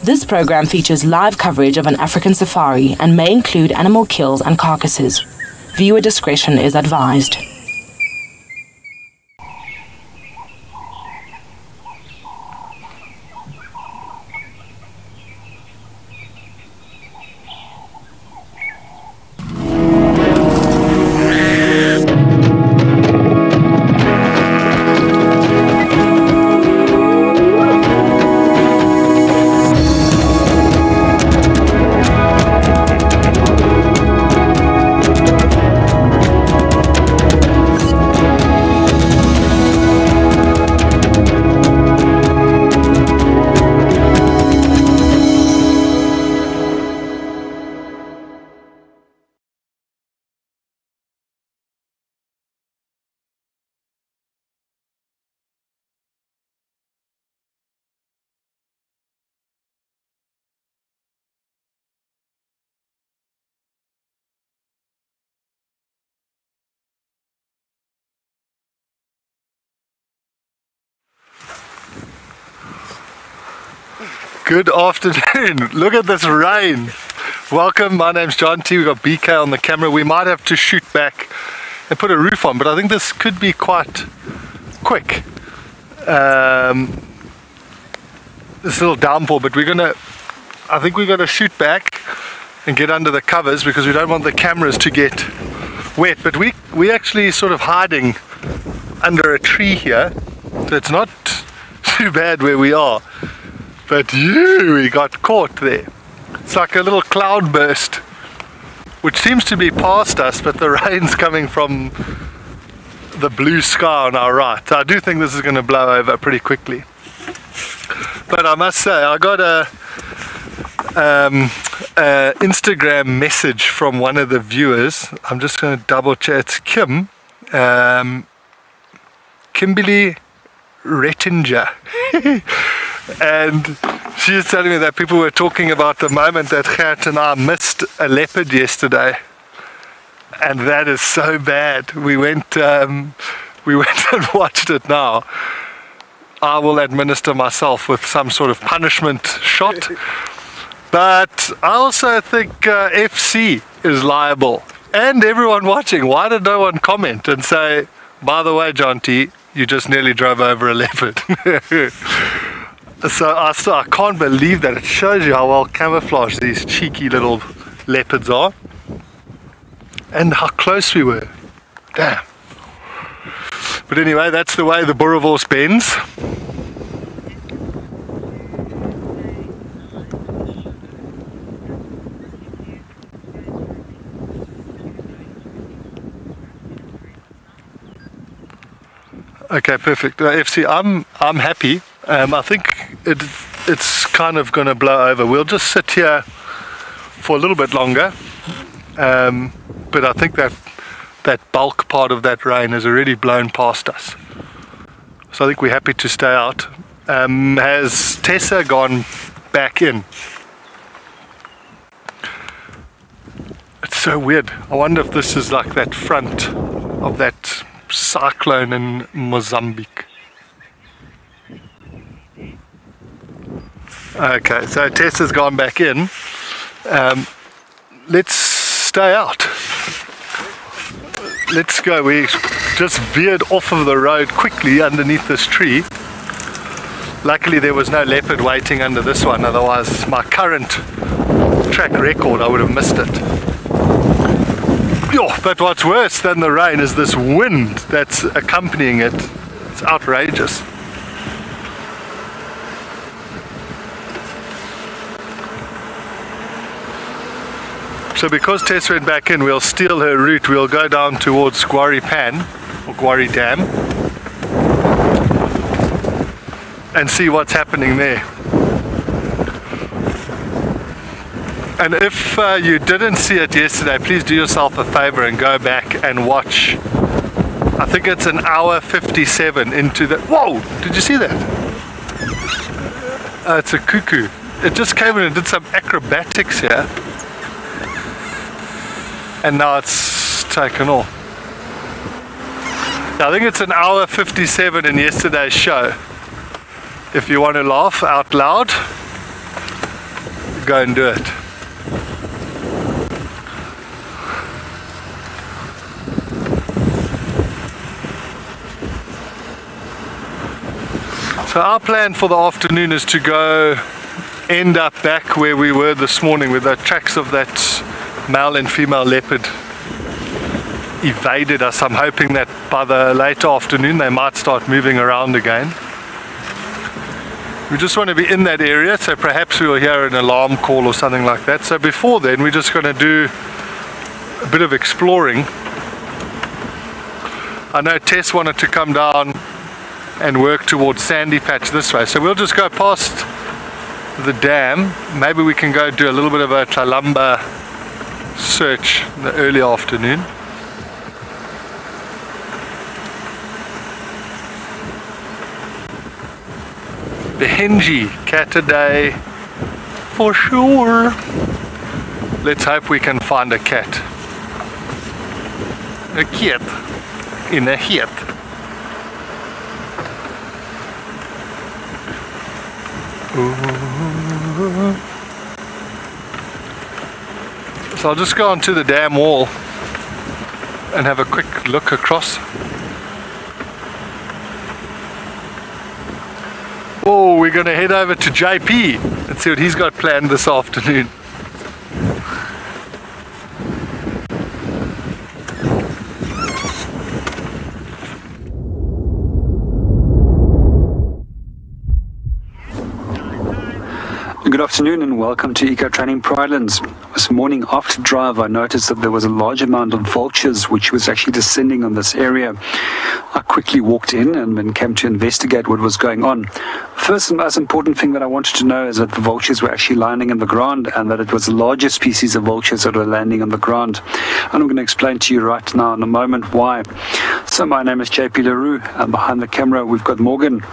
This program features live coverage of an African safari and may include animal kills and carcasses. Viewer discretion is advised. Good afternoon. Look at this rain. Welcome, my name's John T. We've got BK on the camera. We might have to shoot back and put a roof on, but I think this could be quite quick. This little downpour, but I think we're gonna shoot back and get under the covers because we don't want the cameras to get wet. But we actually sort of hiding under a tree here, so it's not too bad where we are. But we got caught there. It's like a little cloud burst, which seems to be past us, but the rain's coming from the blue sky on our right. So I do think this is going to blow over pretty quickly. But I must say, I got a Instagram message from one of the viewers. I'm just going to double check. It's Kim. Kimberly Rettinger. And she was telling me that people were talking about the moment that Gert and I missed a leopard yesterday, and that is so bad. We went and watched it now. I will administer myself with some sort of punishment shot, but I also think FC is liable, and everyone watching. Why did no one comment and say, by the way, John T, you just nearly drove over a leopard? So I can't believe that. It shows you how well camouflaged these cheeky little leopards are and how close we were. Damn. But anyway, that's the way the Boerewors bends. Okay, perfect. FC, I'm happy. I think it's kind of going to blow over. We'll just sit here for a little bit longer, but I think that bulk part of that rain has already blown past us. So I think we're happy to stay out. Has Tessa gone back in? It's so weird. I wonder if this is like that front of that cyclone in Mozambique. Okay, so Tessa's gone back in. Let's stay out. Let's go. We just veered off of the road quickly underneath this tree. Luckily there was no leopard waiting under this one, otherwise my current track record I would have missed it. But what's worse than the rain is this wind that's accompanying it. It's outrageous. So because Tess went back in, we'll steal her route. We'll go down towards Gwari Pan, or Gwari Dam, and see what's happening there. And if you didn't see it yesterday, please do yourself a favor and go back and watch. I think it's an hour 57 into the... Whoa! Did you see that? It's a cuckoo. It just came in and did some acrobatics here. And now it's taken off. I think it's an hour 57 in yesterday's show. If you want to laugh out loud. go and do it. So our plan for the afternoon is to go end up back where we were this morning, with the tracks of that male and female leopard evaded us. I'm hoping that by the late afternoon they might start moving around again. We just want to be in that area, so perhaps we'll hear an alarm call or something like that. So before then we're just going to do a bit of exploring. I know Tess wanted to come down and work towards Sandy Patch this way, so we'll just go past the dam. Maybe we can go do a little bit of a Tlalamba search in the early afternoon. The Henji cat a day for sure. Let's hope we can find a cat. A cat in a hut. So I'll just go onto the dam wall and have a quick look across. Oh, we're going to head over to JP and see what he's got planned this afternoon. Good afternoon and welcome to Eco Training Pridelands. This morning after drive I noticed that there was a large amount of vultures which was actually descending on this area. I quickly walked in and then came to investigate what was going on. First and most important thing that I wanted to know is that the vultures were actually landing on the ground, and that it was the larger species of vultures that were landing on the ground. And I'm going to explain to you right now in a moment why. So my name is JP LaRue, and behind the camera we've got Morgan,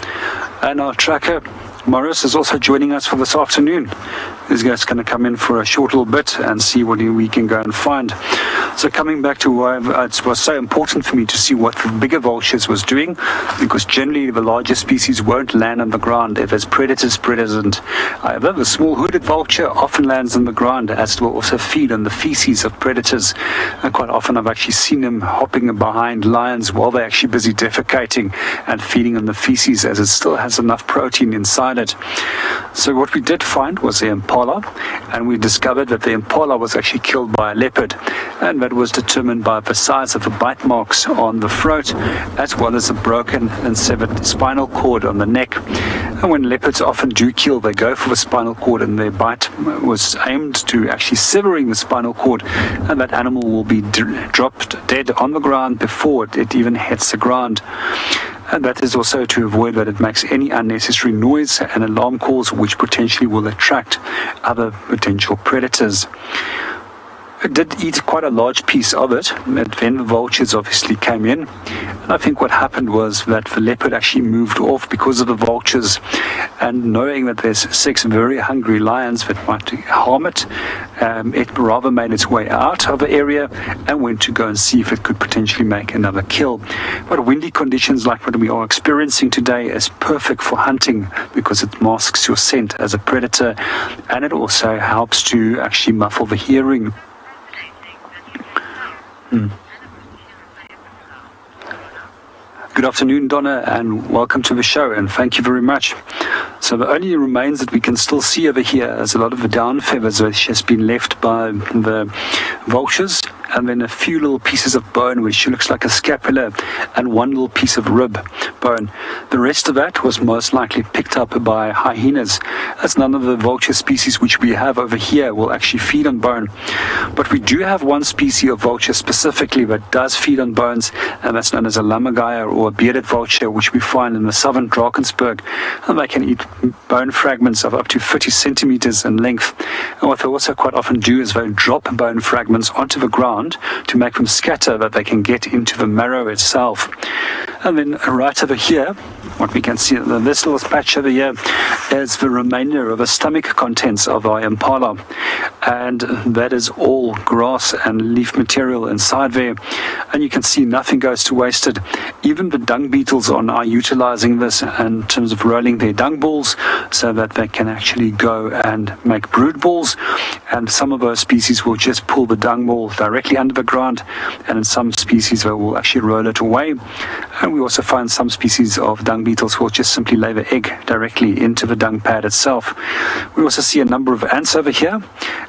and our tracker Morris is also joining us for this afternoon. He's just going to come in for a short little bit and see what we can go and find. So coming back to why it was so important for me to see what the bigger vultures was doing, because generally the larger species won't land on the ground if there's predators present. However, the small hooded vulture often lands on the ground, as it will also feed on the feces of predators. And quite often I've actually seen them hopping behind lions while they're actually busy defecating and feeding on the feces, as it still has enough protein inside it. So what we did find was the impala, and we discovered that the impala was actually killed by a leopard, and that was determined by the size of the bite marks on the throat, as well as a broken and severed spinal cord on the neck. And when leopards often do kill, they go for the spinal cord, and their bite was aimed to actually severing the spinal cord, and that animal will be dropped dead on the ground before it even hits the ground. And that is also to avoid that it makes any unnecessary noise and alarm calls, which potentially will attract other potential predators. It did eat quite a large piece of it, but then the vultures obviously came in. And I think what happened was that the leopard actually moved off because of the vultures, and knowing that there's 6 very hungry lions that might harm it, it rather made its way out of the area and went to go and see if it could potentially make another kill. But windy conditions like what we are experiencing today is perfect for hunting, because it masks your scent as a predator, and it also helps to actually muffle the hearing. Good afternoon, Donna, and welcome to the show, and thank you very much. So the only remains that we can still see over here is a lot of the down feathers which has been left by the vultures, and then a few little pieces of bone which looks like a scapula, and one little piece of rib bone. The rest of that was most likely picked up by hyenas, as none of the vulture species which we have over here will actually feed on bone. But we do have one species of vulture specifically that does feed on bones, and that's known as a lammergeier, or a bearded vulture, which we find in the southern Drakensberg, and they can eat bone fragments of up to 30 centimeters in length. And what they also quite often do is they drop bone fragments onto the ground to make them scatter, that they can get into the marrow itself. And then right over here, what we can see, this little patch over here is the remainder of the stomach contents of our impala, and that is all grass and leaf material inside there, and you can see nothing goes to wasted. Even the dung beetles are now utilizing this in terms of rolling their dung balls so that they can actually go and make brood balls, and some of those species will just pull the dung ball directly under the ground, and in some species they will actually roll it away. And we also find some species of dung beetles will just simply lay the egg directly into the dung pad itself. We also see a number of ants over here,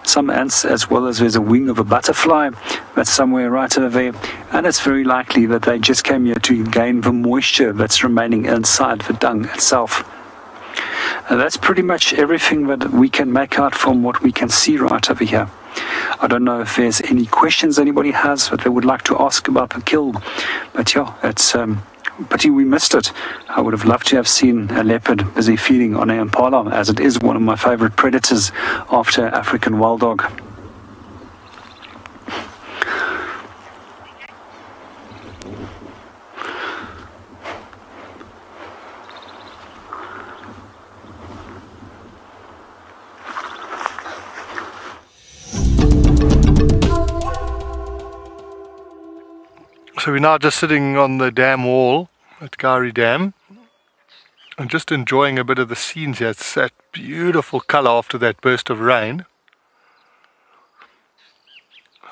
some ants, as well as there's a wing of a butterfly that's somewhere right over there, and it's very likely that they just came here to gain the moisture that's remaining inside the dung itself. And that's pretty much everything that we can make out from what we can see right over here. I don't know if there's any questions anybody has that they would like to ask about the kill, but yeah, it's pity we missed it. I would have loved to have seen a leopard busy feeding on an impala, as it is one of my favorite predators after African wild dog. So we're now just sitting on the dam wall at Gari Dam and just enjoying a bit of the scenes here. It's that beautiful colour after that burst of rain.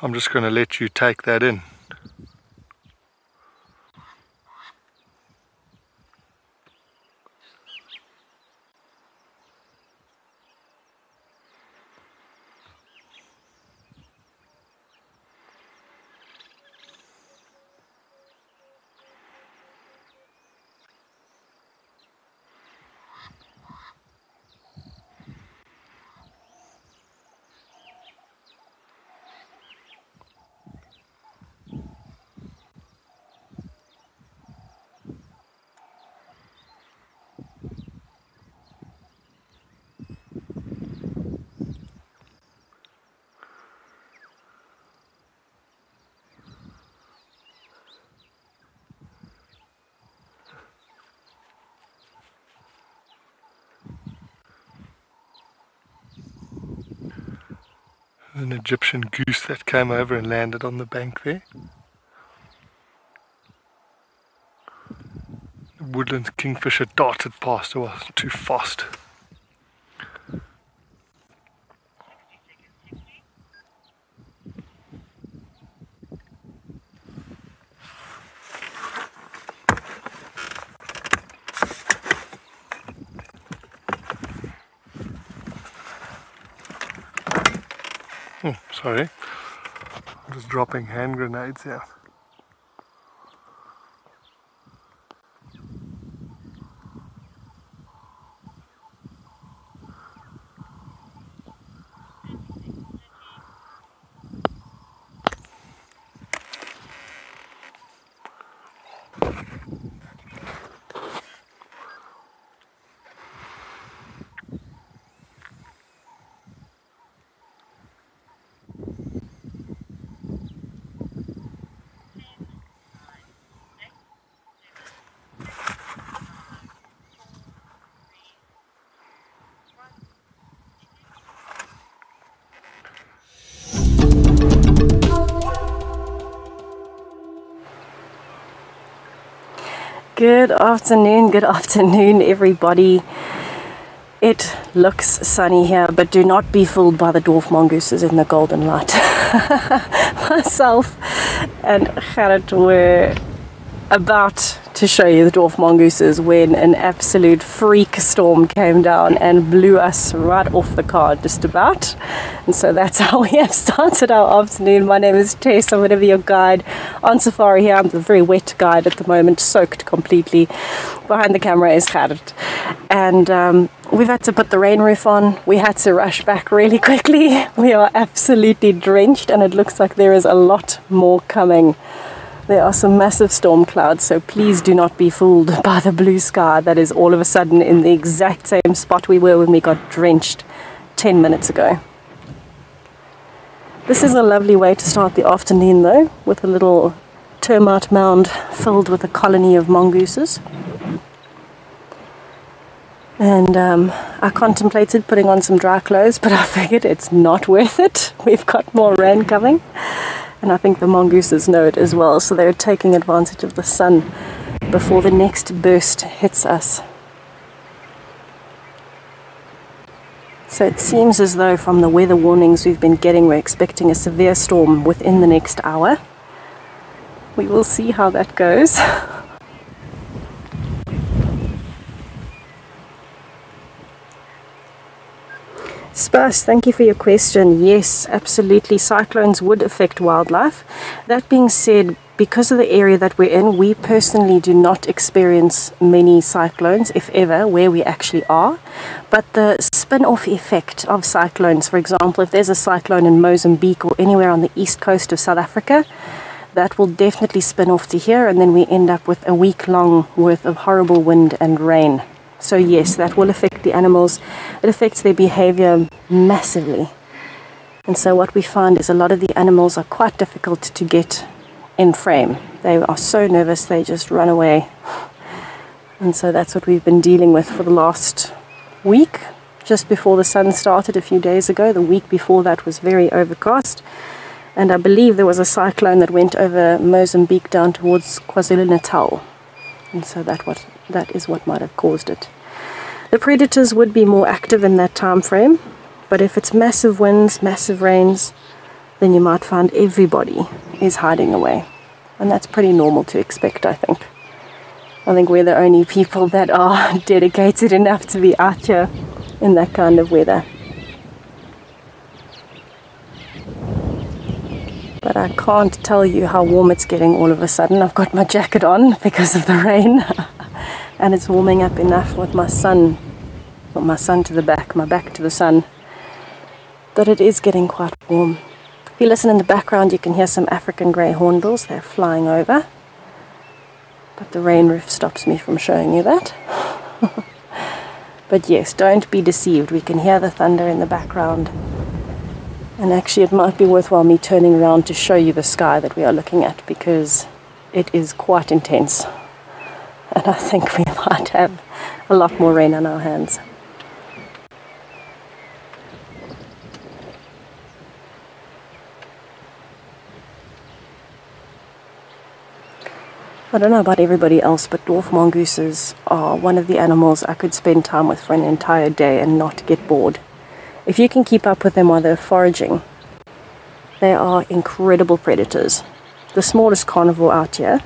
I'm just going to let you take that in. An Egyptian goose that came over and landed on the bank there. The woodland kingfisher darted past. It was too fast. Oh, sorry, I'm just dropping hand grenades here. Good afternoon everybody. It looks sunny here, but do not be fooled by the dwarf mongooses in the golden light. Myself and Gerrit were about to show you the dwarf mongooses when an absolute freak storm came down and blew us right off the car just about. And so that's how we have started our afternoon. My name is Tess. I'm going to be your guide on safari here. I'm the very wet guide at the moment, soaked completely. Behind the camera is Gerrit. And we've had to put the rain roof on. We had to rush back really quickly. We are absolutely drenched and it looks like there is a lot more coming. There are some massive storm clouds, so please do not be fooled by the blue sky that is all of a sudden in the exact same spot we were when we got drenched 10 minutes ago. This is a lovely way to start the afternoon though, with a little termite mound filled with a colony of mongooses. And I contemplated putting on some dry clothes, but I figured it's not worth it. We've got more rain coming. And I think the mongooses know it as well, so they're taking advantage of the sun before the next burst hits us. So it seems as though from the weather warnings we've been getting, we're expecting a severe storm within the next hour. We will see how that goes. Spas, thank you for your question. Yes, absolutely. Cyclones would affect wildlife. That being said, because of the area that we're in, we personally do not experience many cyclones, if ever, where we actually are. But the spin-off effect of cyclones, for example, if there's a cyclone in Mozambique or anywhere on the east coast of South Africa, that will definitely spin off to here, and then we end up with a week-long worth of horrible wind and rain. So yes, that will affect the animals. It affects their behavior massively. And so what we find is a lot of the animals are quite difficult to get in frame. They are so nervous, they just run away. And so that's what we've been dealing with for the last week. Just before the sun started a few days ago, the week before that was very overcast. And I believe there was a cyclone that went over Mozambique down towards KwaZulu-Natal. And so that is what might have caused it. The predators would be more active in that time frame, but if it's massive winds, massive rains, then you might find everybody is hiding away. And that's pretty normal to expect, I think. I think we're the only people that are dedicated enough to be out here in that kind of weather. But I can't tell you how warm it's getting all of a sudden. I've got my jacket on because of the rain. And it's warming up enough with my sun, not my sun to the back, my back to the sun, that it is getting quite warm. If you listen in the background, you can hear some African grey hornbills. They're flying over. But the rain roof stops me from showing you that. But yes, don't be deceived. We can hear the thunder in the background. And actually it might be worthwhile me turning around to show you the sky that we are looking at, because it is quite intense. And I think we might have a lot more rain on our hands. I don't know about everybody else, but dwarf mongooses are one of the animals I could spend time with for an entire day and not get bored. If you can keep up with them while they're foraging, they are incredible predators. The smallest carnivore out here,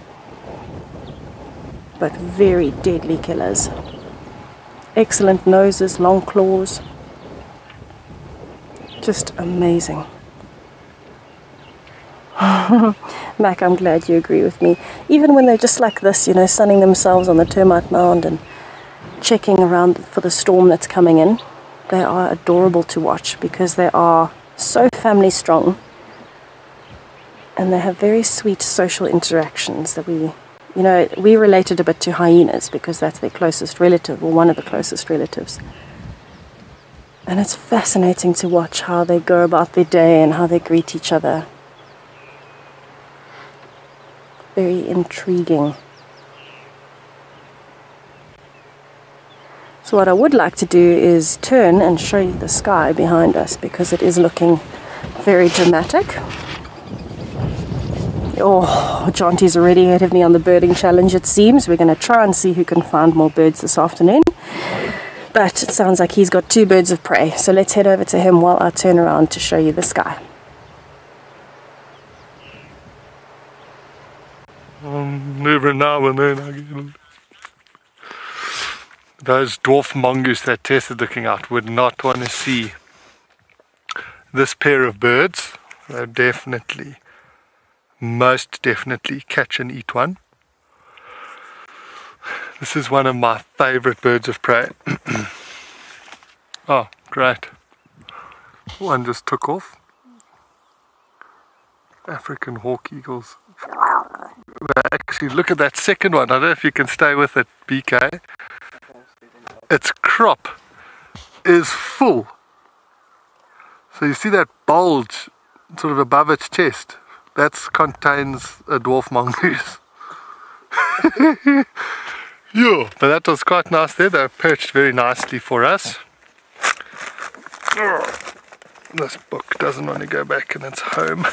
but very deadly killers. Excellent noses, long claws. Just amazing. Mac, I'm glad you agree with me. Even when they're just like this, you know, sunning themselves on the termite mound and checking around for the storm that's coming in, they are adorable to watch because they are so family strong, and they have very sweet social interactions that we related a bit to hyenas because that's their closest relative, or one of the closest relatives. And it's fascinating to watch how they go about their day and how they greet each other. Very intriguing. So what I would like to do is turn and show you the sky behind us, because it is looking very dramatic. Oh, Jonty's already ahead of me on the birding challenge, it seems. We're going to try and see who can find more birds this afternoon. But it sounds like he's got 2 birds of prey. So let's head over to him while I turn around to show you the sky. Every now and then I get those dwarf mongoose that Tess is looking at would not want to see this pair of birds. They'll definitely, most definitely catch and eat one. This is one of my favorite birds of prey. Oh, great. One just took off. African hawk eagles. Actually, look at that second one. I don't know if you can stay with it, BK. Its crop is full. So you see that bulge sort of above its chest. that contains a dwarf mongoose. Yeah, but that was quite nice there. They perched very nicely for us. This book doesn't want to go back in its home.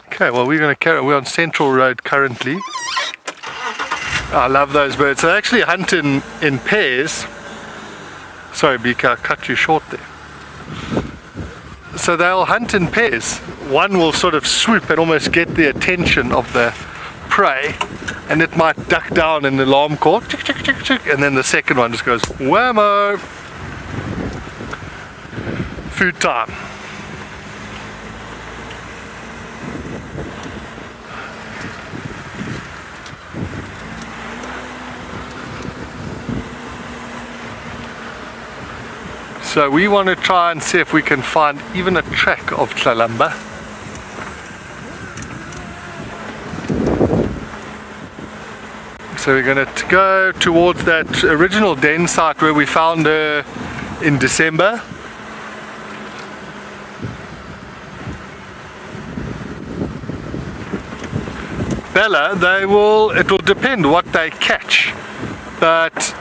Okay, well we're going to carry. We're on Central Road currently. I love those birds. They actually hunt in pairs. Sorry, Bika, I cut you short there. So they'll hunt in pairs. One will sort of swoop and almost get the attention of the prey, and it might duck down in the alarm call, chick, chick, chick, chick, and then the second one just goes whammo. Food time. So we want to try and see if we can find even a track of Tlalamba. So we're going to go towards that original den site where we found her in December. Bella, it will depend what they catch, but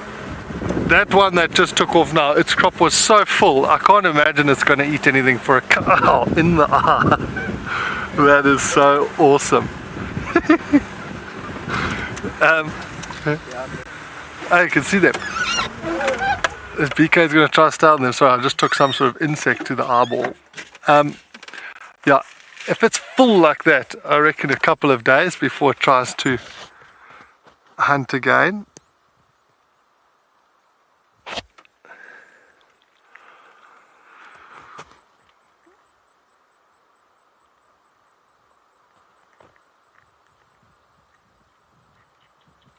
that one that just took off now, its crop was so full, I can't imagine it's going to eat anything for a cow in the eye. That is so awesome. I can see them. This BK is going to try to start them. Sorry, I just took some sort of insect to the eyeball. Yeah, if it's full like that, I reckon a couple of days before it tries to hunt again.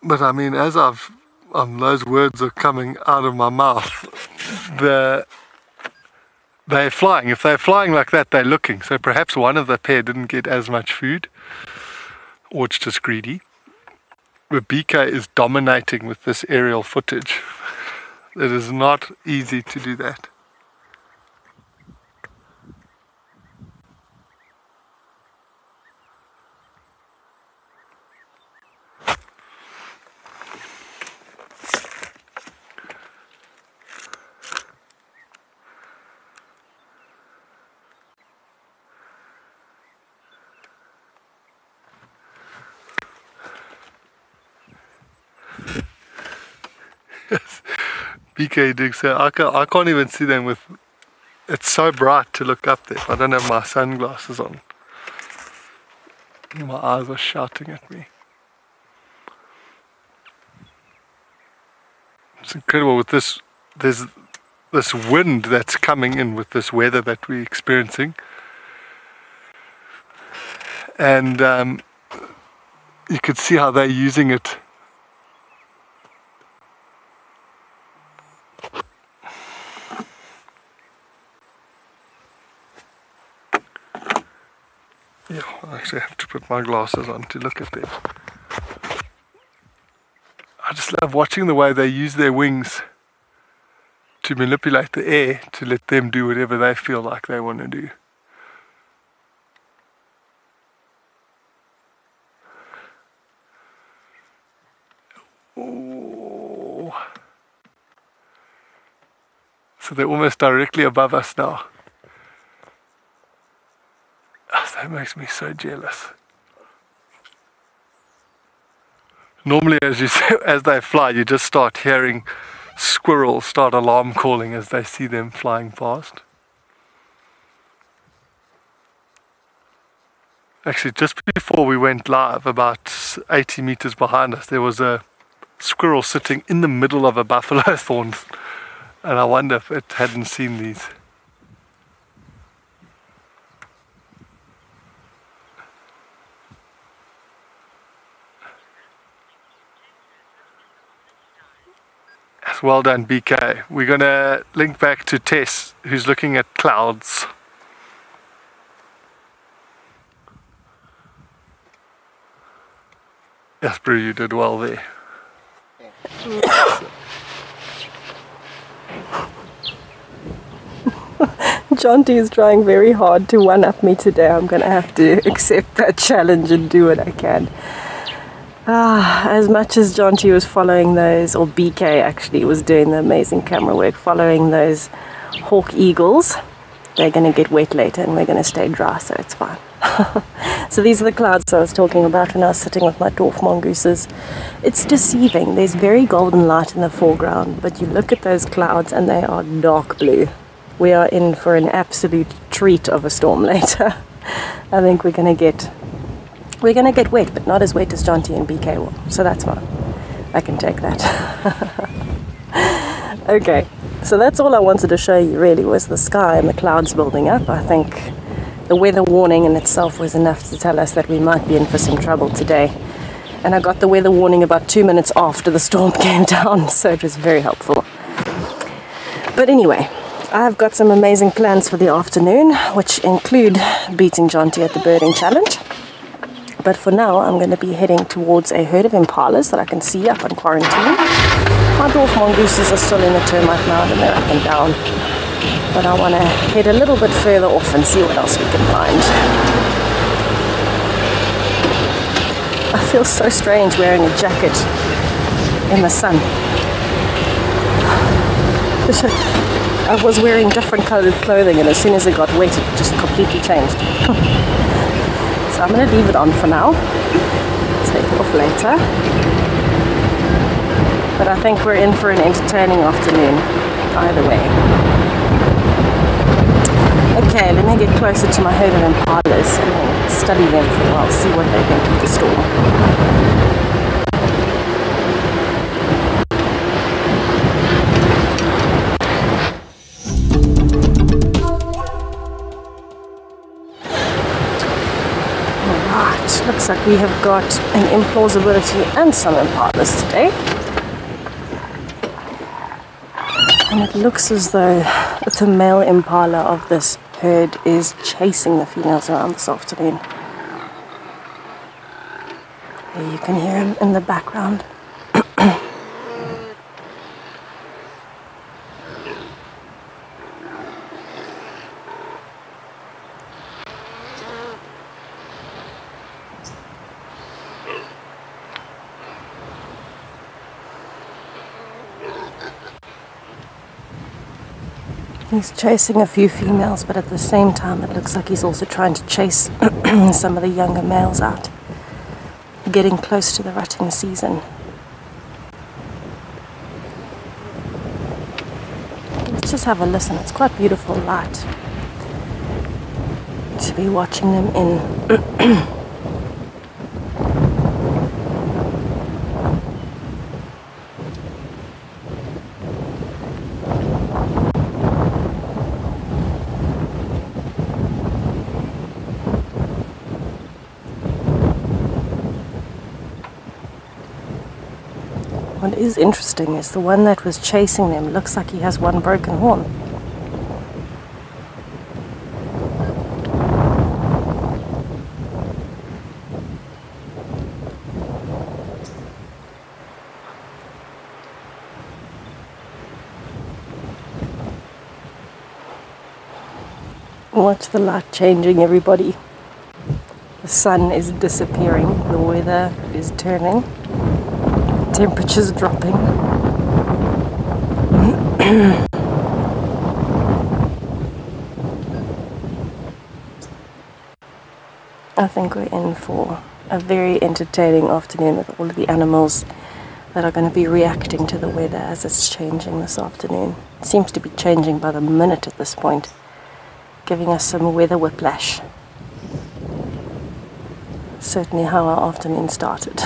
But I mean, as those words are coming out of my mouth, they're flying. If they're flying like that, they're looking. So perhaps one of the pair didn't get as much food, or it's just greedy. Rebecca is dominating with this aerial footage. It is not easy to do that. BK Dig said, I can't even see them with, it's so bright to look up there. I don't have my sunglasses on. My eyes are shouting at me. It's incredible with this, there's this wind that's coming in with this weather that we're experiencing. And you could see how they're using it. Yeah, I actually have to put my glasses on to look at them. I just love watching the way they use their wings to manipulate the air to let them do whatever they feel like they want to do. Oh. So they're almost directly above us now. That makes me so jealous. Normally, as you say, as they fly, you just start hearing squirrels start alarm calling as they see them flying past. Actually, just before we went live, about 80 meters behind us, there was a squirrel sitting in the middle of a buffalo thorn, and I wonder if it hadn't seen these. Well done, BK. We're going to link back to Tess, who's looking at clouds. Yes, Brew, you did well there. Jonty is trying very hard to one-up me today. I'm going to have to accept that challenge and do what I can. As much as Jonty was following those, or BK actually was doing the amazing camera work, following those hawk eagles, they're going to get wet later and we're going to stay dry, so it's fine. So these are the clouds I was talking about when I was sitting with my dwarf mongooses. It's deceiving. There's very golden light in the foreground, but you look at those clouds and they are dark blue. We are in for an absolute treat of a storm later. I think we're going to get wet, but not as wet as Jonty and BK will, so that's fine. I can take that. Okay, so that's all I wanted to show you really, was the sky and the clouds building up. I think the weather warning in itself was enough to tell us that we might be in for some trouble today. And I got the weather warning about 2 minutes after the storm came down, so it was very helpful. But anyway, I've got some amazing plans for the afternoon, which include beating Jonty at the birding challenge. But for now, I'm going to be heading towards a herd of impalas that I can see up on quarantine. My dwarf mongooses are still in the termite mound and they're up and down. But I want to head a little bit further off and see what else we can find. I feel so strange wearing a jacket in the sun. I was wearing different colored clothing and as soon as it got wet, it just completely changed. So I'm going to leave it on for now, take it off later, but I think we're in for an entertaining afternoon either way. Okay, let me get closer to my herd of impalas and study them for a while, see what they think of the storm. Looks like we have got an implausibility and some impalas today. And it looks as though the male impala of this herd is chasing the females around this afternoon. Here you can hear him in the background. He's chasing a few females, but at the same time it looks like he's also trying to chase some of the younger males out, getting close to the rutting season. Let's just have a listen. It's quite beautiful light to be watching them in. What is interesting is the one that was chasing them looks like he has one broken horn. Watch the light changing, everybody. The sun is disappearing, the weather is turning. Temperatures dropping. I think we're in for a very entertaining afternoon with all of the animals that are going to be reacting to the weather as it's changing this afternoon. It seems to be changing by the minute at this point, giving us some weather whiplash. Certainly how our afternoon started.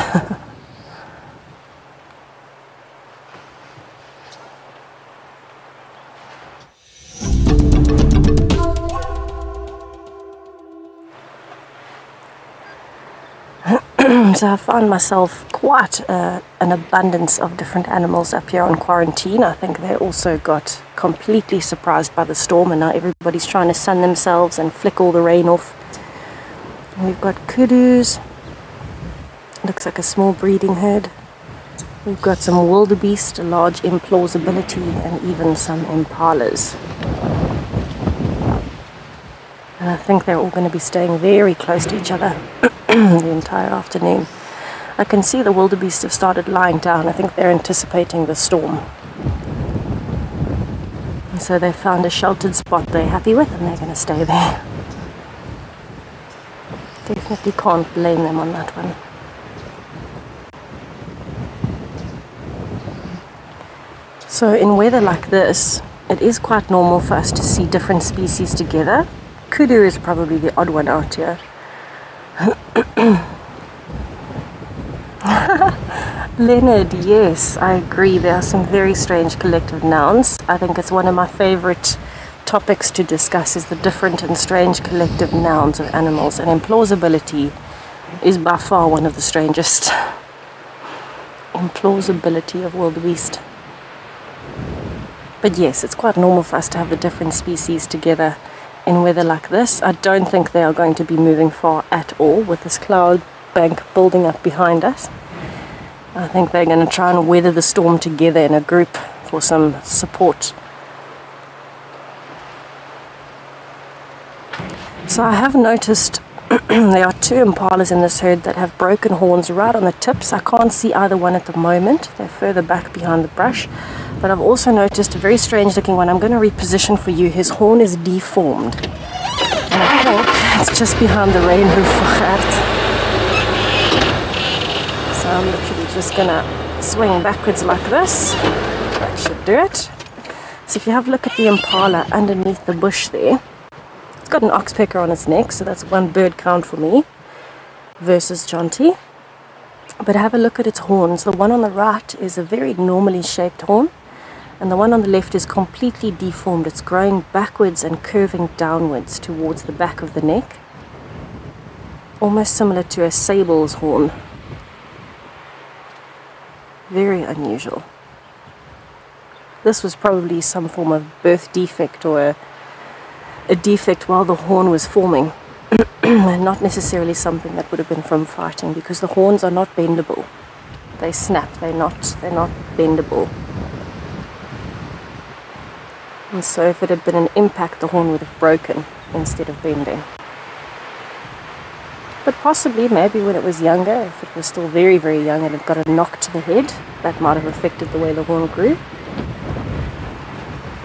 So I found myself quite an abundance of different animals up here on quarantine. I think they also got completely surprised by the storm and now everybody's trying to sun themselves and flick all the rain off. And we've got kudus. Looks like a small breeding herd. We've got some wildebeest, a large implausibility, and even some impalas. I think they're all going to be staying very close to each other the entire afternoon. I can see the wildebeest have started lying down. I think they're anticipating the storm. And so they found a sheltered spot they're happy with, and they're going to stay there. Definitely can't blame them on that one. So in weather like this, it is quite normal for us to see different species together. Kudu is probably the odd one out here. Leonard, yes, I agree. There are some very strange collective nouns. I think it's one of my favorite topics to discuss, is the different and strange collective nouns of animals, and implausibility is by far one of the strangest. Implausibility of wildebeest. But yes, it's quite normal for us to have the different species together in weather like this. I don't think they are going to be moving far at all with this cloud bank building up behind us. I think they're going to try and weather the storm together in a group for some support. So I have noticed there are two impalas in this herd that have broken horns right on the tips. I can't see either one at the moment. They're further back behind the brush. But I've also noticed a very strange looking one. I'm going to reposition for you. His horn is deformed. And I think it's just behind the rain roof for that. So I'm literally just going to swing backwards like this. That should do it. So if you have a look at the impala underneath the bush there, it's got an oxpecker on its neck, so that's one bird count for me versus Jonty. But have a look at its horns. The one on the right is a very normally shaped horn, and the one on the left is completely deformed. It's growing backwards and curving downwards towards the back of the neck, almost similar to a sable's horn. Very unusual. This was probably some form of birth defect, or a defect while the horn was forming, and not necessarily something that would have been from fighting, because the horns are not bendable. They snap. They're not bendable. And so if it had been an impact, the horn would have broken instead of bending. But possibly, maybe when it was younger, if it was still very, very young and it got a knock to the head, that might have affected the way the horn grew.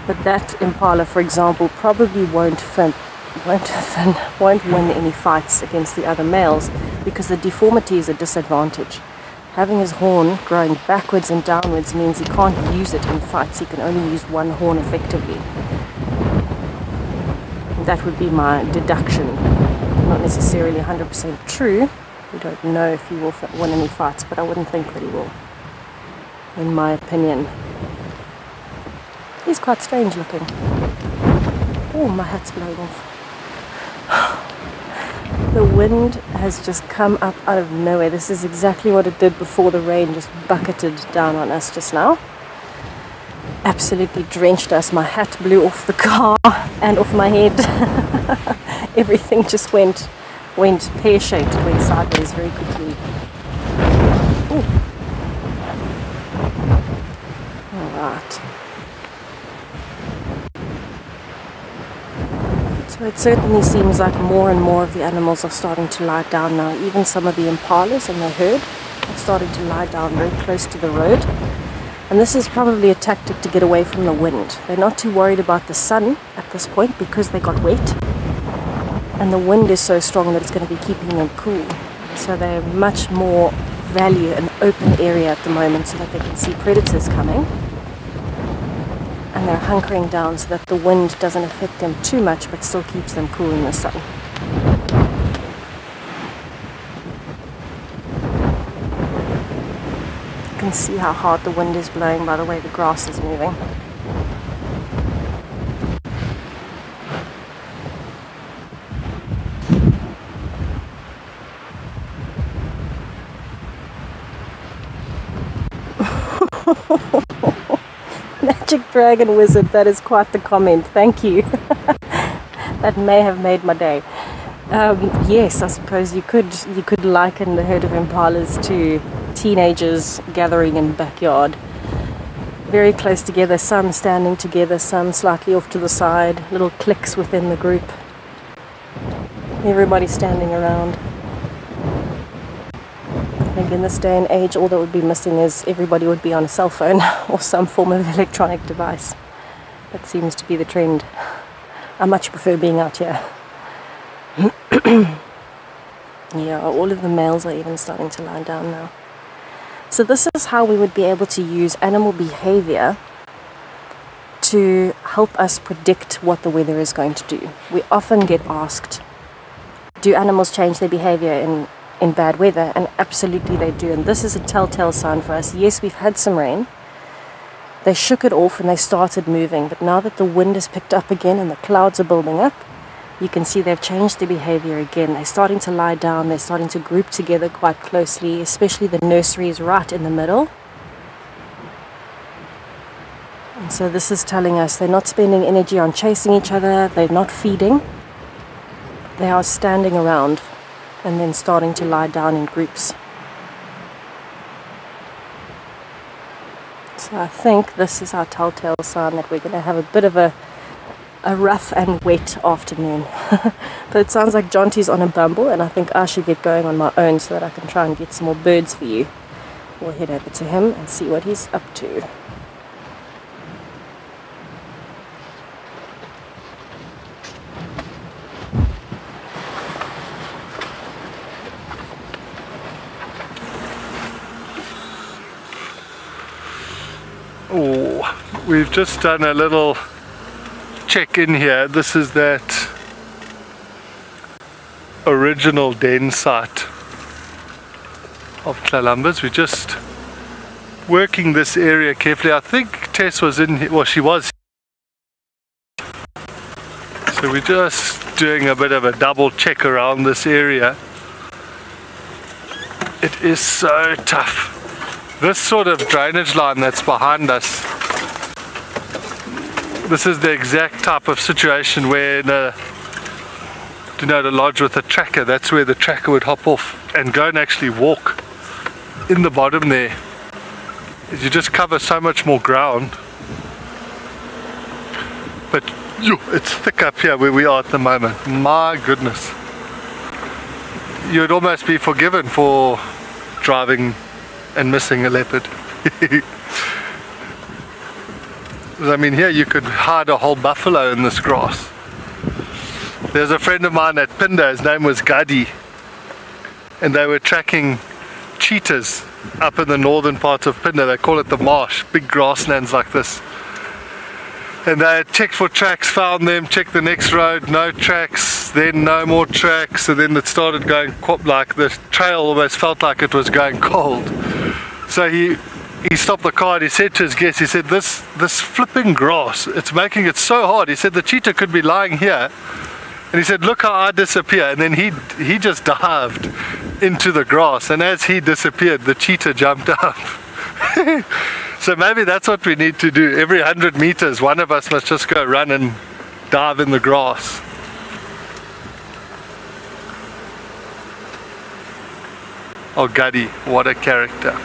But that impala, for example, probably won't win any fights against the other males, because the deformity is a disadvantage. Having his horn growing backwards and downwards means he can't use it in fights. He can only use one horn effectively. That would be my deduction. Not necessarily 100% true. We don't know if he will win any fights, but I wouldn't think that he will, in my opinion. He's quite strange looking. Oh, my hat's blowing off. The wind has just come up out of nowhere. This is exactly what it did before the rain just bucketed down on us just now. Absolutely drenched us. My hat blew off the car and off my head. Everything just went pear-shaped, went sideways very quickly. Ooh. Alright. So it certainly seems like more and more of the animals are starting to lie down now. Even some of the impalas in the herd are starting to lie down very close to the road. And this is probably a tactic to get away from the wind. They're not too worried about the sun at this point because they got wet. And the wind is so strong that it's going to be keeping them cool. So they much more value an open area at the moment so that they can see predators coming. And they're hunkering down so that the wind doesn't affect them too much but still keeps them cool in the sun. You can see how hard the wind is blowing by the way the grass is moving. Magic Dragon Wizard, that is quite the comment, thank you. That may have made my day. Yes, I suppose you could liken the herd of impalas to teenagers gathering in the backyard. Very close together, some standing together, some slightly off to the side, little cliques within the group. Everybody standing around. I think in this day and age, all that would be missing is everybody would be on a cell phone or some form of electronic device. That seems to be the trend. I much prefer being out here. Yeah, all of the males are even starting to lie down now. So this is how we would be able to use animal behavior to help us predict what the weather is going to do. We often get asked, do animals change their behavior in bad weather? And absolutely they do. And this is a telltale sign for us. Yes, we've had some rain. They shook it off and they started moving. But now that the wind has picked up again and the clouds are building up, you can see they've changed their behavior again. They're starting to lie down. They're starting to group together quite closely, especially the nursery is right in the middle. And so this is telling us they're not spending energy on chasing each other. They're not feeding. They are standing around and then starting to lie down in groups. So I think this is our telltale sign that we're going to have a bit of a rough and wet afternoon. But it sounds like Jonty's on a bumble, and I think I should get going on my own so that I can try and get some more birds for you. We'll head over to him and see what he's up to. Oh, we've just done a little check in here. This is that original den site of Tlalambas. We're just working this area carefully. I think Tess was in here, well, she was. So we're just doing a bit of a double check around this area. It is so tough. This sort of drainage line that's behind us, this is the exact type of situation where to lodge with a tracker, that's where the tracker would hop off and go and actually walk in the bottom there. You just cover so much more ground. But it's thick up here where we are at the moment. My goodness. You'd almost be forgiven for driving and missing a leopard. I mean, here you could hide a whole buffalo in this grass. There's a friend of mine at Pinda, his name was Gadi, and they were tracking cheetahs up in the northern part of Pinda. They call it the marsh, big grasslands like this. And they had checked for tracks, found them, checked the next road, no tracks, then no more tracks, and then it started going like the trail almost felt like it was going cold. So he stopped the car and he said to his guest, he said, this flipping grass, it's making it so hard. He said the cheetah could be lying here, and he said, look how I disappear. And then he just dived into the grass, and as he disappeared, the cheetah jumped up. So maybe that's what we need to do. Every 100 meters, one of us must just go run and dive in the grass. Oh, Gadi, what a character.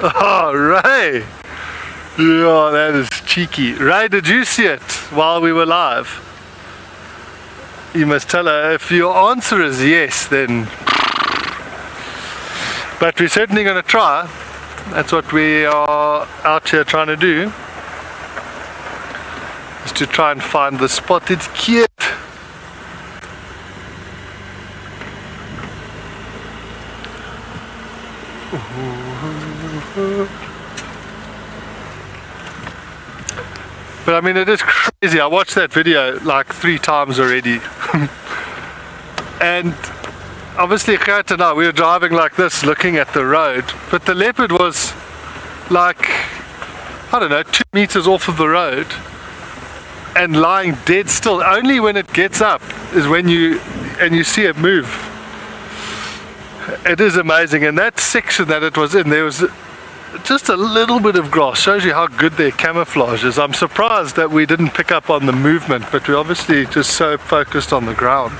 Oh, Ray! Yeah, that is cheeky. Ray, did you see it while we were live? You must tell her. If your answer is yes, then... But we're certainly going to try. That's what we are out here trying to do. Is to try and find the spotted kid. But I mean, it is crazy. I watched that video like 3 times already. And obviously Gert and I, we were driving like this looking at the road, but the leopard was like, I don't know, 2 meters off of the road and lying dead still. Only when it gets up is when you see it move. It is amazing. And that section that it was in, there was just a little bit of grass. Shows you how good their camouflage is. I'm surprised that we didn't pick up on the movement, but we're obviously just so focused on the ground.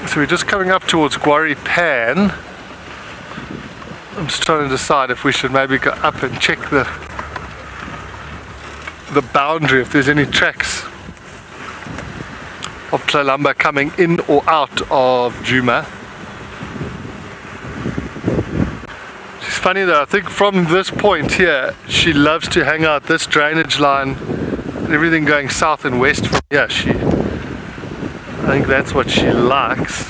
So we're just coming up towards Quarry Pan. I'm just trying to decide if we should maybe go up and check the boundary, if there's any tracks of Tlalamba coming in or out of Djuma. It's funny though, I think from this point here, she loves to hang out this drainage line and everything going south and west from here. I think that's what she likes.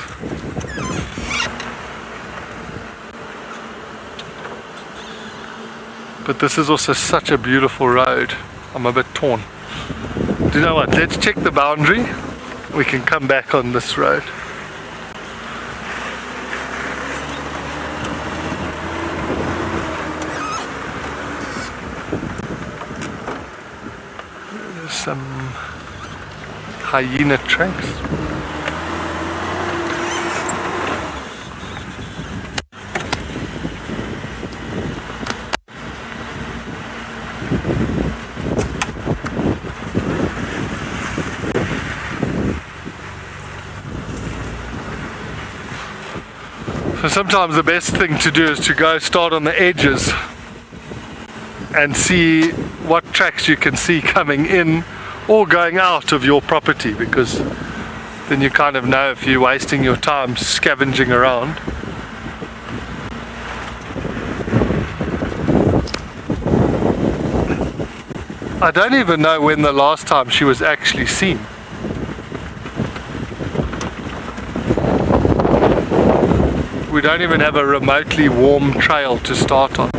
But this is also such a beautiful road. I'm a bit torn. Do you know what? Let's check the boundary. We can come back on this road. There's some hyena tracks. So sometimes the best thing to do is to go start on the edges and see what tracks you can see coming in or going out of your property, because then you kind of know if you're wasting your time scavenging around. I don't even know when the last time she was actually seen. We don't even have a remotely warm trail to start on.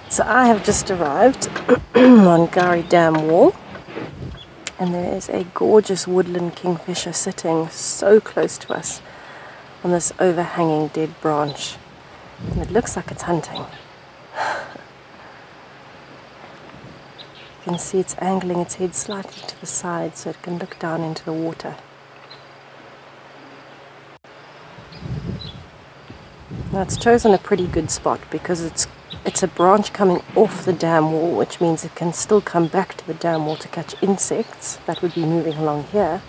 So I have just arrived on Gari Dam Wall, and there is a gorgeous woodland kingfisher sitting so close to us on this overhanging dead branch, and it looks like it's hunting. You can see it's angling its head slightly to the side so it can look down into the water. Now it's chosen a pretty good spot because it's a branch coming off the dam wall, which means it can still come back to the dam wall to catch insects that would be moving along here.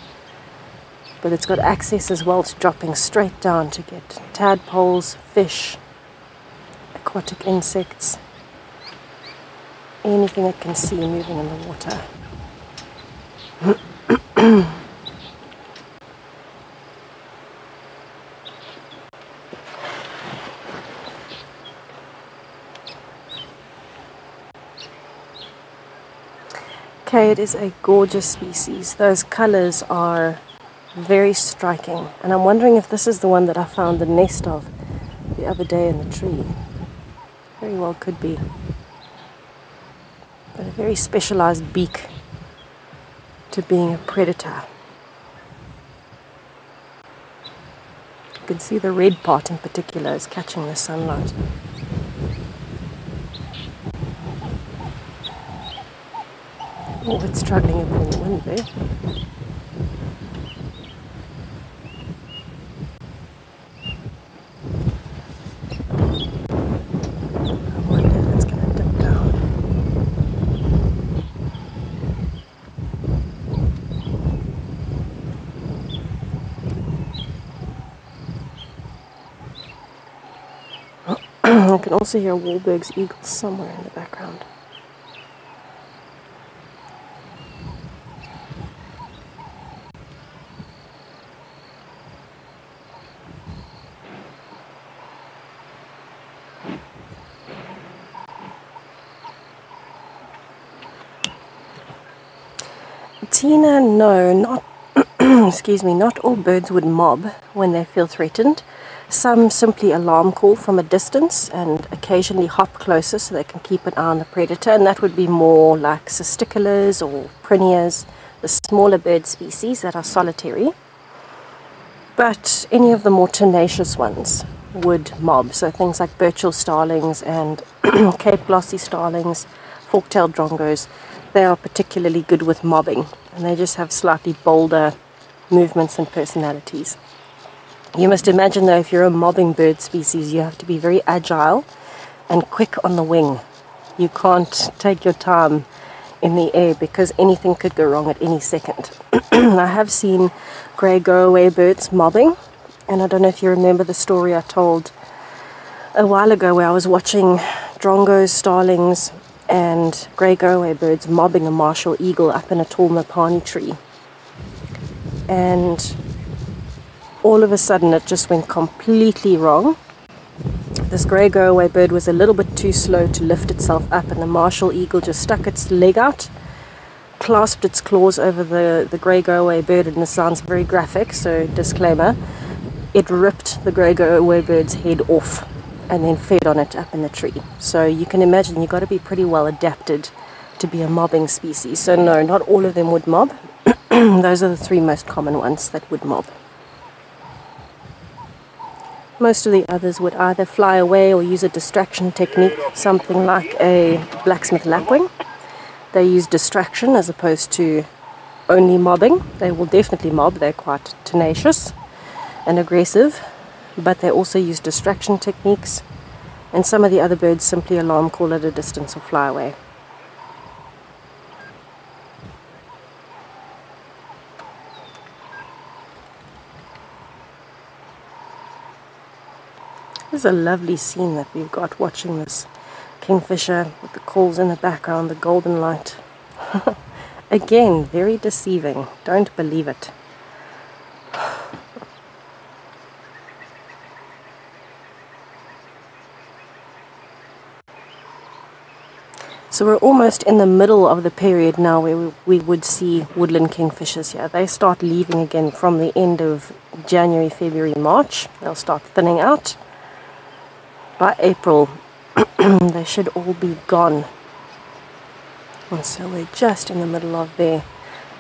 But it's got access as well to dropping straight down to get tadpoles, fish, aquatic insects, anything it can see moving in the water. Okay, it is a gorgeous species. Those colors are very striking, and I'm wondering if this is the one that I found the nest of the other day in the tree. Very well could be. But a very specialized beak to being a predator. You can see the red part in particular is catching the sunlight. Oh, it's struggling a bit in the wind there. I can also hear Wahlberg's eagles somewhere in the background. Tina, no, not excuse me, not all birds would mob when they feel threatened. Some simply alarm call from a distance and occasionally hop closer so they can keep an eye on the predator, and that would be more like cisticolas or prinias, the smaller bird species that are solitary. But any of the more tenacious ones would mob, so things like Burchell starlings and Cape glossy starlings, fork-tailed drongos, they are particularly good with mobbing, and they just have slightly bolder movements and personalities. You must imagine though, if you're a mobbing bird species, you have to be very agile and quick on the wing. You can't take your time in the air because anything could go wrong at any second. I have seen grey go-away birds mobbing, and I don't know if you remember the story I told a while ago where I was watching drongos, starlings and grey go-away birds mobbing a martial eagle up in a tall mapani tree. And all of a sudden it just went completely wrong. This grey go-away bird was a little bit too slow to lift itself up, and the martial eagle just stuck its leg out, clasped its claws over the grey go-away bird, and this sounds very graphic, so disclaimer, it ripped the grey go-away bird's head off and then fed on it up in the tree. So you can imagine you've got to be pretty well adapted to be a mobbing species. So no, not all of them would mob. Those are the three most common ones that would mob. Most of the others would either fly away or use a distraction technique, something like a blacksmith lapwing. They use distraction as opposed to only mobbing. They will definitely mob, they're quite tenacious and aggressive, but they also use distraction techniques, and some of the other birds simply alarm call at a distance or fly away. This is a lovely scene that we've got watching this kingfisher with the calls in the background, the golden light. Again, very deceiving. Don't believe it. So we're almost in the middle of the period now where we would see woodland kingfishers here. They start leaving again from the end of January, February, March. They'll start thinning out. By April, they should all be gone. And so we're just in the middle of their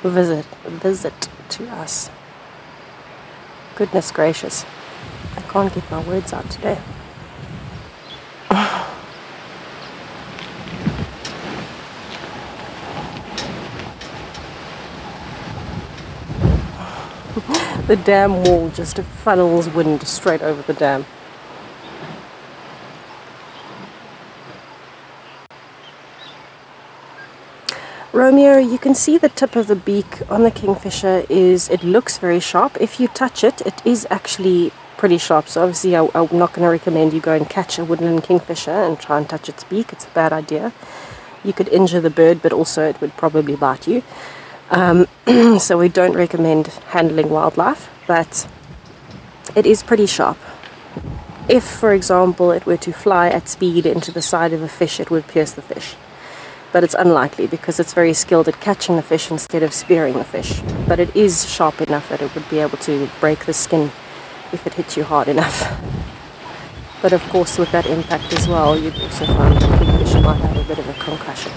visit to us. Goodness gracious. I can't get my words out today. The dam wall just funnels wind straight over the dam. Romeo, you can see the tip of the beak on the kingfisher it looks very sharp. If you touch it, it is actually pretty sharp. So obviously I'm not going to recommend you go and catch a woodland kingfisher and try and touch its beak. It's a bad idea. You could injure the bird, but also it would probably bite you. So we don't recommend handling wildlife, but it is pretty sharp. If, for example, it were to fly at speed into the side of a fish, it would pierce the fish. But it's unlikely because it's very skilled at catching the fish instead of spearing the fish. But it is sharp enough that it would be able to break the skin if it hits you hard enough. But of course, with that impact as well, you'd also find that the kingfisher might have a bit of a concussion.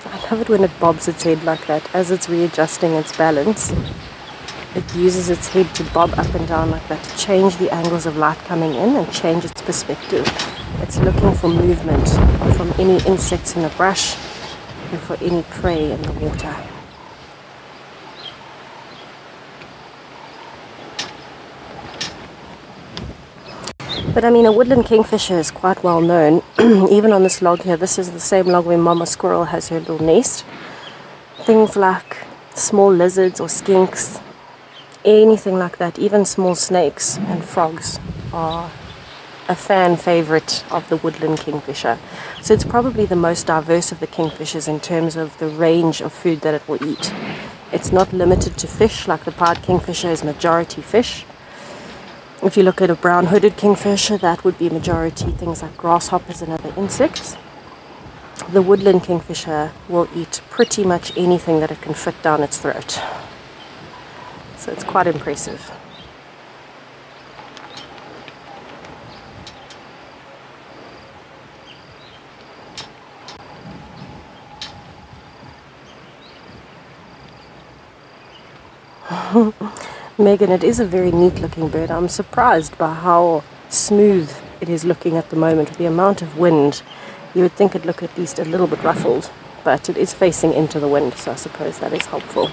I love it when it bobs its head like that. As it's readjusting its balance, it uses its head to bob up and down like that to change the angles of light coming in and change its perspective. It's looking for movement from any insects in the brush and for any prey in the water. But I mean, a woodland kingfisher is quite well known. Even on this log here, this is the same log where Mama Squirrel has her little nest. Things like small lizards or skinks, anything like that, even small snakes and frogs are a fan favorite of the woodland kingfisher. So it's probably the most diverse of the kingfishers in terms of the range of food that it will eat. It's not limited to fish, like the pied kingfisher is majority fish. If you look at a brown-hooded kingfisher, that would be majority things like grasshoppers and other insects. The woodland kingfisher will eat pretty much anything that it can fit down its throat. So it's quite impressive. Megan, it is a very neat looking bird. I'm surprised by how smooth it is looking at the moment. With the amount of wind, you would think it'd look at least a little bit ruffled, but it is facing into the wind, so I suppose that is helpful.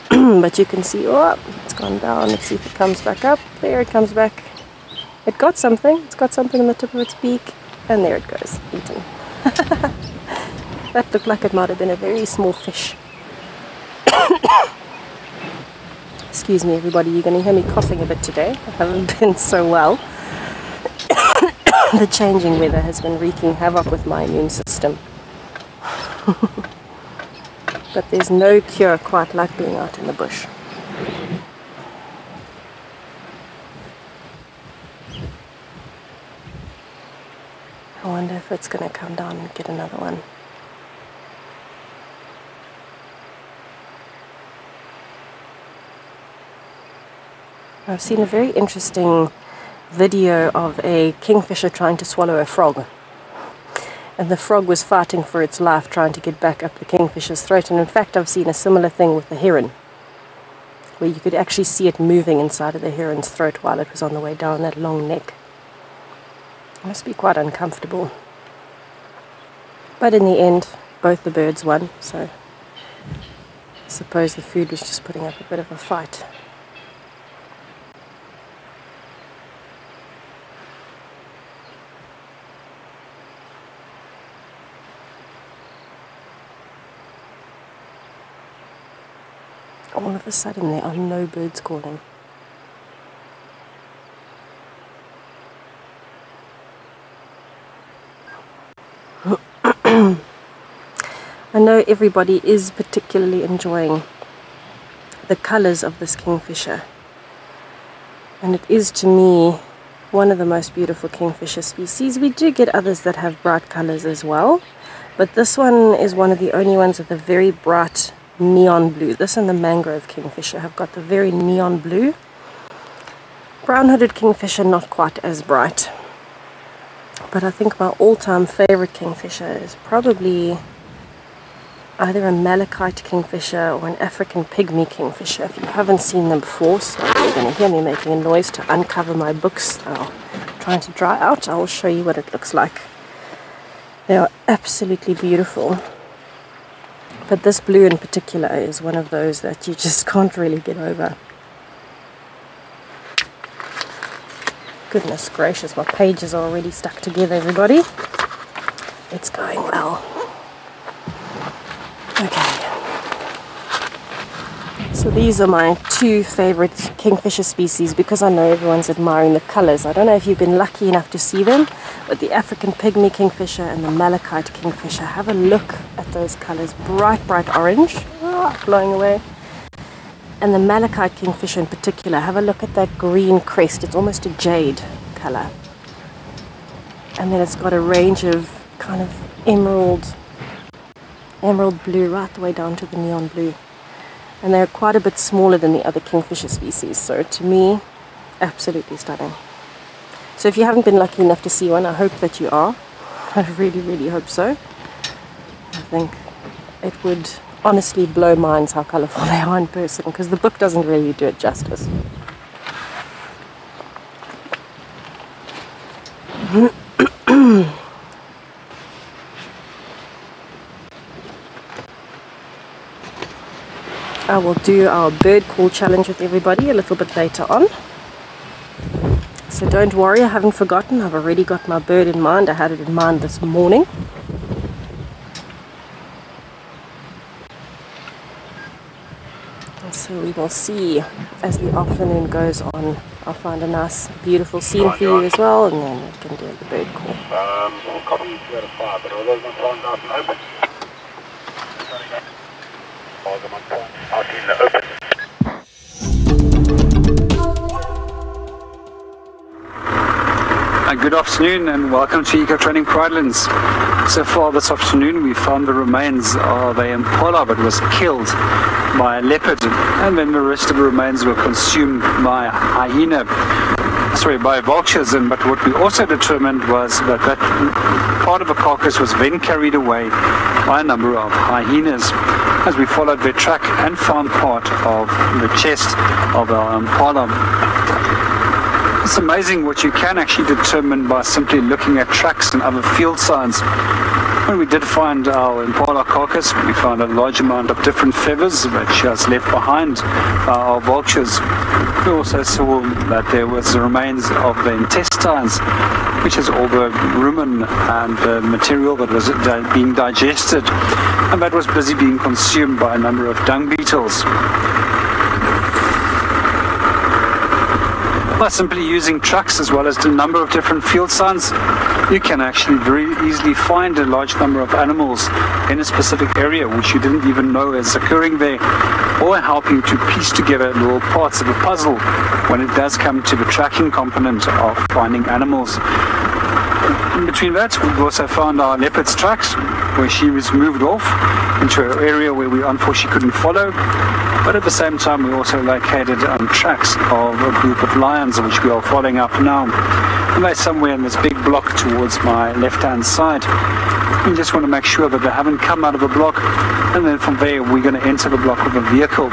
But you can see, oh, it's gone down. Let's see if it comes back up. There it comes back. It got something. It's got something in the tip of its beak, and there it goes, eaten. That looked like it might have been a very small fish. Excuse me, everybody, you're going to hear me coughing a bit today. I haven't been so well. The changing weather has been wreaking havoc with my immune system. But there's no cure quite like being out in the bush. I wonder if it's going to come down and get another one. I've seen a very interesting video of a kingfisher trying to swallow a frog. And the frog was fighting for its life, trying to get back up the kingfisher's throat. And in fact, I've seen a similar thing with the heron, where you could actually see it moving inside of the heron's throat while it was on the way down that long neck. It must be quite uncomfortable. But in the end, both the birds won, so I suppose the food was just putting up a bit of a fight. All of a sudden there are no birds calling. I know everybody is particularly enjoying the colors of this kingfisher, and it is to me one of the most beautiful kingfisher species. We do get others that have bright colors as well, but this one is one of the only ones with a very bright neon blue. This and the mangrove kingfisher have got the very neon blue. Brown-hooded kingfisher not quite as bright, but I think my all-time favorite kingfisher is probably either a malachite kingfisher or an African pygmy kingfisher. If you haven't seen them before, so you're going to hear me making a noise to uncover my books that are trying to dry out. I will show you what it looks like. They are absolutely beautiful. But this blue in particular is one of those that you just can't really get over. Goodness gracious, my pages are already stuck together, everybody. It's going well. Okay. So these are my two favorite kingfisher species because I know everyone's admiring the colors. I don't know if you've been lucky enough to see them, but the African pygmy kingfisher and the malachite kingfisher, have a look at those colors. Bright, bright orange, blowing away. And the malachite kingfisher in particular, have a look at that green crest. It's almost a jade color. And then it's got a range of kind of emerald blue right the way down to the neon blue. And they're quite a bit smaller than the other kingfisher species. So to me, absolutely stunning. So if you haven't been lucky enough to see one, I hope that you are. I really, really hope so. I think it would honestly blow minds how colourful they are in person, because the book doesn't really do it justice. I will do our bird call challenge with everybody a little bit later on. So don't worry, I haven't forgotten. I've already got my bird in mind. I had it in mind this morning. So we will see as the afternoon goes on. I'll find a nice, beautiful scene for you as well, and then we can do the bird call. Copy 2 out of 5, but although my phone's out and open. Out in the open. Good afternoon and welcome to Eco Training Pridelands. So far this afternoon we found the remains of a impala that was killed by a leopard, and then the rest of the remains were consumed by by vultures. But what we also determined was that part of the carcass was then carried away by a number of hyenas as we followed their track and found part of the chest of our impala. It's amazing what you can actually determine by simply looking at tracks and other field signs. When we did find our impala carcass, we found a large amount of different feathers that she has left behind by our vultures. We also saw that there was the remains of the intestines, which is all the rumen and the material that was being digested, and that was busy being consumed by a number of dung beetles. By simply using tracks as well as a number of different field signs, you can actually very easily find a large number of animals in a specific area which you didn't even know is occurring there, or helping to piece together little parts of a puzzle when it does come to the tracking component of finding animals. In between that, we've also found our leopard's tracks, where she was moved off into an area where we unfortunately couldn't follow. But at the same time, we also located tracks of a group of lions, which we are following up now. And they're somewhere in this big block towards my left-hand side. We just want to make sure that they haven't come out of the block, and then from there we're going to enter the block with a vehicle.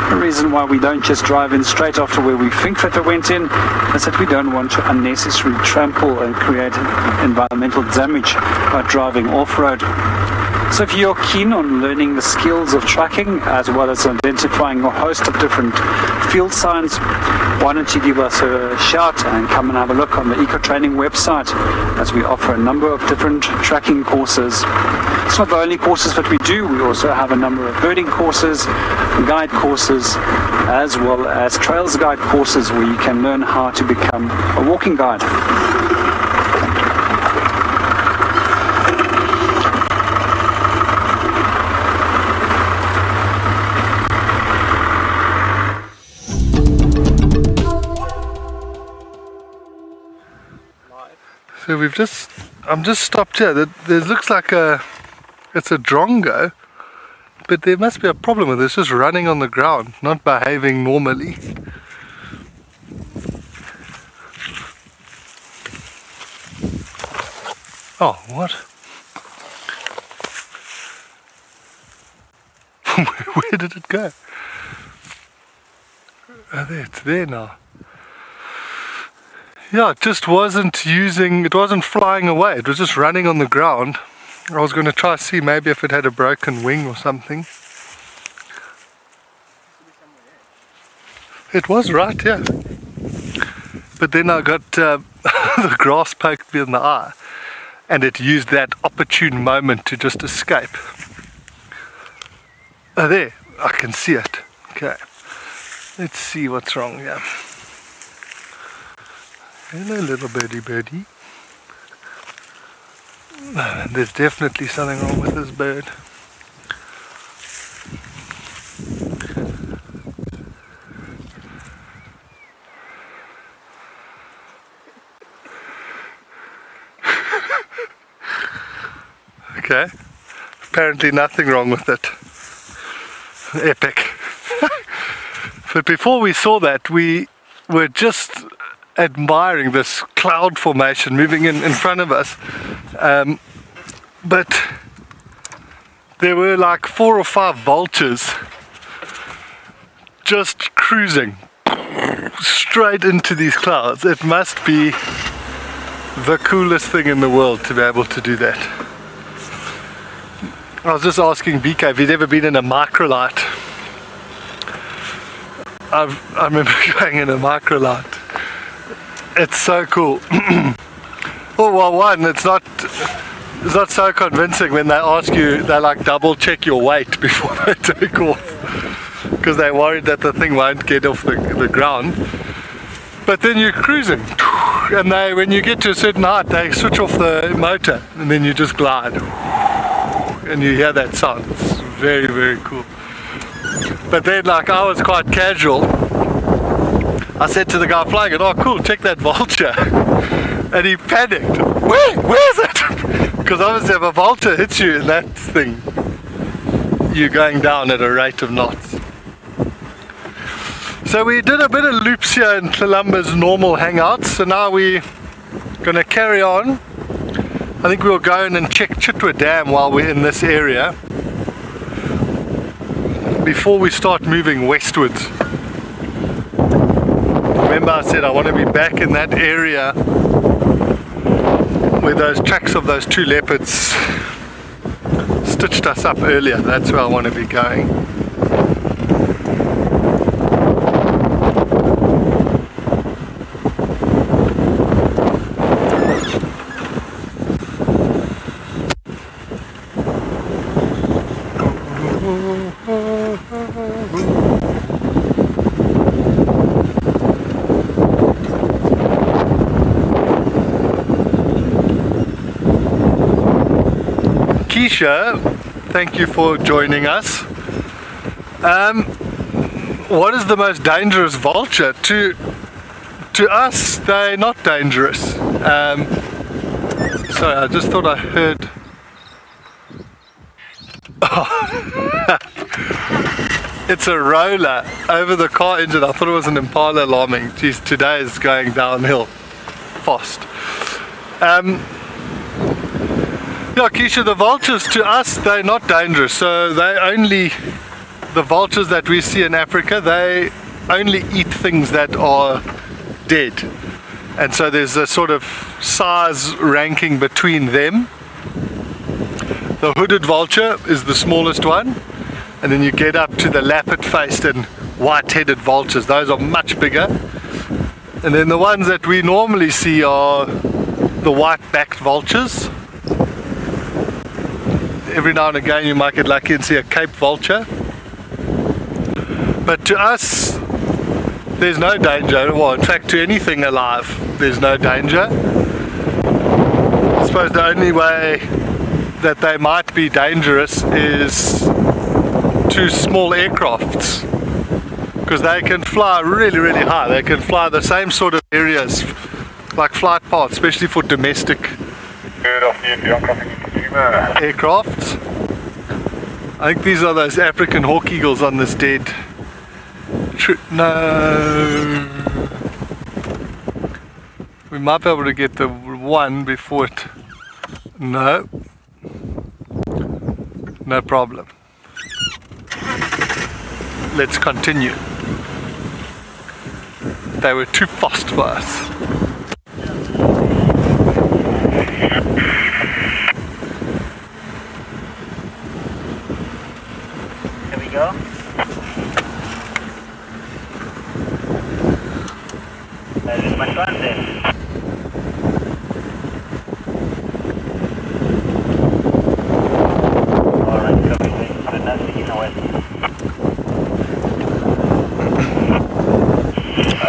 The reason why we don't just drive in straight after where we think that they went in is that we don't want to unnecessarily trample and create environmental damage by driving off-road. So if you're keen on learning the skills of tracking as well as identifying a host of different field signs, why don't you give us a shout and come and have a look on the Eco Training website, as we offer a number of different tracking courses. It's not the only courses that we do. We also have a number of birding courses, guide courses, as well as trails guide courses where you can learn how to become a walking guide. So I'm just stopped here. There looks like it's a drongo, but there must be a problem with it. It's just running on the ground, not behaving normally. Oh, what? Where did it go? Oh, there, it's there now. Yeah, it just wasn't flying away, it was just running on the ground. I was going to try to see maybe if it had a broken wing or something. It was right here. But then I got the grass poked me in the eye, and it used that opportune moment to just escape. Oh, there, I can see it. Okay, let's see what's wrong here. Hello, little birdie. There's definitely something wrong with this bird. Okay, apparently nothing wrong with it. Epic. But before we saw that, we were just admiring this cloud formation moving in front of us, but there were like 4 or 5 vultures just cruising straight into these clouds. It must be the coolest thing in the world to be able to do that. I was just asking BK if he'd ever been in a microlight. I remember going in a microlight. It's so cool. Oh, well, one, it's not so convincing when they ask you, they like double check your weight before they take off. because they're worried that the thing won't get off the ground. But then you're cruising, and when you get to a certain height, they switch off the motor, and then you just glide, and you hear that sound. It's very, very cool. But then, like, I was quite casual. I said to the guy flying it, "Oh, cool, check that vulture," and he panicked. Where is it? Because obviously, if a vulture hits you in that thing, you're going down at a rate of knots. So we did a bit of loops here in Columba's normal hangouts, so now we're going to carry on. I think we'll go in and check Chitwa Dam while we're in this area, before we start moving westwards. Remember I said I want to be back in that area where those tracks of those two leopards stitched us up earlier. That's where I want to be going. Keisha, thank you for joining us. What is the most dangerous vulture? To us, they're not dangerous. Sorry, I just thought I heard. Oh. It's a roller over the car engine. I thought it was an Impala alarming. Geez, today is going downhill fast. Yeah, Keisha, the vultures to us, they're not dangerous. So the vultures that we see in Africa, they only eat things that are dead. And so there's a sort of size ranking between them. The hooded vulture is the smallest one. And then you get up to the lappet-faced and white-headed vultures. Those are much bigger. And then the ones that we normally see are the white-backed vultures. Every now and again you might get lucky and see a Cape vulture. But to us, there's no danger. Well, in fact, to anything alive, there's no danger. I suppose the only way that they might be dangerous is to small aircrafts, because they can fly really, really high. They can fly the same sort of areas, like flight paths, especially for domestic aircrafts. I think these are those African hawk eagles on this dead no, we might be able to get the one before it. No problem. Let's continue. They were too fast for us. Here we go. That is my son then. Alright, coming to nothing in the west.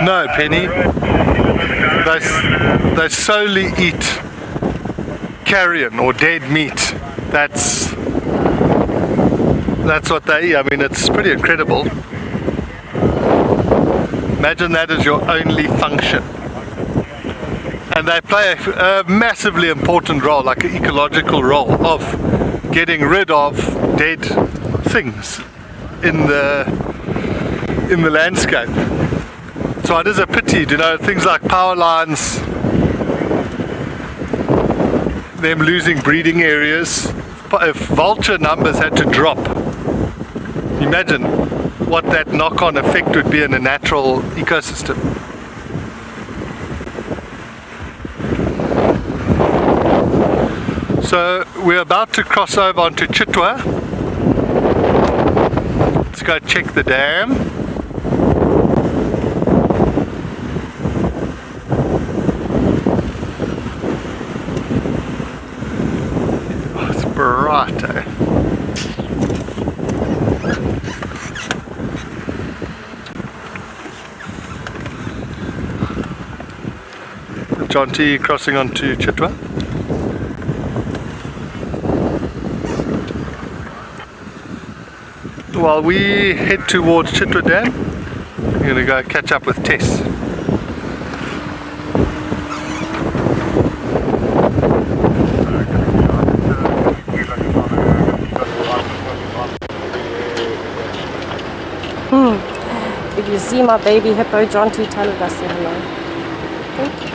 No, Penny. They solely eat carrion or dead meat. That's what they eat. I mean, it's pretty incredible. Imagine that as your only function. And they play a massively important role, like an ecological role, of getting rid of dead things in the landscape. So it is a pity, you know, things like power lines, them losing breeding areas. If vulture numbers had to drop, imagine what that knock-on effect would be in a natural ecosystem. So we're about to cross over onto Chitwa. Let's go check the dam. Bright, eh? Jonty crossing onto Chitwa. While we head towards Chitwa Dam, we're going to go catch up with Tess. If you see my baby hippo Jonty, tell it I said hello. Thank you.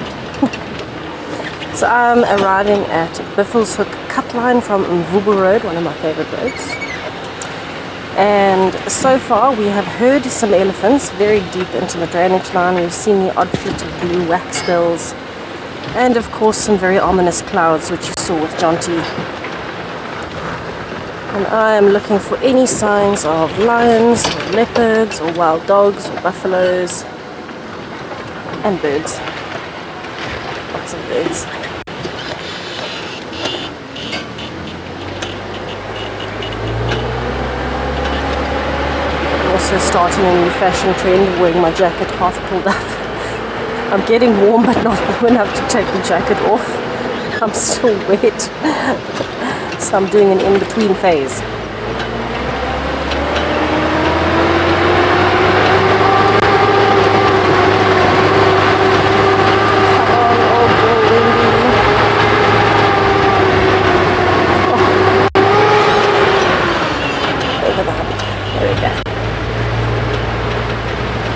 So I'm arriving at Biffles Hook Cut Line from Mvubu Road, one of my favorite roads. And so far we have heard some elephants very deep into the drainage line. We've seen the odd flit of blue wax bills, and of course some very ominous clouds, which you saw with Jonty. And I am looking for any signs of lions, or leopards, or wild dogs, or buffaloes, and birds. Lots of birds. I'm also starting a new fashion trend, wearing my jacket half pulled up. I'm getting warm, but not warm enough to take the jacket off. I'm still wet. So I'm doing an in-between phase.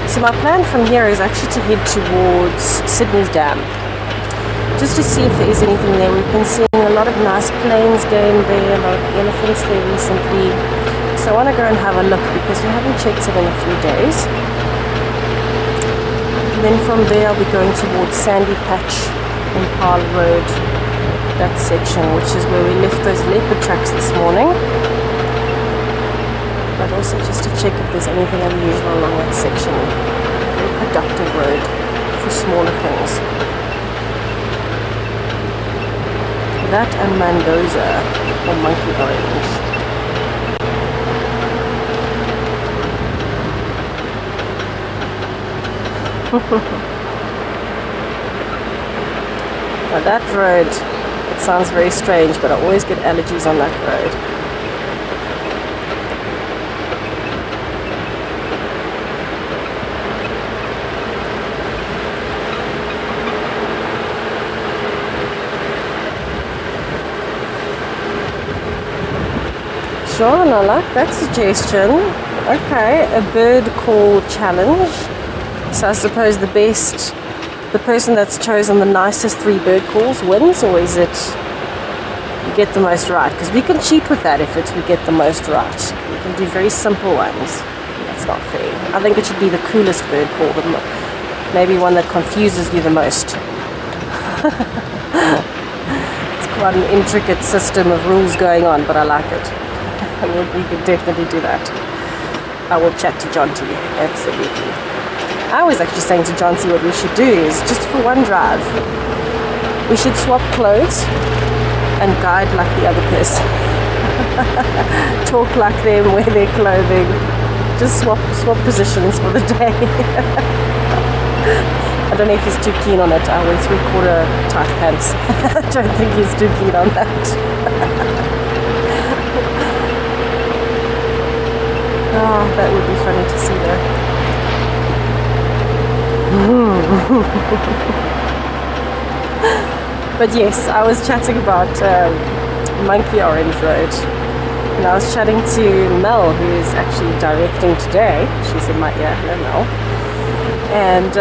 So my plan from here is actually to head towards Sydney's Dam, just to see if there is anything there. We've been seeing a lot of nice plains game there, a lot of elephants there recently. So I want to go and have a look because we haven't checked it in a few days. And then from there I'll be going towards Sandy Patch and Parle Road, that section, which is where we left those leopard tracks this morning. But also just to check if there's anything unusual along that section. A very productive road for smaller things. That and Mendoza, or monkey orange. Now that road, it sounds very strange, but I always get allergies on that road. Sure, and I like that suggestion. Okay, a bird call challenge. So I suppose the person that's chosen the nicest 3 bird calls wins, or is it you get the most right? Because we can cheat with that if it's we get the most right. We can do very simple ones. That's not fair. I think it should be the coolest bird call, maybe one that confuses you the most. It's quite an intricate system of rules going on, but I like it. We could definitely do that. I will chat to Jonty, absolutely. I was actually saying to Jonty what we should do is, just for one drive, we should swap clothes and guide like the other person. Talk like them, wear their clothing. Just swap positions for the day. I don't know if he's too keen on it. I wear 3/4 tight pants. I don't think he's too keen on that. Oh, that would be funny to see though. But yes, I was chatting about Monkey Orange Road, and I was chatting to Mel, who is actually directing today. She's in my ear, hello Mel. And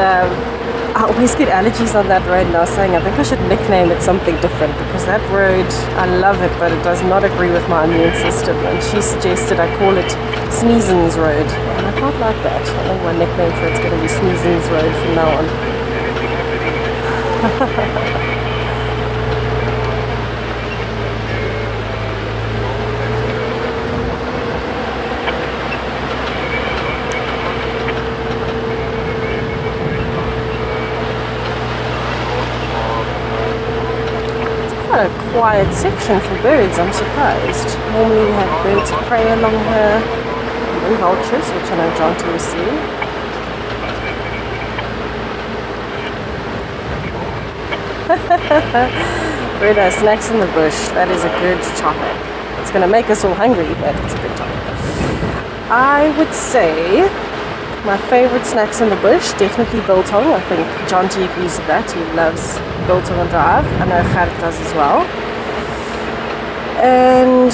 I always get allergies on that road, and I was saying I think I should nickname it something different, because that road, I love it, but it does not agree with my immune system. And she suggested I call it Sneezens Road, and I quite like that. I think my nickname for it's going to be Sneezens Road from now on. A quiet section for birds, I'm surprised. Normally we have birds of prey along here, and vultures, which I know Jonty will see. Very nice. Snacks in the bush. That is a good topic. It's going to make us all hungry, but it's a good topic. I would say my favorite snacks in the bush, definitely biltong. I think John G agrees with that. He loves biltong on drive. I know Gert does as well. And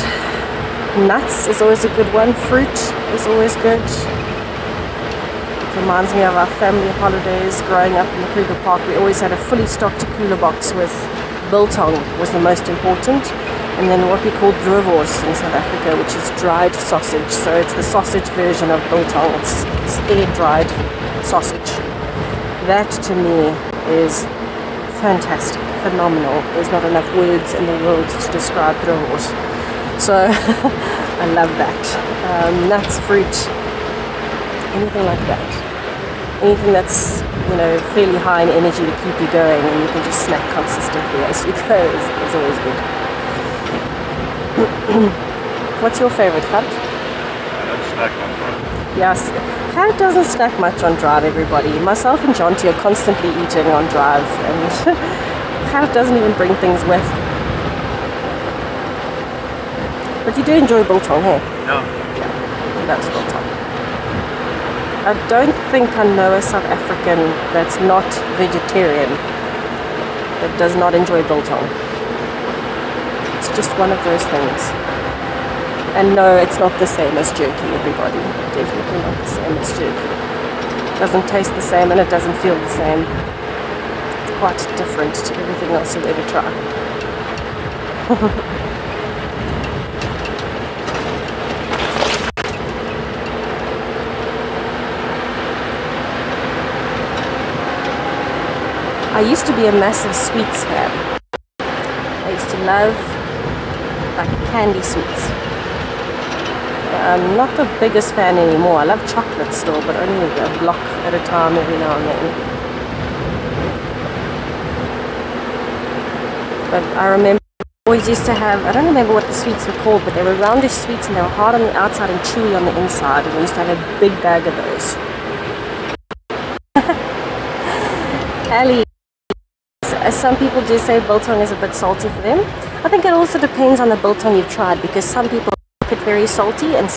nuts is always a good one. Fruit is always good. It reminds me of our family holidays growing up in the Kruger Park. We always had a fully stocked cooler box with biltong was the most important. And then what we call droewors in South Africa, which is dried sausage. So it's the sausage version of biltong. It's air-dried sausage. That to me is fantastic, phenomenal. There's not enough words in the world to describe droewors. So I love that. Nuts, fruit, anything like that. Anything that's, you know, fairly high in energy to keep you going and you can just snack consistently as you go is always good. What's your favorite, Gert? I don't snack on drive. Yes, Gert doesn't snack much on drive, everybody. Myself and Jonty are constantly eating on drive, and Gert doesn't even bring things with. But you do enjoy biltong, hey? No. Yeah, he loves biltong. I don't think I know a South African that's not vegetarian that does not enjoy biltong. It's just one of those things. And no, it's not the same as jerky, everybody. Definitely not the same as jerky. It doesn't taste the same and it doesn't feel the same. It's quite different to everything else you'll ever try. I used to be a massive sweets fan. I used to love like candy sweets. I'm not the biggest fan anymore. I love chocolate still, but only a block at a time every now and then. But I remember I always used to have, I don't remember what the sweets were called, but they were roundish sweets and they were hard on the outside and chewy on the inside, and we used to have a big bag of those. Ali, some people do say biltong is a bit salty for them. I think it also depends on the biltong you've tried, because some people like it very salty and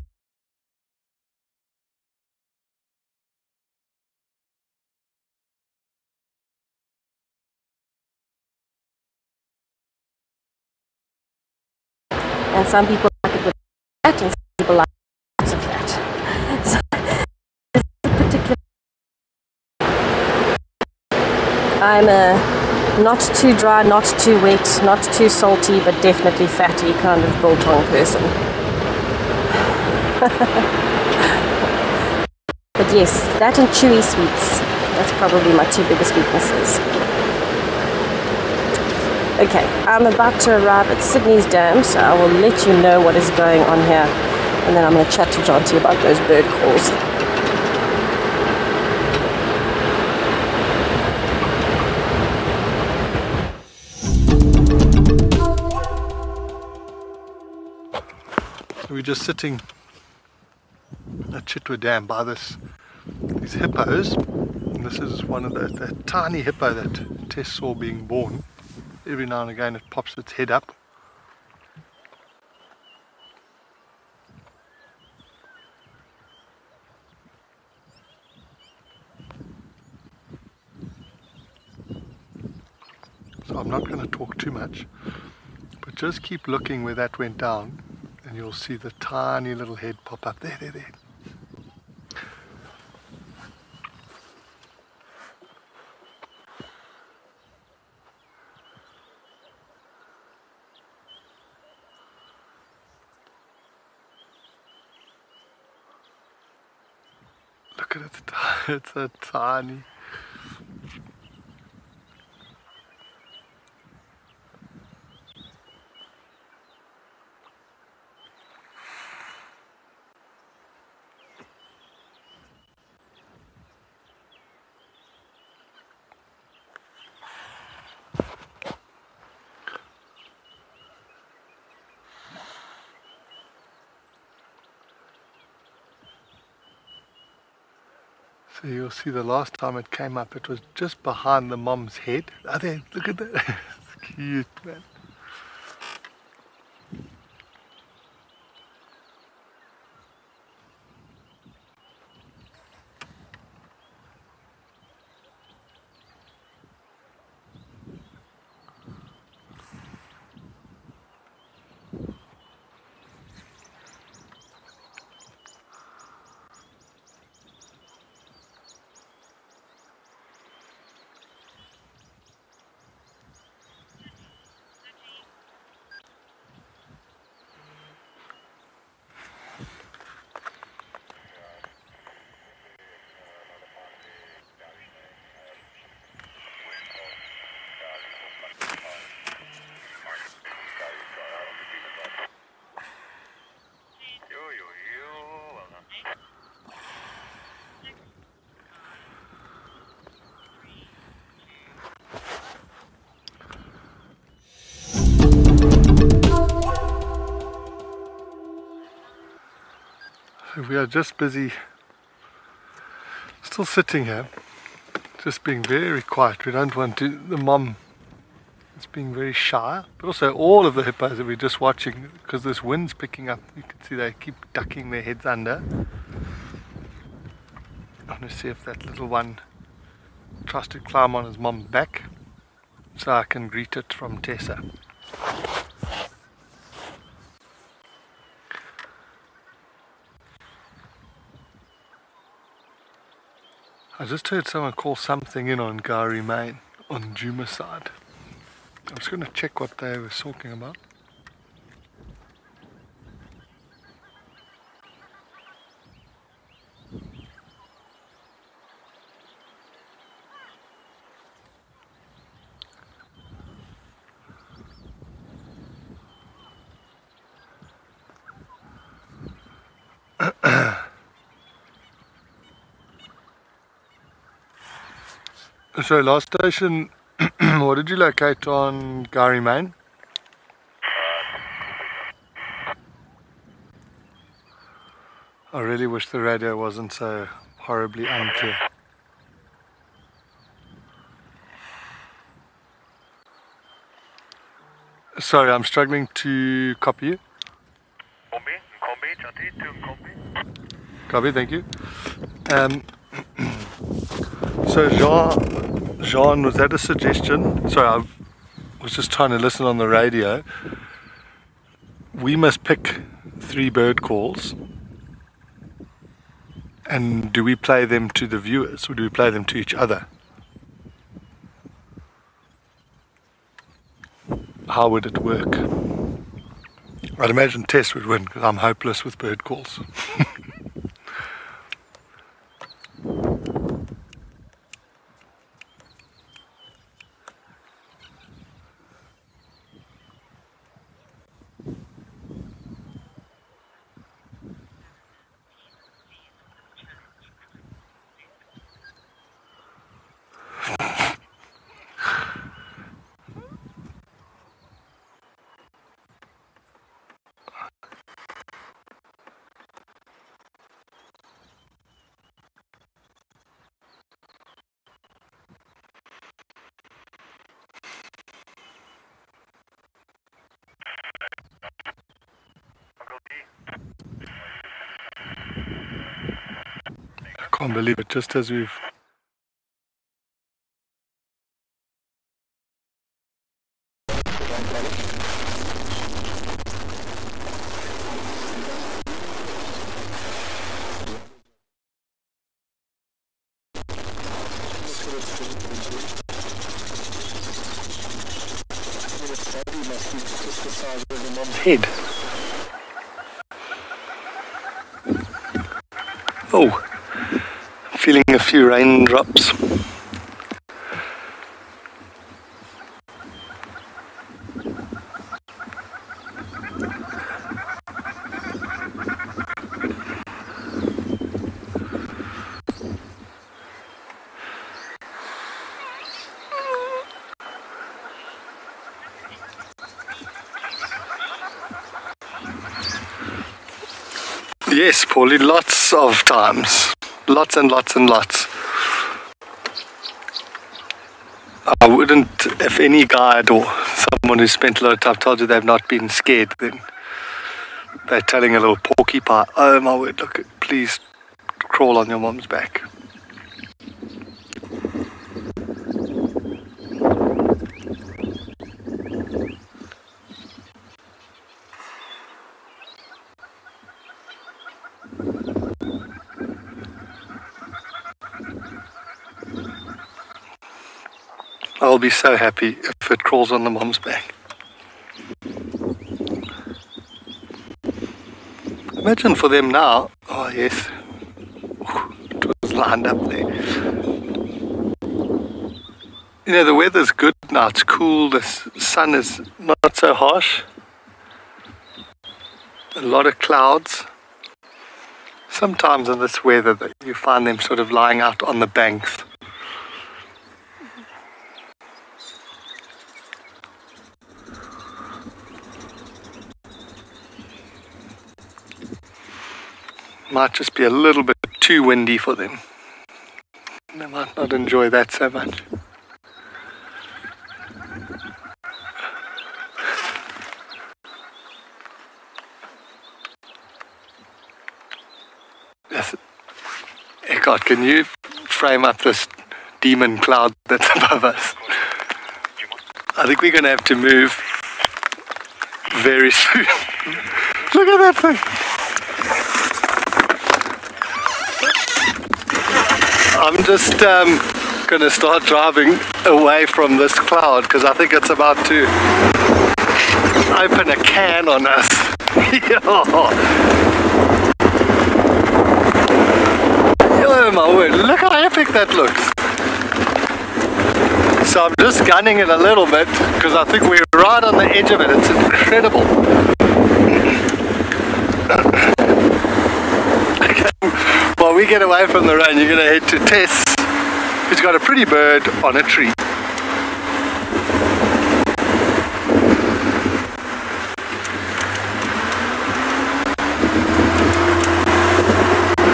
some people like it with fat and some people like lots of fat. So this particular, I'm a not too dry, not too wet, not too salty, but definitely fatty kind of biltong person. But yes, that and chewy sweets, that's probably my two biggest weaknesses. Okay, I'm about to arrive at Sydney's Dam, so I will let you know what is going on here, and then I'm going to chat to Jonty about those bird calls. So we're just sitting at Chitwa Dam by these hippos, and this is one of that tiny hippo that Tess saw being born. Every now and again it pops its head up. So I'm not going to talk too much, but just keep looking where that went down and you'll see the tiny little head pop up. There. Look at it, it's a tiny. So you'll see the last time it came up, it was just behind the mom's head. Oh, there, look at that. It's cute, man. We are just busy, still sitting here, just being very quiet. We don't want to, the mom is being very shy, but also all of the hippos that we're just watching, because this wind's picking up, you can see they keep ducking their heads under. I want to see if that little one tries to climb on his mom's back, so I can greet it from Tessa. I just heard someone call something in on Gari Main, on Juma side. I'm just going to check what they were talking about. So last station, what did you locate on Gari Main? I really wish the radio wasn't so horribly unclear. Sorry, I'm struggling to copy you. Copy, thank you. So Jean, was that a suggestion? Sorry, I was just trying to listen on the radio. We must pick 3 bird calls. And do we play them to the viewers or do we play them to each other? How would it work? I'd imagine Tess would win because I'm hopeless with bird calls. I can't believe it, just as we've... head. Oh, feeling a few raindrops. Yes, Paulie, lots of times. Lots and lots and lots. I wouldn't, if any guide or someone who spent a lot of time told you they've not been scared, then they're telling a little porcupine, oh my word, look, please crawl on your mom's back. I'll be so happy if it crawls on the mom's back. Imagine for them now, oh yes, it was lined up there. You know, the weather's good now, it's cool, the sun is not so harsh. A lot of clouds. Sometimes in this weather you find them sort of lying out on the banks. Might just be a little bit too windy for them. They might not enjoy that so much. Yes. Eckhart, can you frame up this demon cloud that's above us? I think we're going to have to move very soon. Look at that thing. I'm just going to start driving away from this cloud because I think it's about to open a can on us. Oh my word, look how epic that looks. So I'm just gunning it a little bit because I think we're right on the edge of it. It's incredible. While we get away from the rain, you're going to head to Tess, who's got a pretty bird on a tree.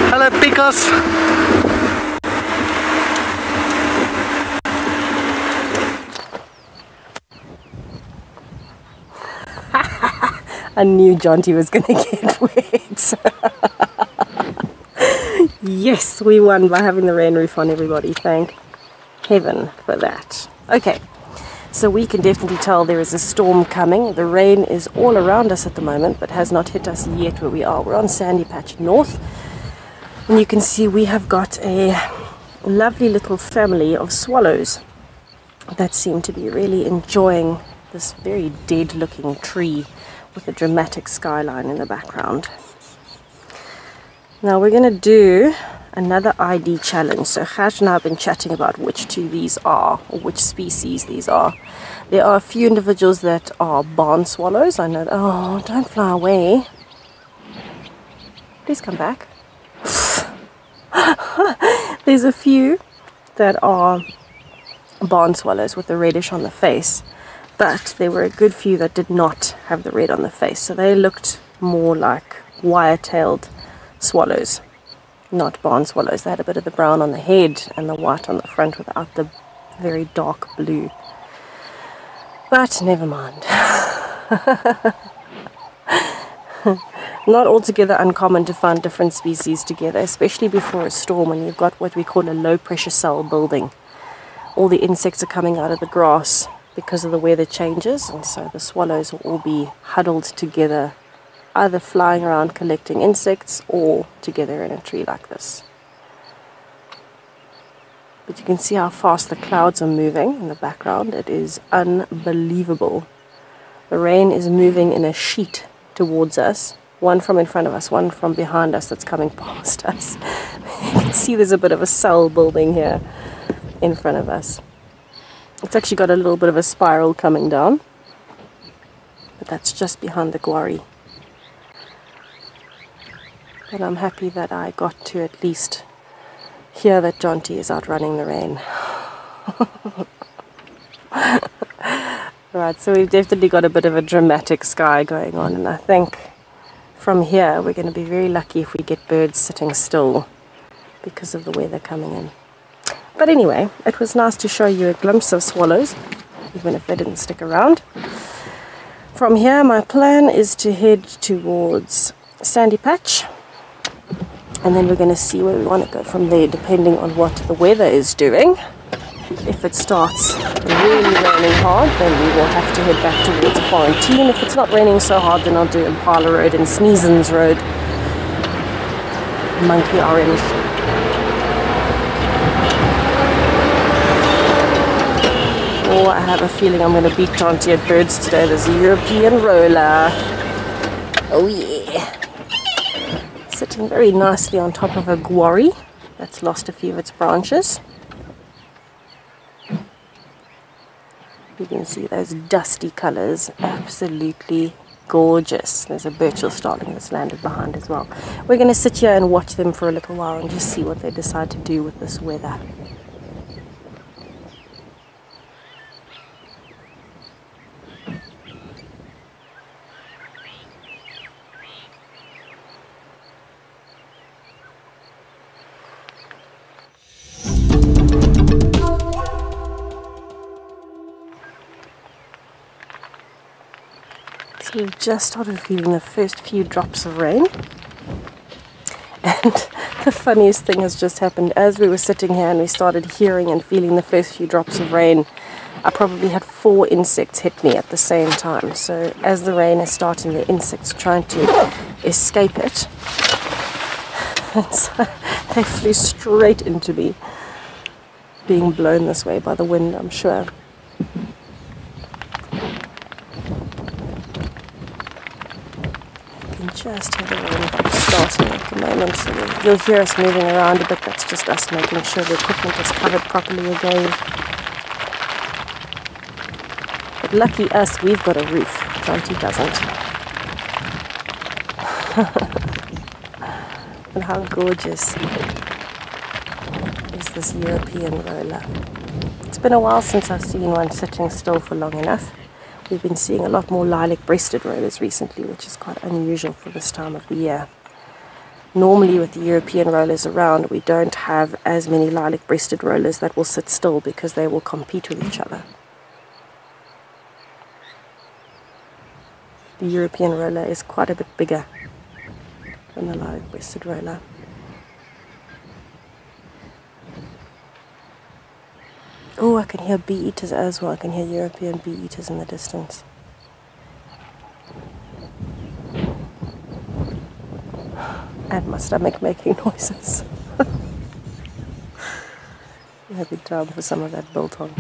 Hello, Picos. I knew Jonty was going to get wet. Yes, we won by having the rain roof on, everybody. Thank heaven for that. Okay, so we can definitely tell there is a storm coming. The rain is all around us at the moment, but has not hit us yet where we are. We're on Sandy Patch North. And you can see we have got a lovely little family of swallows that seem to be really enjoying this very dead looking tree with a dramatic skyline in the background. Now we're going to do another ID challenge. So Haj and I have been chatting about which two these are, or which species these are. There are a few individuals that are barn swallows. I know, oh, don't fly away. Please come back. There's a few that are barn swallows with the reddish on the face, but there were a good few that did not have the red on the face, so they looked more like wire-tailed swallows, not barn swallows. They had a bit of the brown on the head and the white on the front without the very dark blue, but never mind. Not altogether uncommon to find different species together, especially before a storm when you've got what we call a low pressure cell building. All the insects are coming out of the grass because of the weather changes, and so the swallows will all be huddled together, either flying around collecting insects or together in a tree like this. But you can see how fast the clouds are moving in the background. It is unbelievable. The rain is moving in a sheet towards us, one from in front of us, one from behind us that's coming past us. You can see there's a bit of a cell building here in front of us. It's actually got a little bit of a spiral coming down, but that's just behind the quarry. But I'm happy that I got to at least hear that Jonty is outrunning the rain. Right, so we've definitely got a bit of a dramatic sky going on, and I think from here we're going to be very lucky if we get birds sitting still because of the weather coming in. But anyway, it was nice to show you a glimpse of swallows, even if they didn't stick around. From here, my plan is to head towards Sandy Patch, and then we're going to see where we want to go from there, depending on what the weather is doing. If it starts really raining hard, then we will have to head back towards Quarantine. If it's not raining so hard, then I'll do Impala Road and Sneezens Road. Monkey Orange. Oh, I have a feeling I'm going to beat Tonti at birds today. There's a European roller. Oh yeah. Sitting very nicely on top of a guarri that's lost a few of its branches. You can see those dusty colors, absolutely gorgeous. There's a Birchall starling that's landed behind as well. We're going to sit here and watch them for a little while and just see what they decide to do with this weather. We've just started feeling the first few drops of rain, and the funniest thing has just happened. As we were sitting here and we started hearing and feeling the first few drops of rain, I probably had 4 insects hit me at the same time. So as the rain is starting, the insects trying to escape it, and so they flew straight into me, being blown this way by the wind, I'm sure. Just hear the rain starting at the moment, so you'll hear us moving around a bit. That's just us making sure the equipment is covered properly again. But lucky us, we've got a roof. Tonti doesn't. And how gorgeous is this European roller? It's been a while since I've seen one sitting still for long enough. We've been seeing a lot more lilac-breasted rollers recently, which is quite unusual for this time of the year. Normally with the European rollers around, we don't have as many lilac-breasted rollers that will sit still because they will compete with each other. The European roller is quite a bit bigger than the lilac-breasted roller. Oh, I can hear bee-eaters as well. I can hear European bee-eaters in the distance. And my stomach making noises. Maybe time for some of that biltong.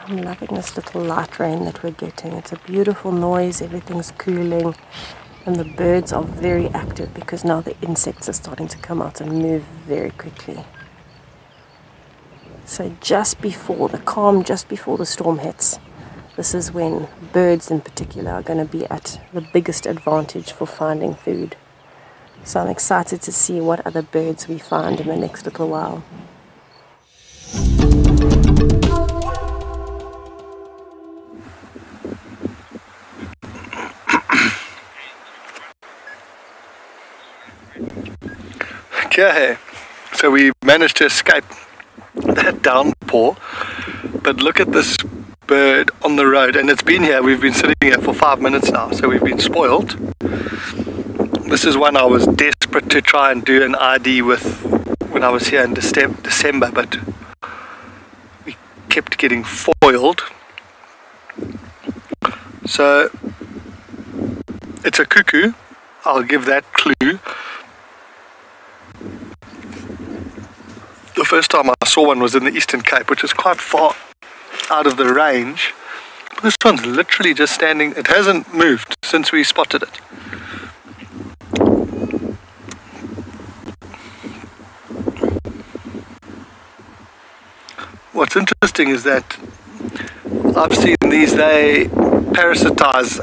I'm loving this little light rain that we're getting. It's a beautiful noise, everything's cooling, and the birds are very active because now the insects are starting to come out and move very quickly. So just before the calm, just before the storm hits, this is when birds in particular are going to be at the biggest advantage for finding food. So I'm excited to see what other birds we find in the next little while. Okay, so we managed to escape that downpour, but look at this bird on the road, and it's been here, we've been sitting here for 5 minutes now, so we've been spoiled. This is one I was desperate to try and do an ID with when I was here in December, but we kept getting foiled. So it's a cuckoo, I'll give that clue. The first time I saw one was in the Eastern Cape, which is quite far out of the range. This one's literally just standing, it hasn't moved since we spotted it. What's interesting is that I've seen these, they parasitize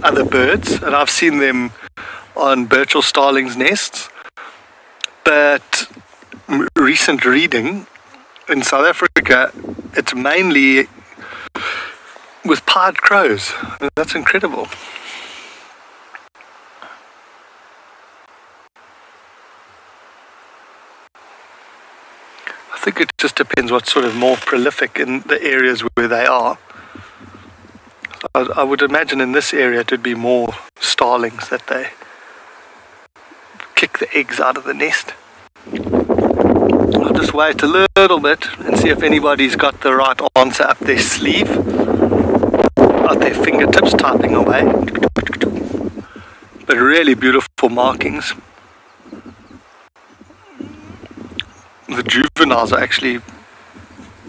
other birds, and I've seen them on Birchall starlings' nests, but recent reading in South Africa, it's mainly with pied crows. I mean, that's incredible. I think it just depends what's sort of more prolific in the areas where they are. I would imagine in this area it would be more starlings that they kick the eggs out of the nest. I'll just wait a little bit and see if anybody's got the right answer up their sleeve, at their fingertips, typing away. But really beautiful markings. The juveniles are actually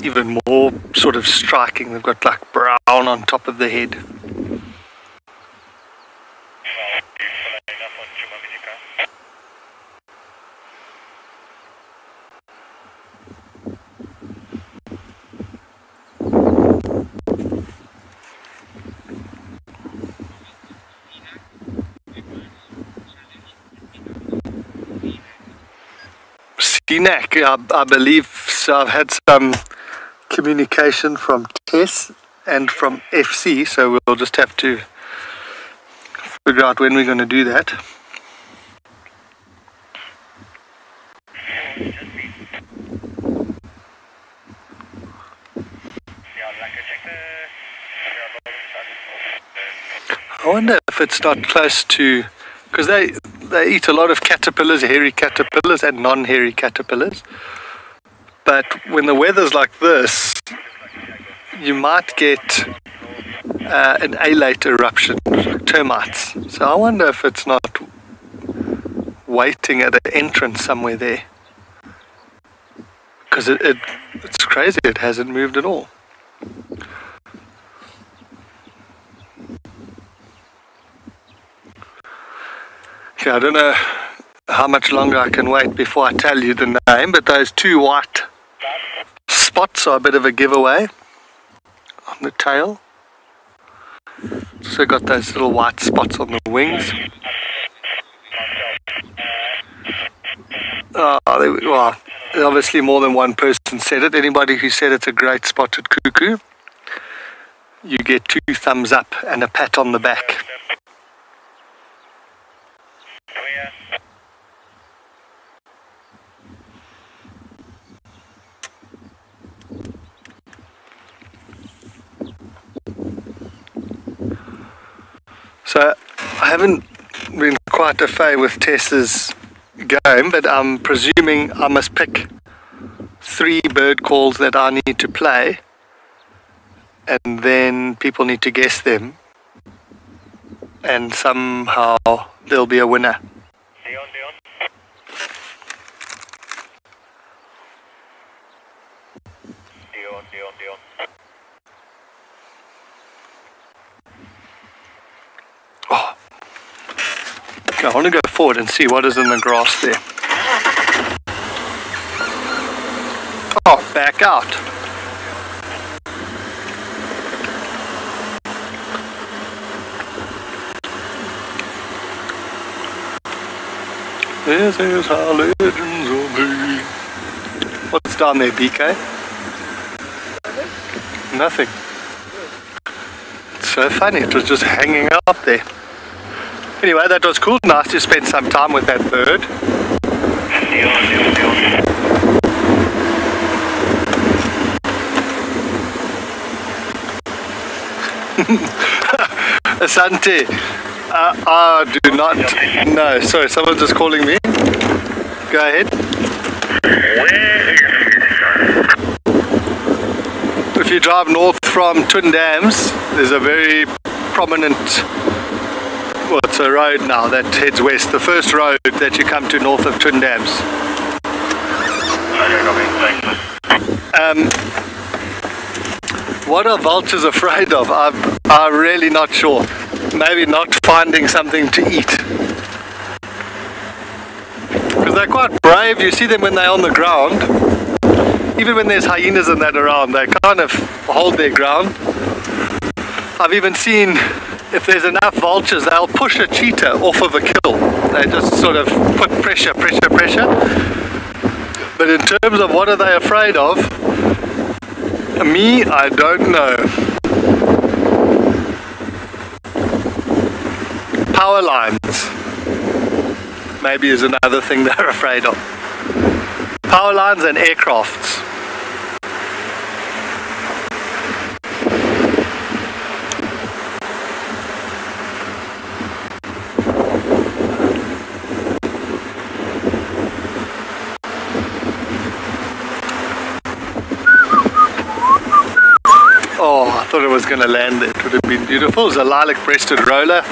even more sort of striking. They've got like brown on top of the head. I believe so. I've had some communication from Tess and from FC, so we'll just have to figure out when we're going to do that. I wonder if it's not close to, because they eat a lot of caterpillars, hairy caterpillars and non-hairy caterpillars. But when the weather's like this, you might get an alate eruption, like termites. So I wonder if it's not waiting at an entrance somewhere there. Because it's crazy, it hasn't moved at all. Okay, I don't know how much longer I can wait before I tell you the name, but those two white spots are a bit of a giveaway on the tail. Also got those little white spots on the wings. Well, obviously more than one person said it. Anybody who said it's a great spotted cuckoo, you get 2 thumbs up and a pat on the back. So I haven't been quite a fan with Tess's game, but I'm presuming I must pick 3 bird calls that I need to play, and then people need to guess them, and somehow there'll be a winner. Oh. Okay, I want to go forward and see what is in the grass there. Oh, back out. This is how legends will be. What's down there, BK? Nothing. It's so funny, it was just hanging out there. Anyway, that was cool. Nice to spend some time with that bird. Asante, I do not know. Sorry, someone's just calling me. Go ahead. If you drive north from Twin Dams, there's a very prominent, well, it's a road now that heads west. The first road that you come to north of Twin Dams. What are vultures afraid of? I'm really not sure. Maybe not finding something to eat. Because they're quite brave. You see them when they're on the ground. Even when there's hyenas and that around, they kind of hold their ground. I've even seen, if there's enough vultures, they'll push a cheetah off of a kill. They just sort of put pressure. But in terms of what are they afraid of, Me, I don't know. Power lines maybe is another thing they're afraid of. Power lines and aircrafts. Oh, I thought it was going to land there. It would have been beautiful. It's a lilac-breasted roller.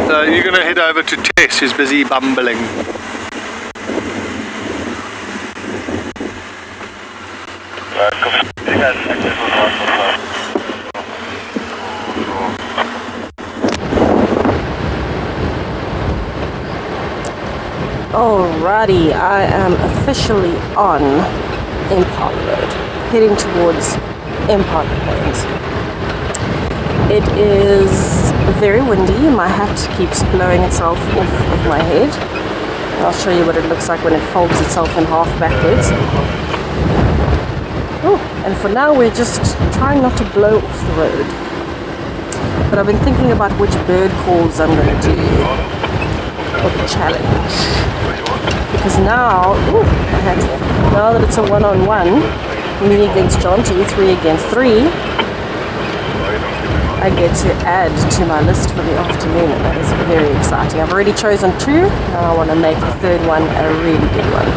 So you're going to head over to Tess, who's busy bumbling. Alrighty, I am officially on Empire Road, heading towards Empire Point. It is very windy, my hat keeps blowing itself off of my head. I'll show you what it looks like when it folds itself in half backwards. Oh, and for now we're just trying not to blow off the road. But I've been thinking about which bird calls I'm going to do for the challenge. Because now, now that it's a one-on-one, me against John G, 3 against 3, I get to add to my list for the afternoon, and that is very exciting. I've already chosen 2, now I want to make the third one a really good one.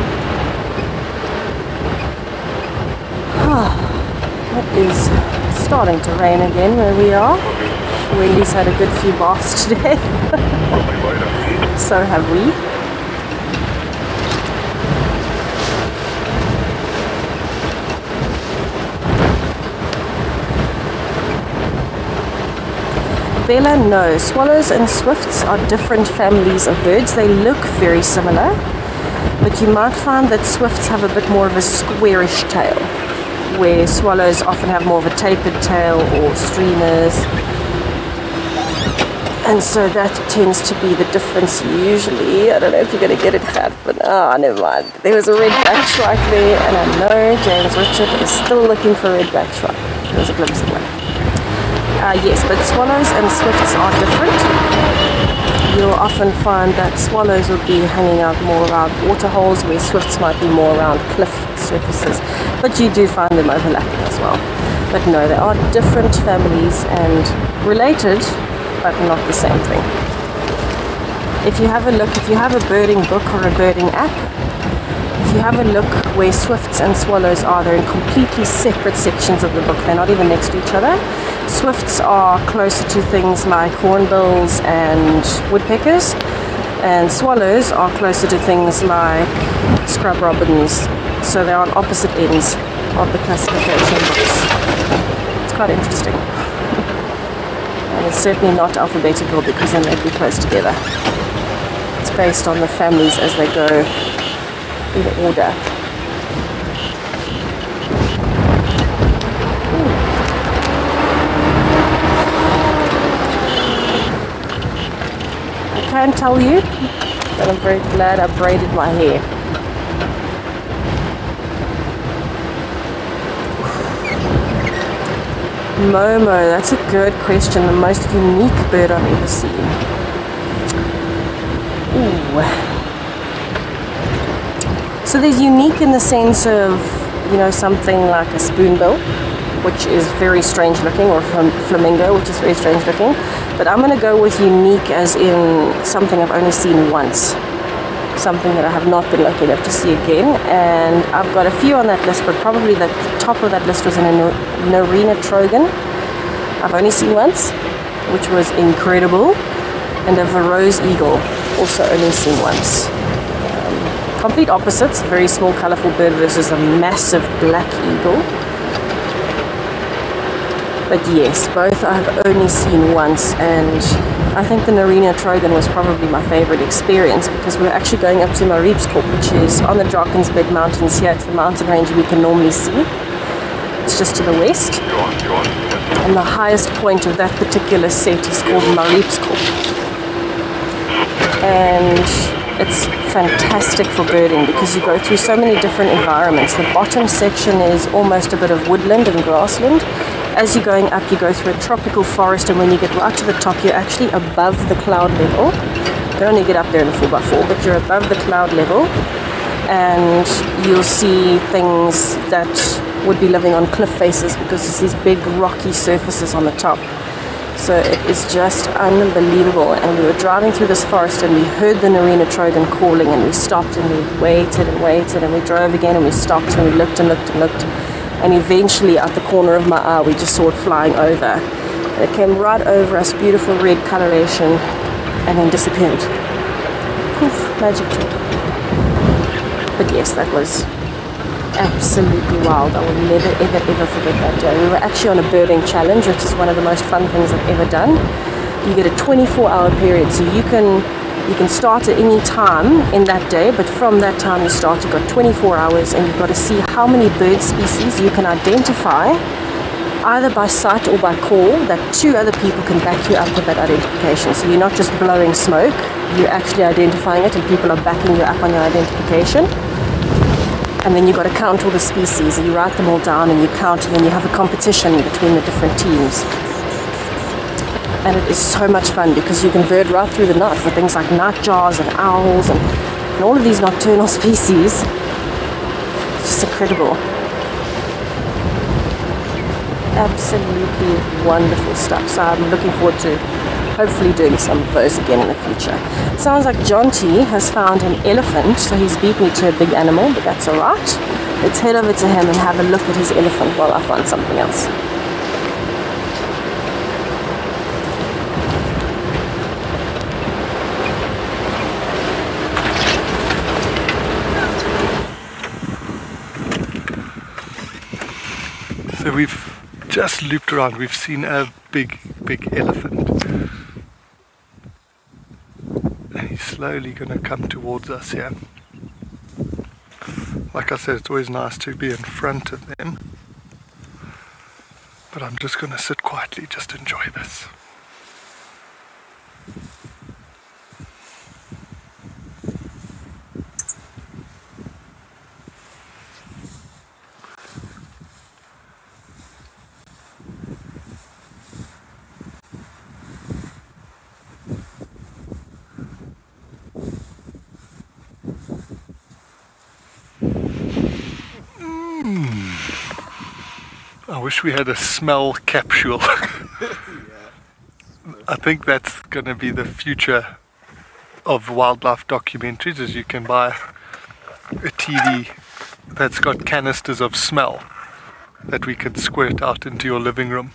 It is starting to rain again where we are. Wendy's had a good few baths today. So have we. Bella, no. Swallows and swifts are different families of birds. They look very similar, but you might find that swifts have a bit more of a squarish tail, where swallows often have more of a tapered tail or streamers. And so that tends to be the difference usually. I don't know if you're going to get it, but never mind. There was a red-backed shrike there, and I know James Richard is still looking for a red-backed shrike. There's a glimpse of one. Yes, but swallows and swifts are different. You'll often find that swallows will be hanging out more around water holes, where swifts might be more around cliff surfaces. But you do find them overlapping as well. But no, they are different families and related, but not the same thing. If you have a look, if you have a birding book or a birding app, if you have a look where swifts and swallows are, they're in completely separate sections of the book. They're not even next to each other. Swifts are closer to things like hornbills and woodpeckers, and swallows are closer to things like scrub robins. So they're on opposite ends of the classification books. It's quite interesting. And it's certainly not alphabetical, because then they'd be close together. It's based on the families as they go in order. I can tell you that I'm very glad I braided my hair. Momo, that's a good question. The most unique bird I've ever seen. Ooh. So there's unique in the sense of, something like a spoonbill, which is very strange looking, or flamingo, which is very strange looking. But I'm going to go with unique as in something I've only seen once. Something that I have not been lucky enough to see again. And I've got a few on that list, but probably the top of that list was in a Narina Trogan. I've only seen once, which was incredible. And a Varose eagle, also only seen once. Complete opposites, very small colourful bird versus a massive black eagle. But yes, both I've only seen once, and I think the Narina Trogan was probably my favourite experience, because we're actually going up to Mariepskorp, which is on the Drakensberg Mountains here. It's the mountain range we can normally see. It's that's just to the west. And the highest point of that particular set is called Mariepskop. And it's fantastic for birding because you go through so many different environments. The bottom section is almost a bit of woodland and grassland. As you're going up, you go through a tropical forest, and when you get right to the top, you're actually above the cloud level. You can only get up there in a 4x4, but you're above the cloud level, and you'll see things that would be living on cliff faces because there's these big rocky surfaces on the top. So it is just unbelievable. And we were driving through this forest and we heard the Narina trogon calling, and we stopped and we waited and waited, and we drove again and we stopped and we looked and looked and looked, and eventually at the corner of my eye we just saw it flying over. And it came right over us, beautiful red coloration, and then disappeared. Poof, magic trick. But yes, that was absolutely wild. I will never ever ever forget that day. We were actually on a birding challenge, which is one of the most fun things I've ever done. You get a 24-hour period, so you can start at any time in that day, but from that time you start, you've got 24 hours, and you've got to see how many bird species you can identify either by sight or by call, that 2 other people can back you up with that identification. So you're not just blowing smoke, you're actually identifying it, and people are backing you up on your identification. And then you've got to count all the species, and you write them all down and you count, and then you have a competition between the different teams. And it is so much fun because you can bird right through the night for things like nightjars and owls and all of these nocturnal species. It's just incredible. Absolutely wonderful stuff. So I'm looking forward to hopefully doing some of those again in the future. It sounds like John T has found an elephant, so he's beat me to a big animal, but that's alright. Let's head over to him and have a look at his elephant while I find something else. So we've just looped around, we've seen a big elephant. And he's slowly going to come towards us here. Like I said, it's always nice to be in front of them. But I'm just going to sit quietly, just enjoy this. I wish we had a smell capsule. I think that's going to be the future of wildlife documentaries, is you can buy a TV that's got canisters of smell that we can squirt out into your living room.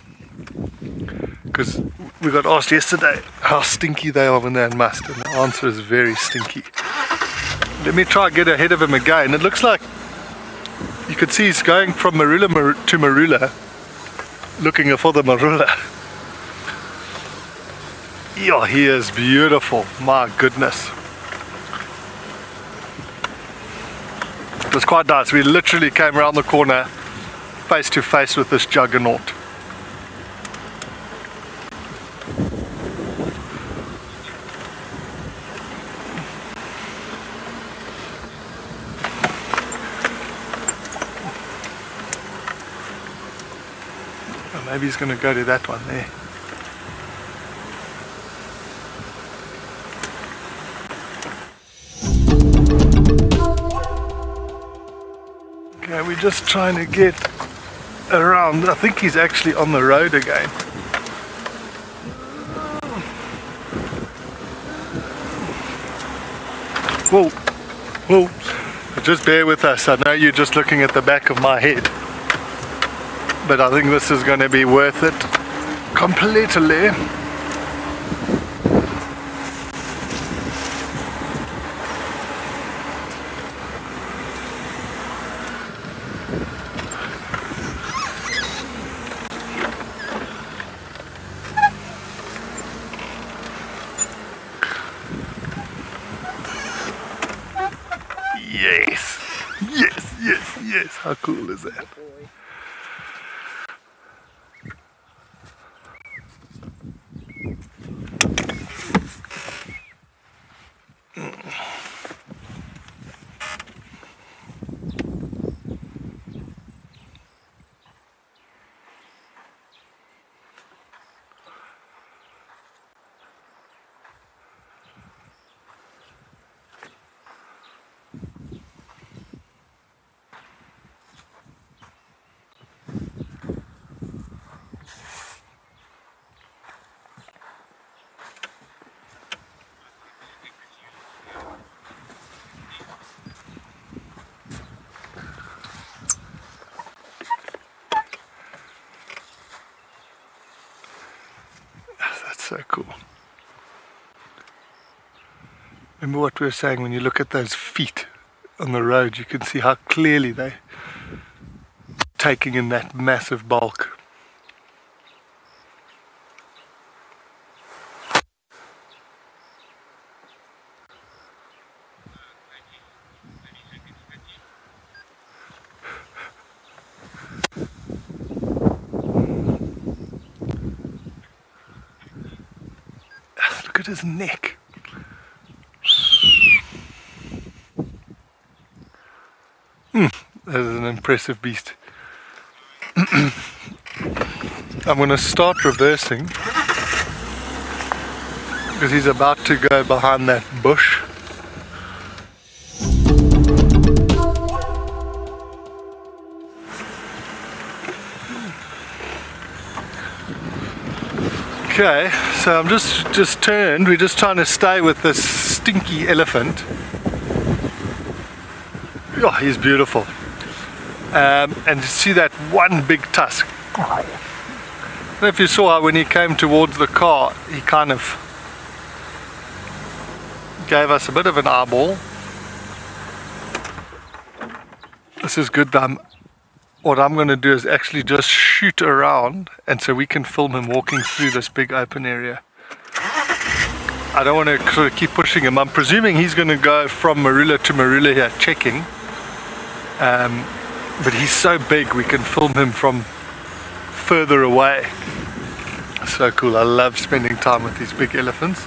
Because we got asked yesterday how stinky they are when they're in must, and the answer is very stinky. Let me try and get ahead of him again. It looks like you could see he's going from Marula to Marula, looking for the Marula. Yeah, he is beautiful, my goodness. It was quite nice. We literally came around the corner face to face with this juggernaut. Maybe he's going to go to that one there. Okay, we're just trying to get around. I think he's actually on the road again. Whoa, whoa. Just bear with us. I know you're just looking at the back of my head, but I think this is going to be worth it completely. Yes, yes, yes, yes. How cool is that? so cool. Remember what we were saying, when you look at those feet on the road, you can see how clearly they're taking in that massive bulk. Look at his neck. That is an impressive beast. I'm going to start reversing because he's about to go behind that bush. Okay, so I'm just turned. We're just trying to stay with this stinky elephant. Oh, he's beautiful. And to see that one big tusk. I don't know if you saw how when he came towards the car, he kind of gave us a bit of an eyeball. This is good. What I'm going to do is actually just shoot around, and so we can film him walking through this big open area. I don't want to sort of keep pushing him. I'm presuming he's going to go from Marula to Marula here checking. But he's so big we can film him from further away. So cool. I love spending time with these big elephants.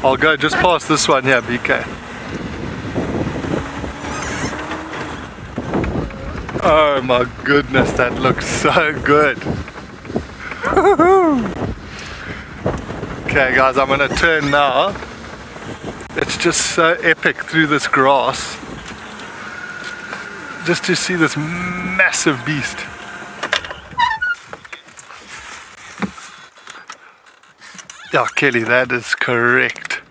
I'll go just past this one here, BK. Oh my goodness, that looks so good. Okay guys, I'm going to turn now. It's just so epic through this grass. Just to see this massive beast. Yeah, Kelly, that is correct.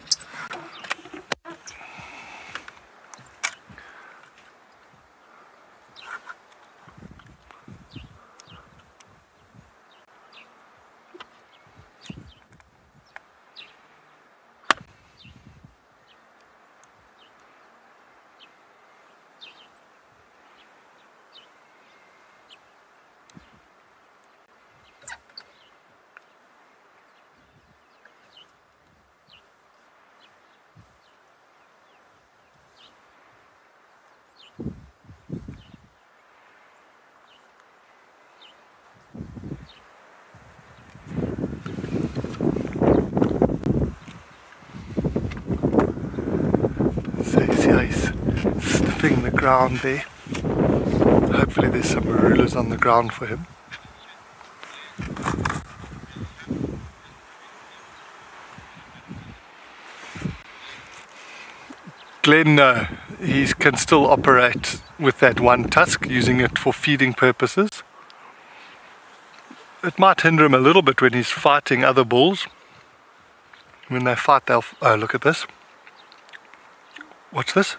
He's sniffing the ground there. Hopefully there's some marulas on the ground for him. Glenn, no, he can still operate with that one tusk, using it for feeding purposes. It might hinder him a little bit when he's fighting other bulls. When they fight, they'll... Oh, look at this. Watch this.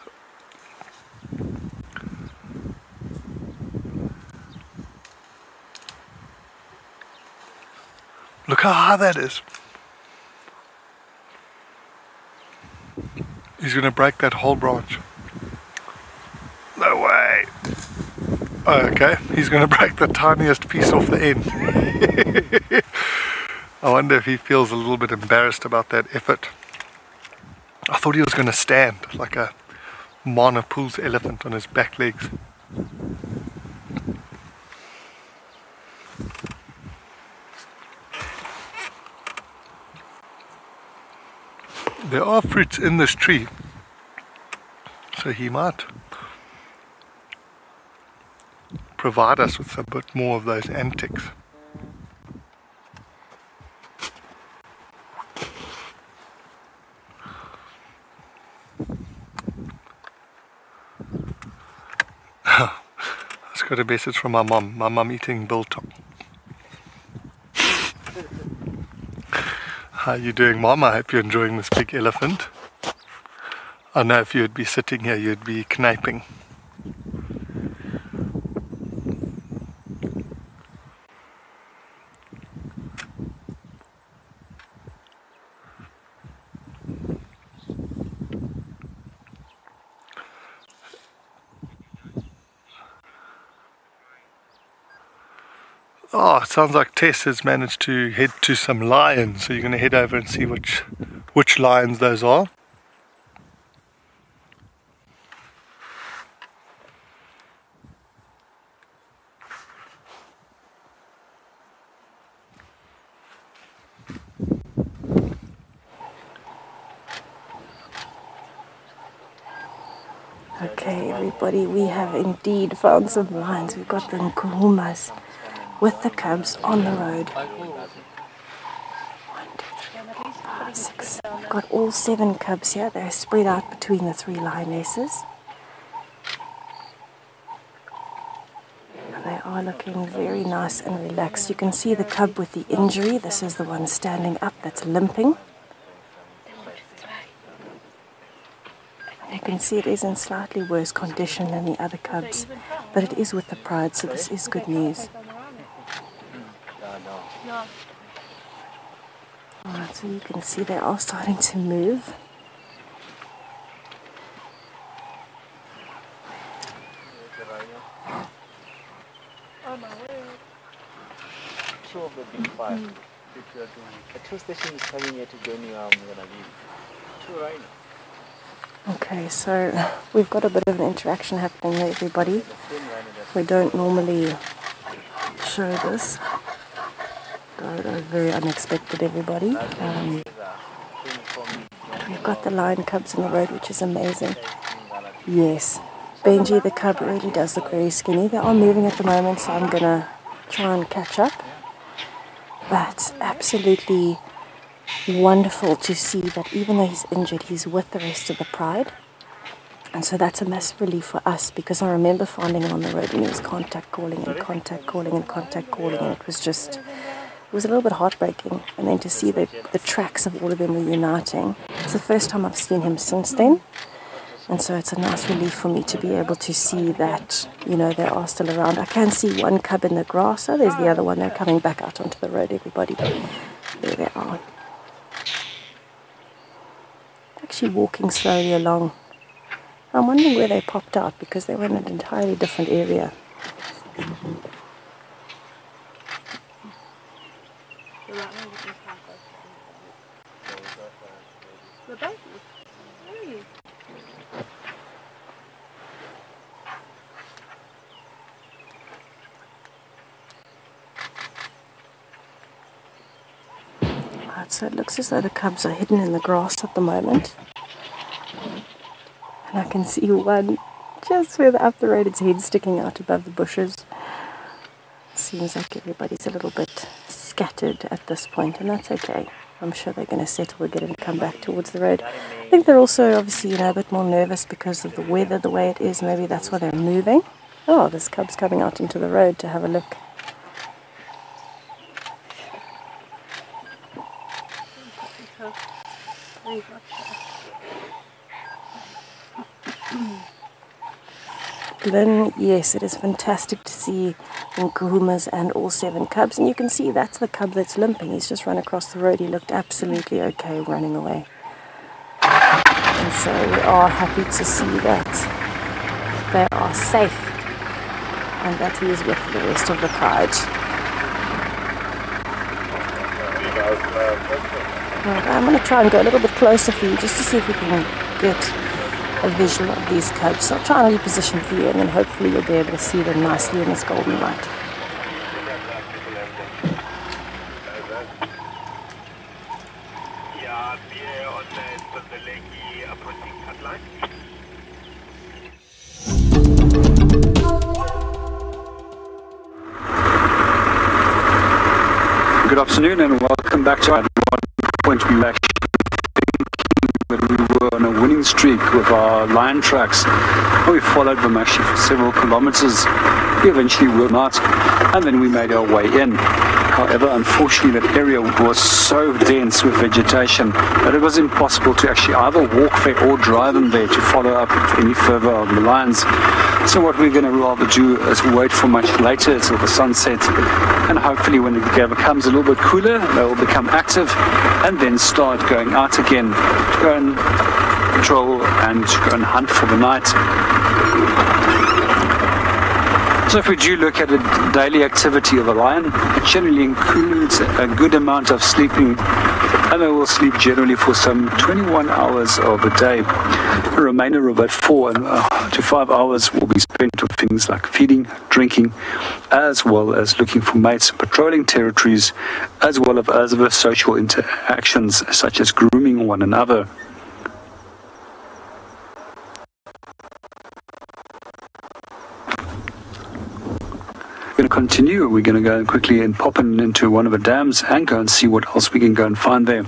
Look how high that is. He's going to break that whole branch. No way. Oh, okay, he's going to break the tiniest piece off the end. I wonder if he feels a little bit embarrassed about that effort. I thought he was going to stand like a Manapul's elephant on his back legs. There are fruits in this tree, so he might provide us with a bit more of those antics. I just got a message from my mum eating biltong. How are you doing, Mom? I hope you're enjoying this big elephant. I know if you would be sitting here, you'd be kniping. Oh, it sounds like Tess has managed to head to some lions. So you're going to head over and see which lions those are. Okay, everybody, we have indeed found some lions. We've got the nkuhumas with the cubs on the road. 1, 2, 3, 4, 5, 6. We've got all 7 cubs here. They're spread out between the 3 lionesses. And they are looking very nice and relaxed. You can see the cub with the injury. This is the one standing up that's limping. You can see it is in slightly worse condition than the other cubs, but it is with the pride, so this is good news. Alright, so you can see they are starting to move. Two of the big 5. If you are doing a 2 station is coming here to join you, I'm gonna leave. 2 right now. Okay, so we've got a bit of an interaction happening there, everybody. We don't normally show this. That was very unexpected, everybody. We've got the lion cubs in the road, which is amazing. Yes, Benji the cub really does look very skinny. They are moving at the moment, so I'm going to try and catch up. But absolutely wonderful to see that even though he's injured, he's with the rest of the pride. And so that's a massive relief for us, because I remember finding him on the road when he was contact calling and contact calling and contact calling, and it was just, it was a little bit heartbreaking. And then to see the tracks of all of them reuniting. It's the first time I've seen him since then. And so it's a nice relief for me to be able to see that, you know, they are still around. I can see one cub in the grass. So there's the other one. They're coming back out onto the road, everybody. There they are. Actually walking slowly along. I'm wondering where they popped out, because they were in an entirely different area. Right, so it looks as though the cubs are hidden in the grass at the moment. And I can see one just further up the road, its head sticking out above the bushes. Seems like everybody's a little bit scattered at this point, and that's okay. I'm sure they're going to settle again and come back towards the road. I think they're also obviously, you know, a bit more nervous because of the weather the way it is. Maybe that's why they're moving. Oh, this cub's coming out into the road to have a look. Then, yes, it is fantastic to see nkuhumas and all 7 cubs. And you can see that's the cub that's limping. He's just run across the road. He looked absolutely okay running away. And so we are happy to see that they are safe and that he is with the rest of the pride. Right, I'm going to try and go a little bit closer for you just to see if we can get a visual of these cubs. So I'll try and reposition for you, and then hopefully you'll be able to see them nicely in this golden light. Good afternoon and welcome back to our point. We were actually thinking that we were on a winning streak with our lion tracks. We followed them actually for several kilometers. We eventually worked them out, and then we made our way in. However, unfortunately, that area was so dense with vegetation that it was impossible to actually either walk there or drive them there to follow up any further on the lions. So what we're going to rather do is wait for much later until the sunset, and hopefully when it becomes a little bit cooler, they will become active and then start going out again to go and patrol and to go and hunt for the night. So if we do look at the daily activity of a lion, it generally includes a good amount of sleeping, and they will sleep generally for some 21 hours of the day. The remainder of about 4 to 5 hours will be spent on things like feeding, drinking, as well as looking for mates, patrolling territories, as well as other social interactions such as grooming one another. We're going to continue. We're going to go quickly and pop into one of the dams and go and see what else we can go and find there.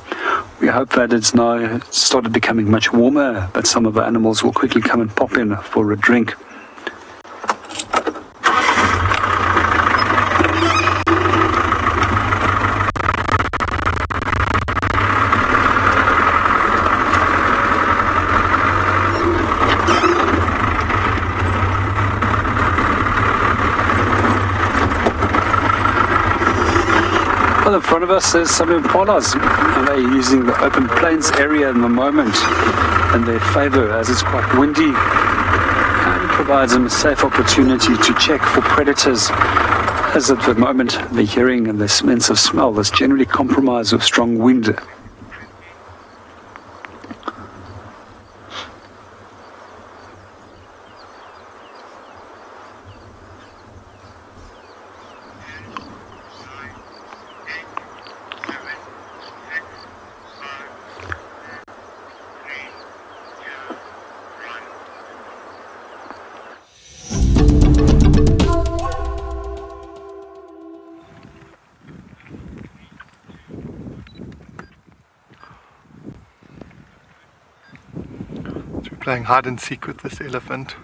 We hope that it's now started becoming much warmer, but some of the animals will quickly come and pop in for a drink. Well, in front of us there's some impalas, and they're using the open plains area in the moment in their favor, as it's quite windy, and it provides them a safe opportunity to check for predators, as at the moment the hearing and the sense of smell is generally compromised with strong wind. Playing hide and seek with this elephant.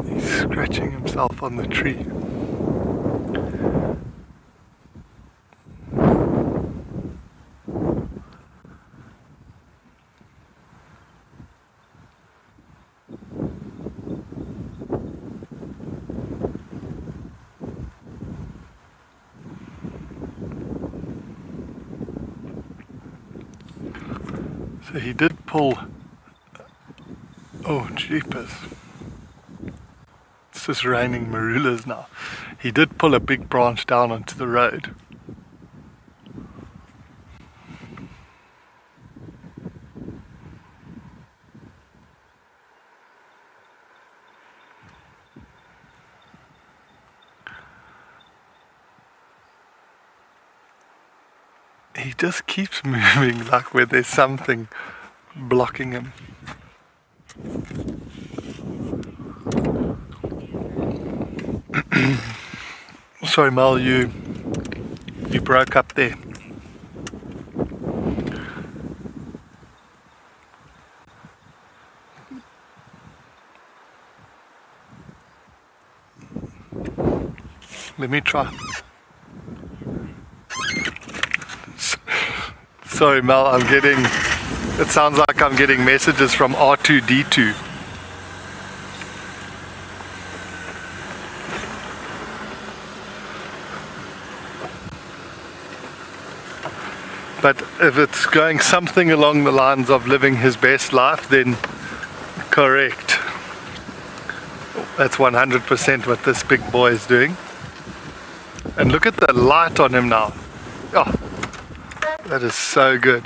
He's scratching himself on the tree. So he did pull, oh jeepers, it's just raining marulas now. He did pull a big branch down onto the road. He just keeps moving like where there's something blocking him. Sorry Mel, you broke up there. Let me try. Sorry Mel, it sounds like I'm getting messages from R2D2. But if it's going something along the lines of living his best life, then correct. That's 100% what this big boy is doing. And look at the light on him now. Oh, that is so good.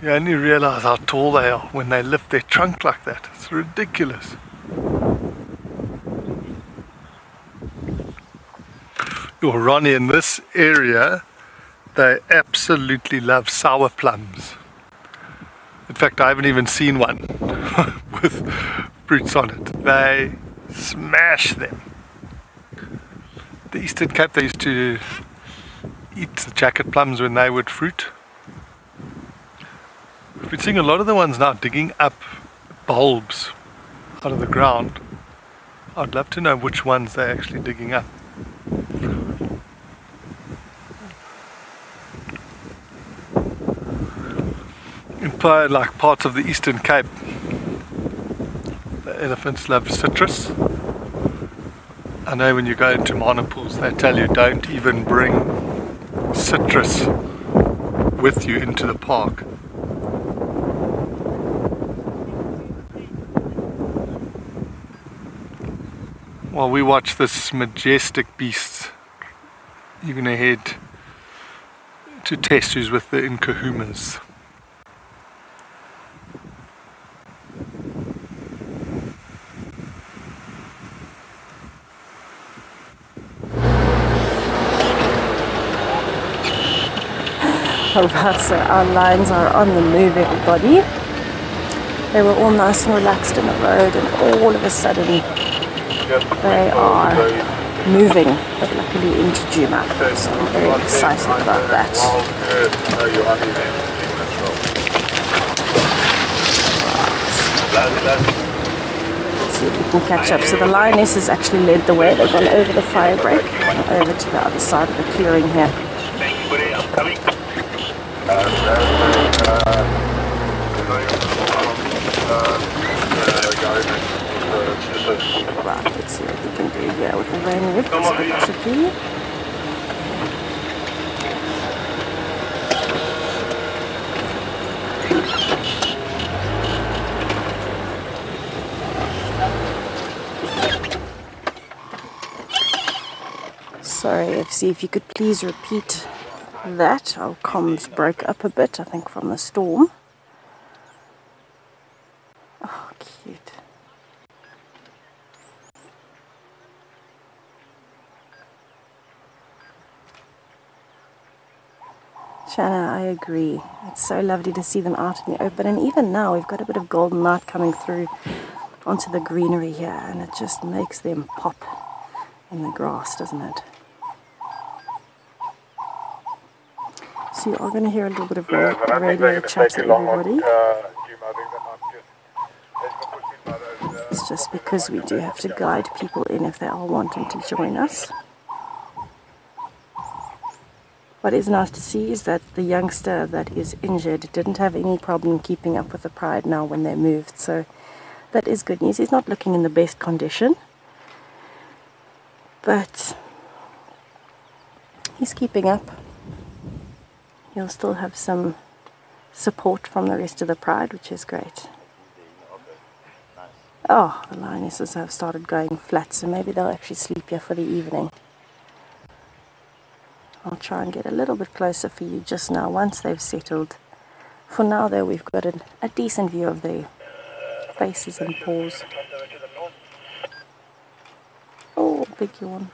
You only realize how tall they are when they lift their trunk like that. It's ridiculous. Your Ronnie, in this area, they absolutely love sour plums. In fact, I haven't even seen one with fruits on it. They smash them. The Eastern Cape, they used to eat the jacket plums when they would fruit. We've been seeing a lot of the ones now digging up bulbs out of the ground. I'd love to know which ones they're actually digging up. In like parts of the Eastern Cape, the elephants love citrus. I know when you go into monopools they tell you don't even bring citrus with you into the park. While we watch this majestic beast, you're going to head to Tess, who's with the Nkuhumas. Alright, so our lions are on the move, everybody. They were all nice and relaxed in the road, and all of a sudden they are moving, but luckily into Juma. So I'm very excited about that. Let's see if we can catch up. So the lioness has actually led the way. They've gone over the fire break and over to the other side of the clearing here. Right, let's see what we can do here with the rain whip. It's a bit tricky. Sorry, FC, if you could please repeat that. Our comms broke up a bit, I think, from the storm. Oh, cute. Shanna, I agree. It's so lovely to see them out in the open, and even now we've got a bit of golden light coming through onto the greenery here, and it just makes them pop in the grass, doesn't it? So you are going to hear a little bit of radio chatter, everybody. It's just because we do have to guide people in if they are wanting to join us. What is nice to see is that the youngster that is injured didn't have any problem keeping up with the pride now when they moved, so that is good news. He's not looking in the best condition, but he's keeping up. He'll still have some support from the rest of the pride, which is great. Oh, the lionesses have started going flat, so maybe they'll actually sleep here for the evening. I'll try and get a little bit closer for you just now once they've settled. For now though, we've got a decent view of their faces and paws. Oh, big yawn.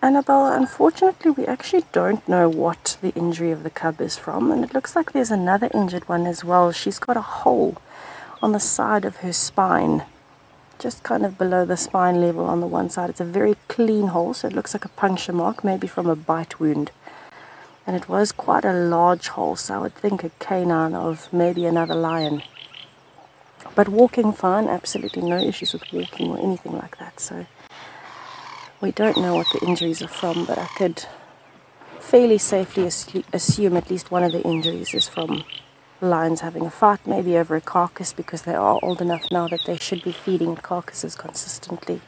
Annabelle, unfortunately we actually don't know what the injury of the cub is from, and it looks like there's another injured one as well. She's got a hole on the side of her spine, just kind of below the spine level on the one side. It's a very clean hole, so it looks like a puncture mark, maybe from a bite wound. And it was quite a large hole, so I would think a canine of maybe another lion. But walking fine, absolutely no issues with walking or anything like that, so we don't know what the injuries are from, but I could fairly safely assume at least one of the injuries is from lions having a fight, maybe over a carcass, because they are old enough now that they should be feeding carcasses consistently.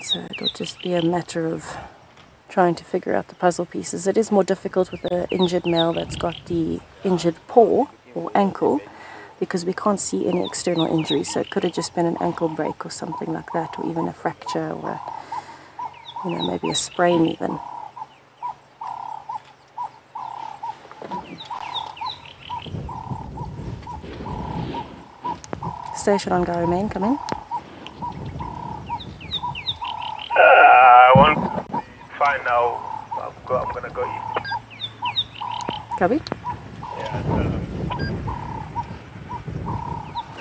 So it'll just be a matter of trying to figure out the puzzle pieces. It is more difficult with the injured male that's got the injured paw or ankle, because we can't see any external injury. So it could have just been an ankle break or something like that, or even a fracture, or maybe a sprain even. Station on Gary Main, come in. I won't be fine now. I'm gonna go eat. Cubby? Yeah.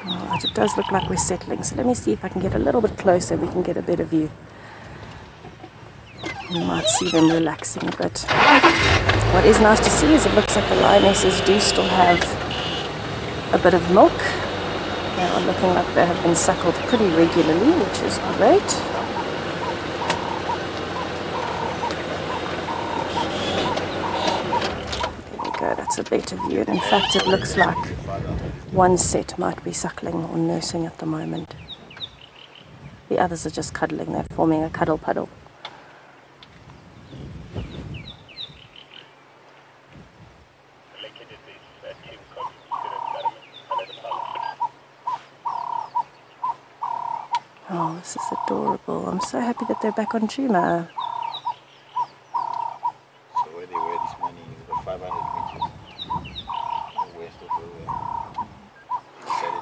Alright, it does look like we're settling. So let me see if I can get a little bit closer. We can get a better view. You might see them relaxing a bit. What is nice to see is it looks like the lionesses do still have a bit of milk. They are looking like they have been suckled pretty regularly, which is great. There we go, that's a better view. And in fact, it looks like one set might be suckling or nursing at the moment. The others are just cuddling. They're forming a cuddle puddle. Oh, this is adorable. I'm so happy that they're back on Juma. So where they were this morning is about 500 meters west of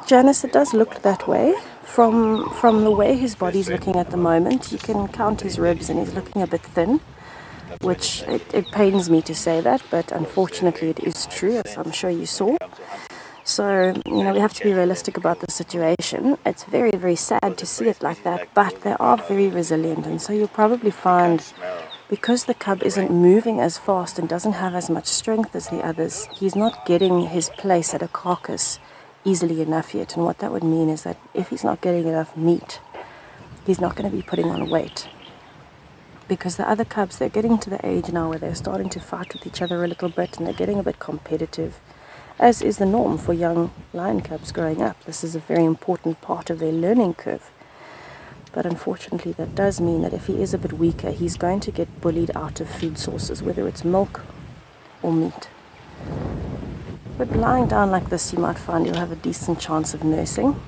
the Janice, it does look that way. From the way his body's looking at the moment, you can count his ribs and he's looking a bit thin, which it pains me to say that, but unfortunately it is true, as I'm sure you saw. So, we have to be realistic about the situation. It's very, very sad to see it like that, but they are very resilient, and so you'll probably find, because the cub isn't moving as fast and doesn't have as much strength as the others, he's not getting his place at a carcass easily enough yet. And what that would mean is that if he's not getting enough meat, he's not going to be putting on weight. Because the other cubs, they're getting to the age now where they're starting to fight with each other a little bit, and they're getting a bit competitive, as is the norm for young lion cubs growing up. This is a very important part of their learning curve. But unfortunately, that does mean that if he is a bit weaker, he's going to get bullied out of food sources, whether it's milk or meat. But lying down like this, you might find you'll have a decent chance of nursing.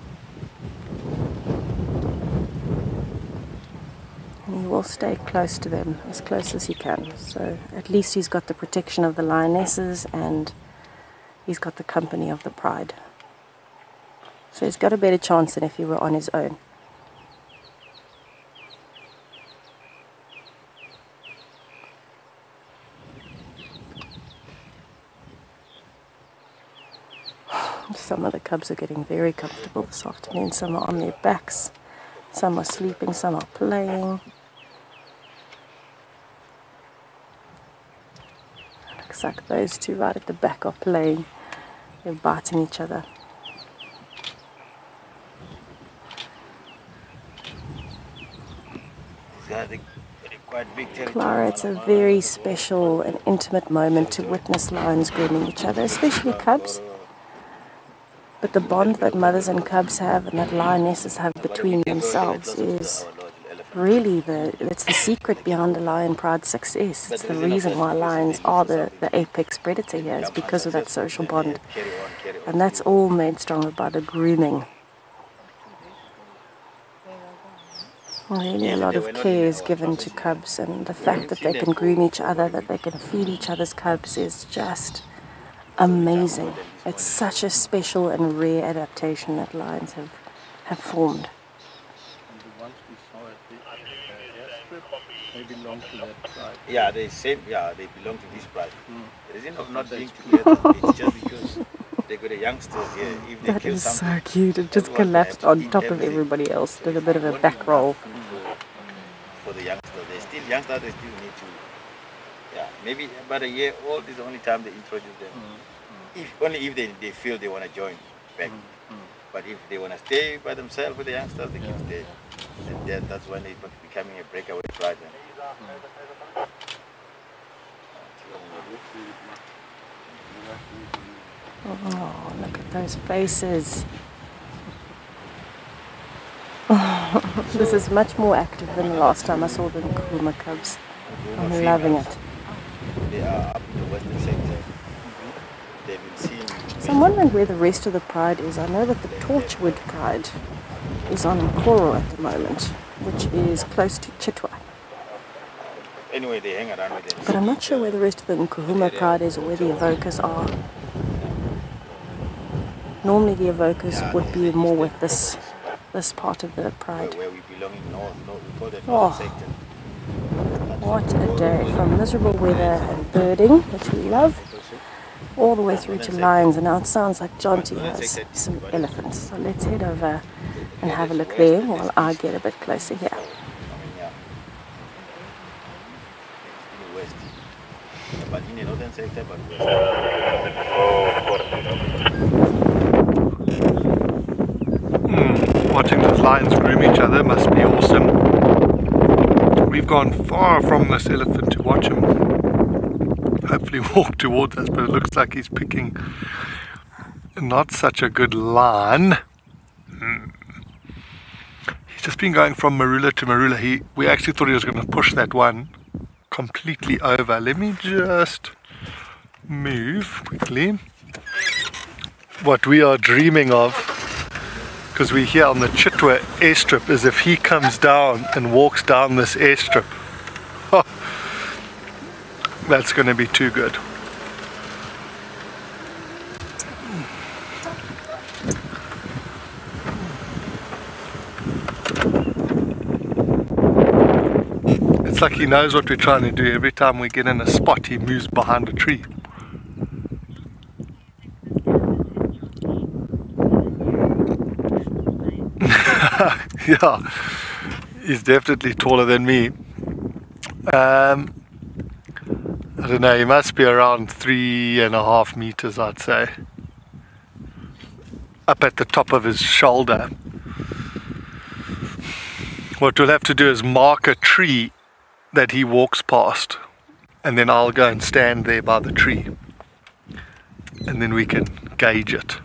And he will stay close to them, as close as he can. So at least he's got the protection of the lionesses, and he's got the company of the pride. So he's got a better chance than if he were on his own. Some of the cubs are getting very comfortable this afternoon. Some are on their backs, some are sleeping, some are playing. Looks like those two right at the back are playing. They're biting each other. Clara, it's a very special and intimate moment to witness lions grooming each other, especially cubs. But the bond that mothers and cubs have and that lionesses have between themselves is really it's the secret behind the lion pride's success. It's the reason why lions are the apex predator here, is because of that social bond. And that's all made stronger by the grooming. Really a lot of care is given to cubs, and the fact that they can groom each other, that they can feed each other's cubs, is just amazing. It's such a special and rare adaptation that lions have formed. They belong to that tribe. Yeah, they belong to this tribe. The reason of not being together is just because they got a youngster here. If they That kill is so something, cute. It just collapsed on top of everybody else. Did a bit of a back roll. For the youngster, they still youngsters. They still need to. Maybe about a year old is the only time they introduce them. If they feel they want to join back. But if they want to stay by themselves with the youngsters, they can stay. And that's when they're becoming a breakaway tribe. Oh, look at those faces. This is much more active than the last time I saw the Nkrumah cubs. I'm loving it. They are up in the western sector. They've been seen. I'm wondering where the rest of the pride is. I know that the Torchwood pride is on Nkoro at the moment, which is close to Chitwa. Anyway, they hang around with them. But I'm not sure where the rest of the Nkuhuma pride is or where the evokers are. Normally the evokers would be more with this part of the pride. Where we belong in north, we call it Oh, north sector. what a day. From miserable weather and birding, which we love, all the way through to lions. And now it sounds like Jonty has some elephants. So let's head over and have a look there while I get a bit closer here. But in the northern sector, but Watching those lions groom each other must be awesome. We've gone far from this elephant to watch him hopefully walk towards us, but it looks like he's picking not such a good line. He's just been going from marula to marula. We actually thought he was going to push that one completely over. Let me just move quickly. What we are dreaming of, because we're here on the Chitwa airstrip, is if he comes down and walks down this airstrip. Oh, that's going to be too good. It's like he knows what we're trying to do. Every time we get in a spot, he moves behind a tree. Yeah, he's definitely taller than me. I don't know, he must be around 3.5 meters, I'd say. Up at the top of his shoulder. What we'll have to do is mark a tree that he walks past, and then I'll go and stand there by the tree, and then we can gauge it.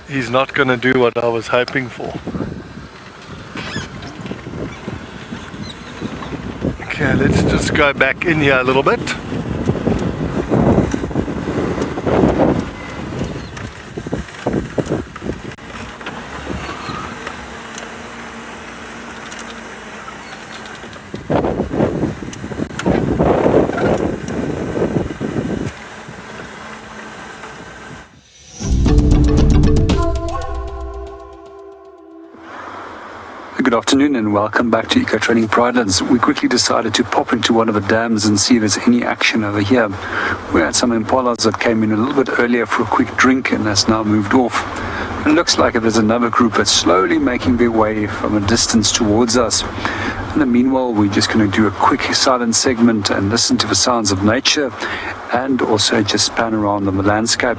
He's not going to do what I was hoping for. Okay, let's just go back in here a little bit. Good afternoon and welcome back to Eco Training Pridelands. We quickly decided to pop into one of the dams and see if there's any action over here. We had some impalas that came in a little bit earlier for a quick drink and has now moved off. It looks like there's another group that's slowly making their way from a distance towards us. In the meanwhile, we're just going to do a quick silent segment and listen to the sounds of nature and also just span around on the landscape.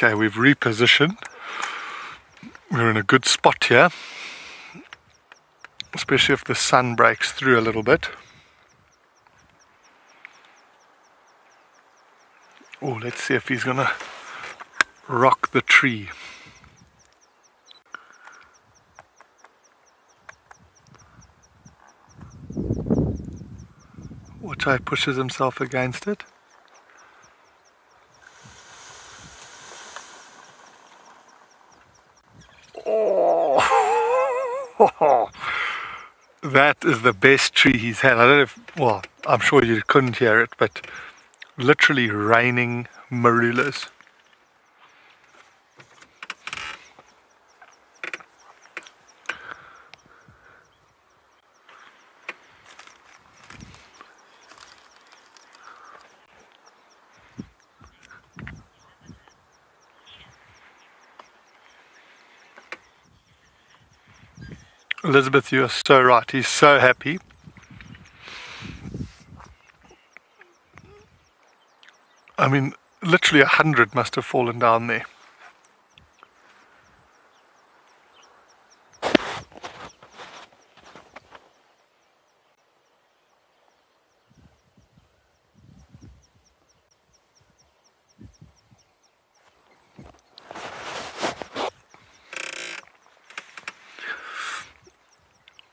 Okay, we've repositioned. We're in a good spot here, especially if the sun breaks through a little bit. Oh, let's see if he's gonna rock the tree. Watch how he pushes himself against it. Oh, that is the best tree he's had. I don't know if, well, I'm sure you couldn't hear it, but literally raining marulas. Elizabeth, you are so right. He's so happy. I mean, literally 100 must have fallen down there.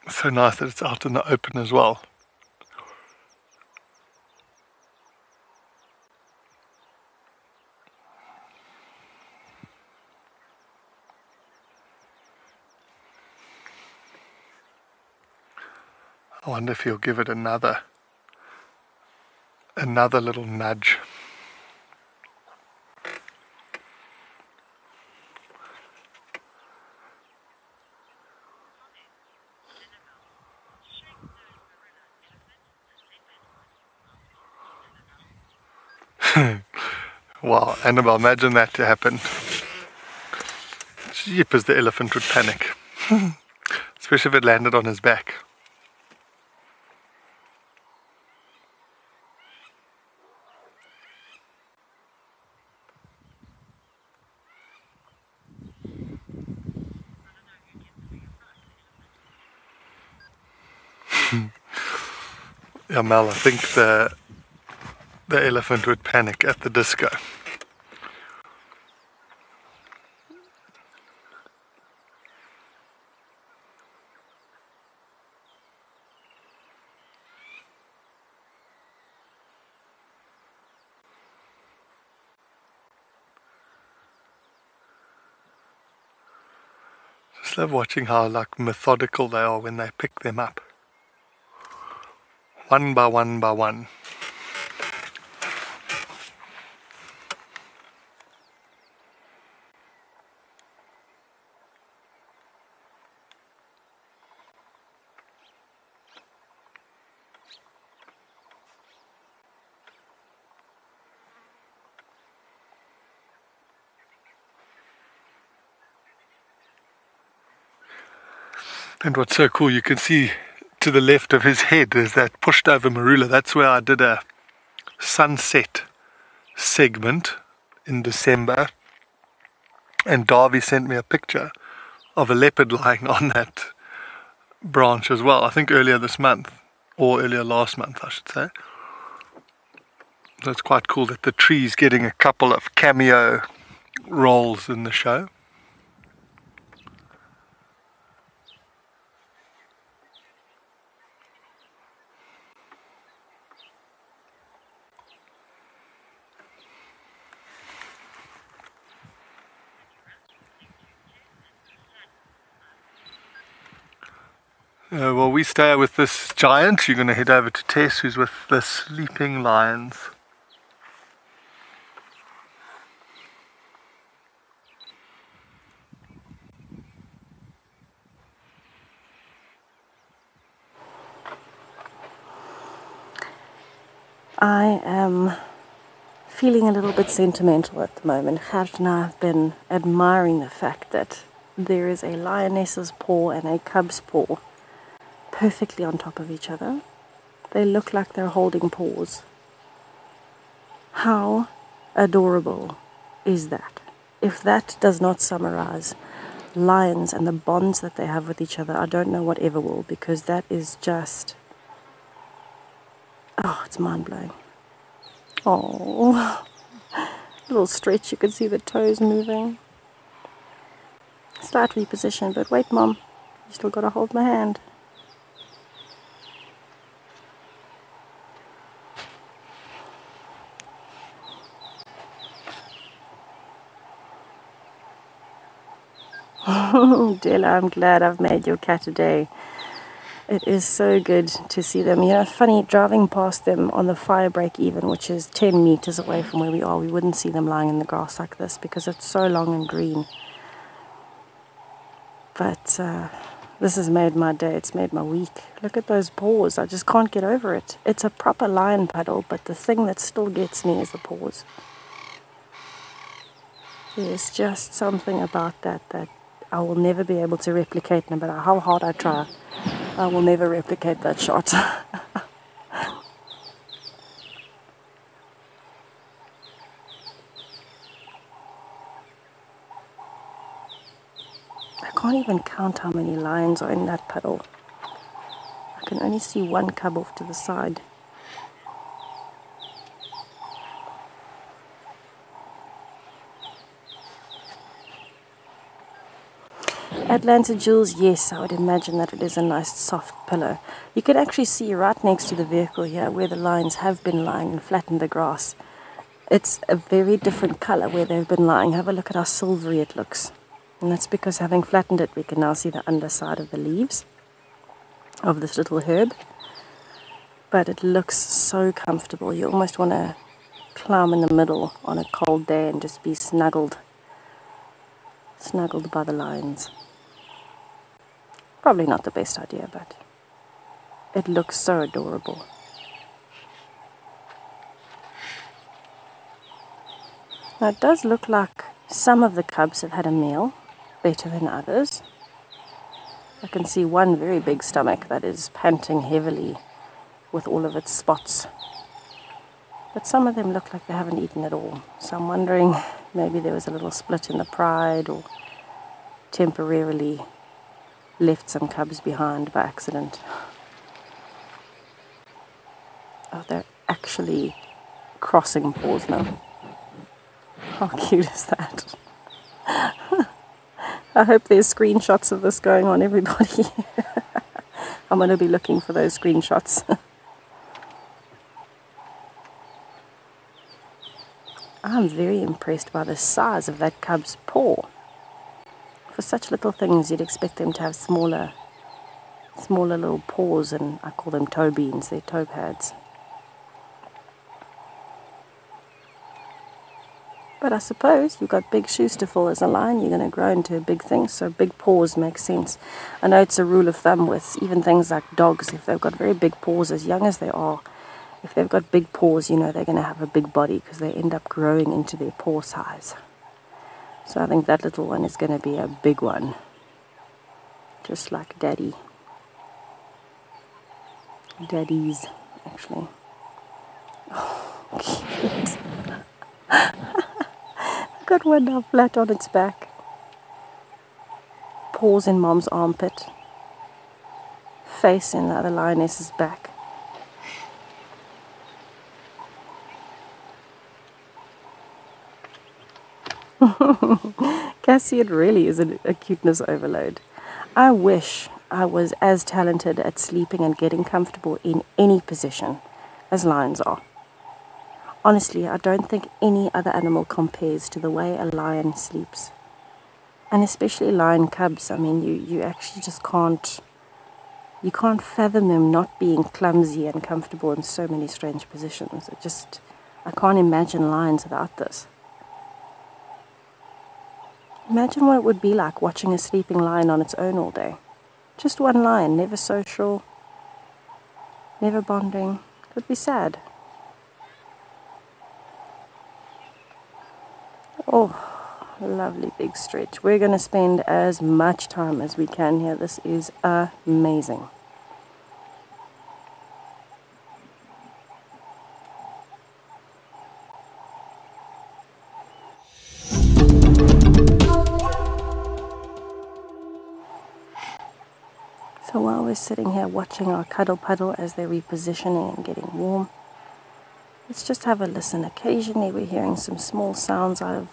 So nice that it's out in the open as well. I wonder if he'll give it another little nudge. Wow, Annabelle, imagine that to happen. Jeepers, the elephant would panic. Especially if it landed on his back. Yeah, Mel, I think the elephant would panic at the disco. Just love watching how like methodical they are when they pick them up. One by one by one. And what's so cool, you can see to the left of his head is that pushed over marula. That's where I did a sunset segment in December. And Darby sent me a picture of a leopard lying on that branch as well. I think earlier this month, or earlier last month, I should say. So it's quite cool that the tree's getting a couple of cameo roles in the show. Well, we stay with this giant. You're going to head over to Tess, who's with the sleeping lions. I am feeling a little bit sentimental at the moment. Gert and I have been admiring the fact that there is a lioness's paw and a cub's paw perfectly on top of each other. They look like they're holding paws. How adorable is that? if that does not summarize lions and the bonds that they have with each other, I don't know what ever will, because that is just, oh, it's mind-blowing. Oh, little stretch, you can see the toes moving. Slight reposition, but wait, Mom, you still got to hold my hand. Della, I'm glad I've made your cat a day. It is so good to see them. You know, funny, driving past them on the fire break even, which is 10 meters away from where we are, we wouldn't see them lying in the grass like this because it's so long and green. But this has made my day. It's made my week. Look at those paws. I just can't get over it. It's a proper lion puddle, but the thing that still gets me is the paws. There's just something about that I will never be able to replicate, no matter how hard I try. I will never replicate that shot. I can't even count how many lions are in that puddle. I can only see one cub off to the side. Atlanta Jules, yes, I would imagine that it is a nice soft pillow. You can actually see right next to the vehicle here where the lions have been lying and flattened the grass. It's a very different color where they've been lying. Have a look at how silvery it looks. And that's because having flattened it, we can now see the underside of the leaves of this little herb. But it looks so comfortable. You almost want to climb in the middle on a cold day and just be snuggled by the lions. Probably not the best idea, but it looks so adorable. Now it does look like some of the cubs have had a meal, better than others. I can see one very big stomach that is panting heavily with all of its spots. But some of them look like they haven't eaten at all. So I'm wondering, maybe there was a little split in the pride, or temporarily left some cubs behind by accident. Oh, they're actually crossing paws now. How cute is that? I hope there's screenshots of this going on, everybody. I'm going to be looking for those screenshots. I'm very impressed by the size of that cub's paw. For such little things, you'd expect them to have smaller little paws, and I call them toe beans, they're toe pads. But I suppose you've got big shoes to fill as a lion, you're going to grow into a big thing, so big paws make sense. I know it's a rule of thumb with even things like dogs. If they've got very big paws, as young as they are, if they've got big paws, you know they're going to have a big body because they end up growing into their paw size. So I think that little one is going to be a big one. Just like Daddy. Daddy's, actually. Oh, cute. Got one now flat on its back. Paws in Mom's armpit. Face in the other lioness's back. Cassie, it really is a cuteness overload. I wish I was as talented at sleeping and getting comfortable in any position as lions are. Honestly, I don't think any other animal compares to the way a lion sleeps. And especially lion cubs. I mean, you actually just can't fathom them not being clumsy and comfortable in so many strange positions. I can't imagine lions without this. Imagine what it would be like watching a sleeping lion on its own all day. Just one lion, never social, never bonding. It would be sad. Oh, lovely big stretch. We're going to spend as much time as we can here. This is amazing. we're sitting here watching our cuddle puddle as they're repositioning and getting warm. Let's just have a listen. Occasionally we're hearing some small sounds out of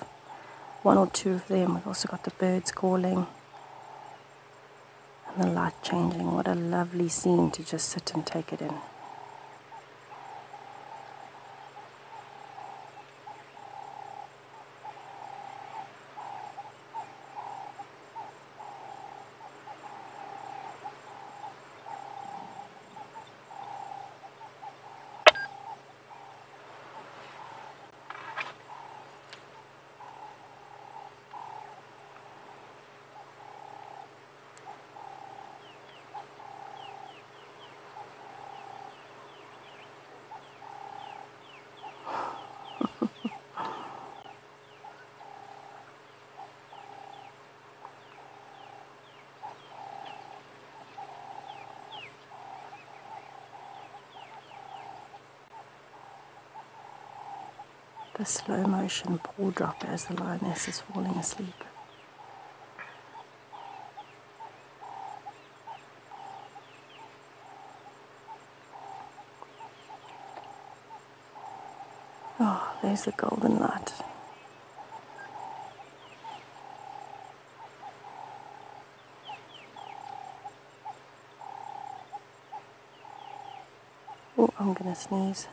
one or two of them. We've also got the birds calling and the light changing. What a lovely scene to just sit and take it in. The slow motion paw drop as the lioness is falling asleep. Oh, there's the golden light. Oh, I'm gonna sneeze.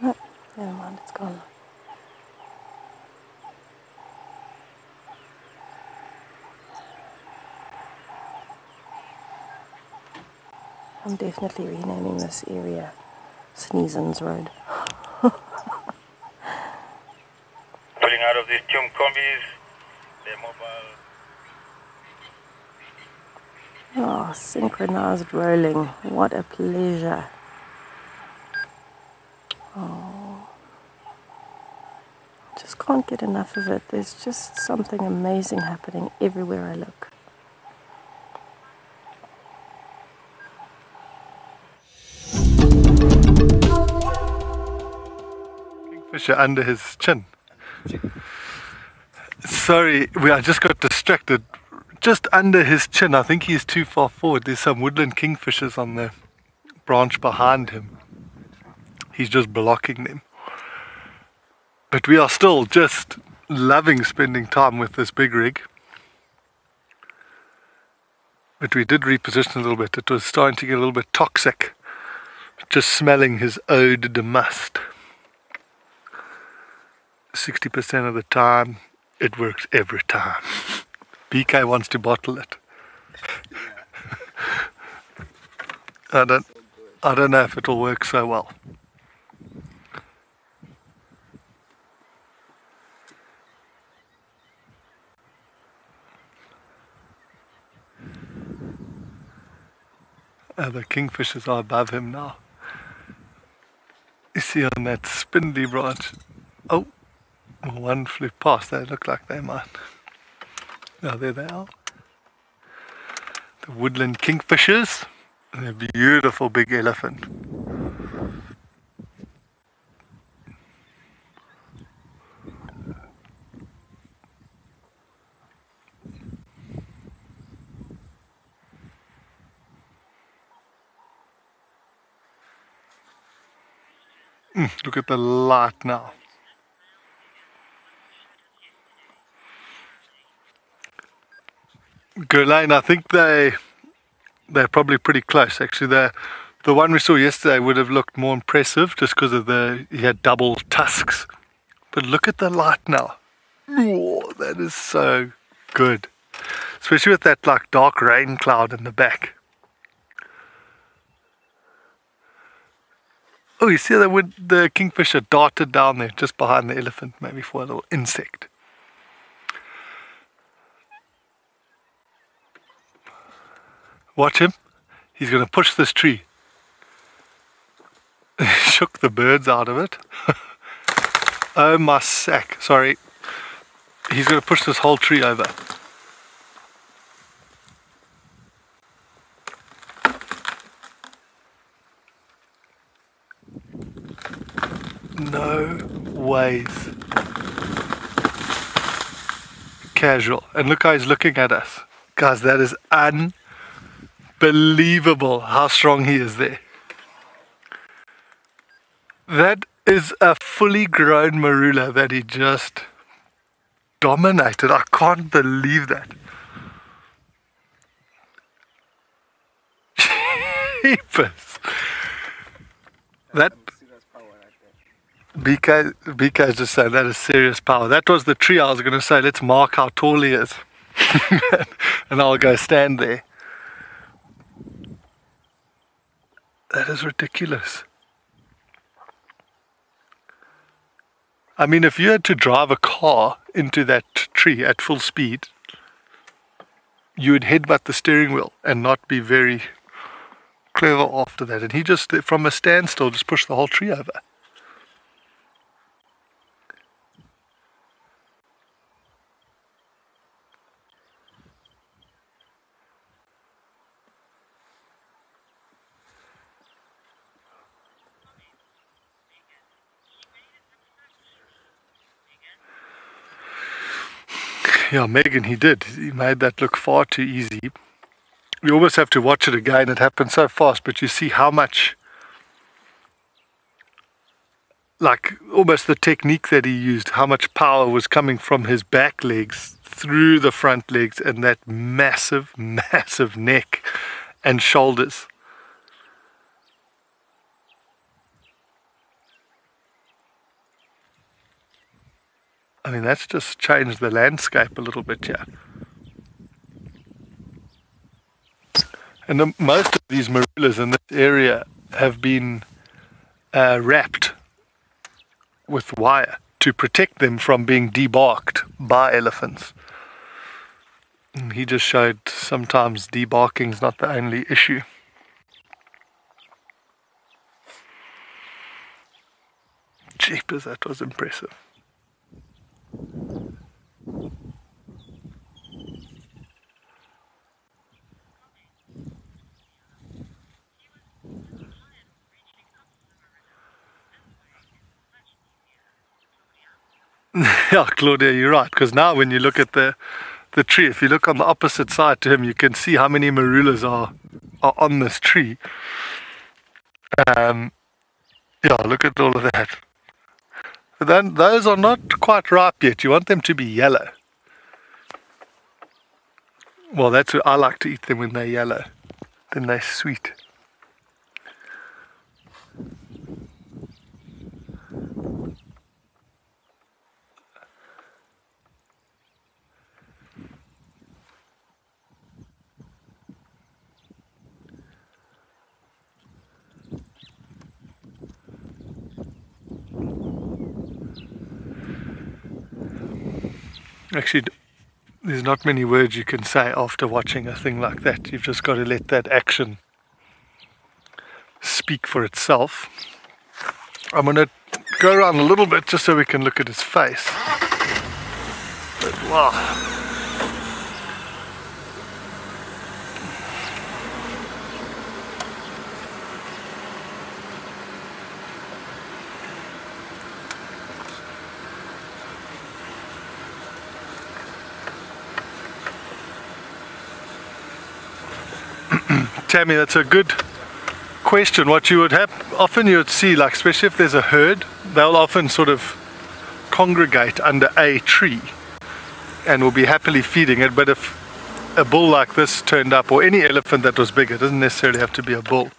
No, never mind, it's gone. I'm definitely renaming this area Sneezens Road. Pulling out of these Tum combis, they're mobile. Oh, synchronized rolling. What a pleasure. Oh, just can't get enough of it. There's just something amazing happening everywhere I look. Kingfisher under his chin. Sorry, I just got distracted. Just under his chin, I think he's too far forward. There's some woodland kingfishers on the branch behind him. He's just blocking them. But we are still just loving spending time with this big rig. But we did reposition a little bit. It was starting to get a little bit toxic. Just smelling his eau de must. 60% of the time, it works every time. BK wants to bottle it. I don't know if it'll work so well. The kingfishers are above him now. You see on that spindly branch. Oh, one flew past. They look like they might. Oh, there they are. The woodland kingfishers. And a beautiful big elephant. Look at the light now. Gurlane, I think they're probably pretty close. Actually, the one we saw yesterday would have looked more impressive just because of he had double tusks. But look at the light now. Oh, that is so good. Especially with that like dark rain cloud in the back. Oh, you see the kingfisher darted down there just behind the elephant, maybe for a little insect. Watch him. He's going to push this tree. Shook the birds out of it. Oh my sack. Sorry. He's going to push this whole tree over. No ways. casual. And look how he's looking at us. Guys, that is unbelievable how strong he is there. That is a fully grown marula that he just dominated. I can't believe that. Jeepers. That BK is just saying that is serious power. That was the tree I was going to say, let's mark how tall he is. And I'll go stand there. That is ridiculous. I mean, if you had to drive a car into that tree at full speed, you would headbutt the steering wheel and not be very clever after that. And he just, from a standstill, just pushed the whole tree over. Yeah, Megan, he did. He made that look far too easy. You almost have to watch it again. It happened so fast, but you see how much, like almost the technique that he used, how much power was coming from his back legs through the front legs and that massive, massive neck and shoulders. I mean, that's just changed the landscape a little bit here. And most of these marulas in this area have been wrapped with wire to protect them from being debarked by elephants. And he just showed sometimes debarking is not the only issue. Jeepers, that was impressive. Yeah, Claudia, you're right, because now when you look at the tree, if you look on the opposite side to him, you can see how many marulas are on this tree. Yeah, look at all of that. But then those are not quite ripe yet. You want them to be yellow. Well, that's what I like to eat them when they're yellow. Then they're sweet. Actually, there's not many words you can say after watching a thing like that. You've just got to let that action speak for itself. I'm going to go around a little bit just so we can look at his face. But wow. Tammy, that's a good question. What you would have, often you would see, like especially if there's a herd, they'll often sort of congregate under a tree and will be happily feeding it. But if a bull like this turned up, or any elephant that was bigger, it doesn't necessarily have to be a bull,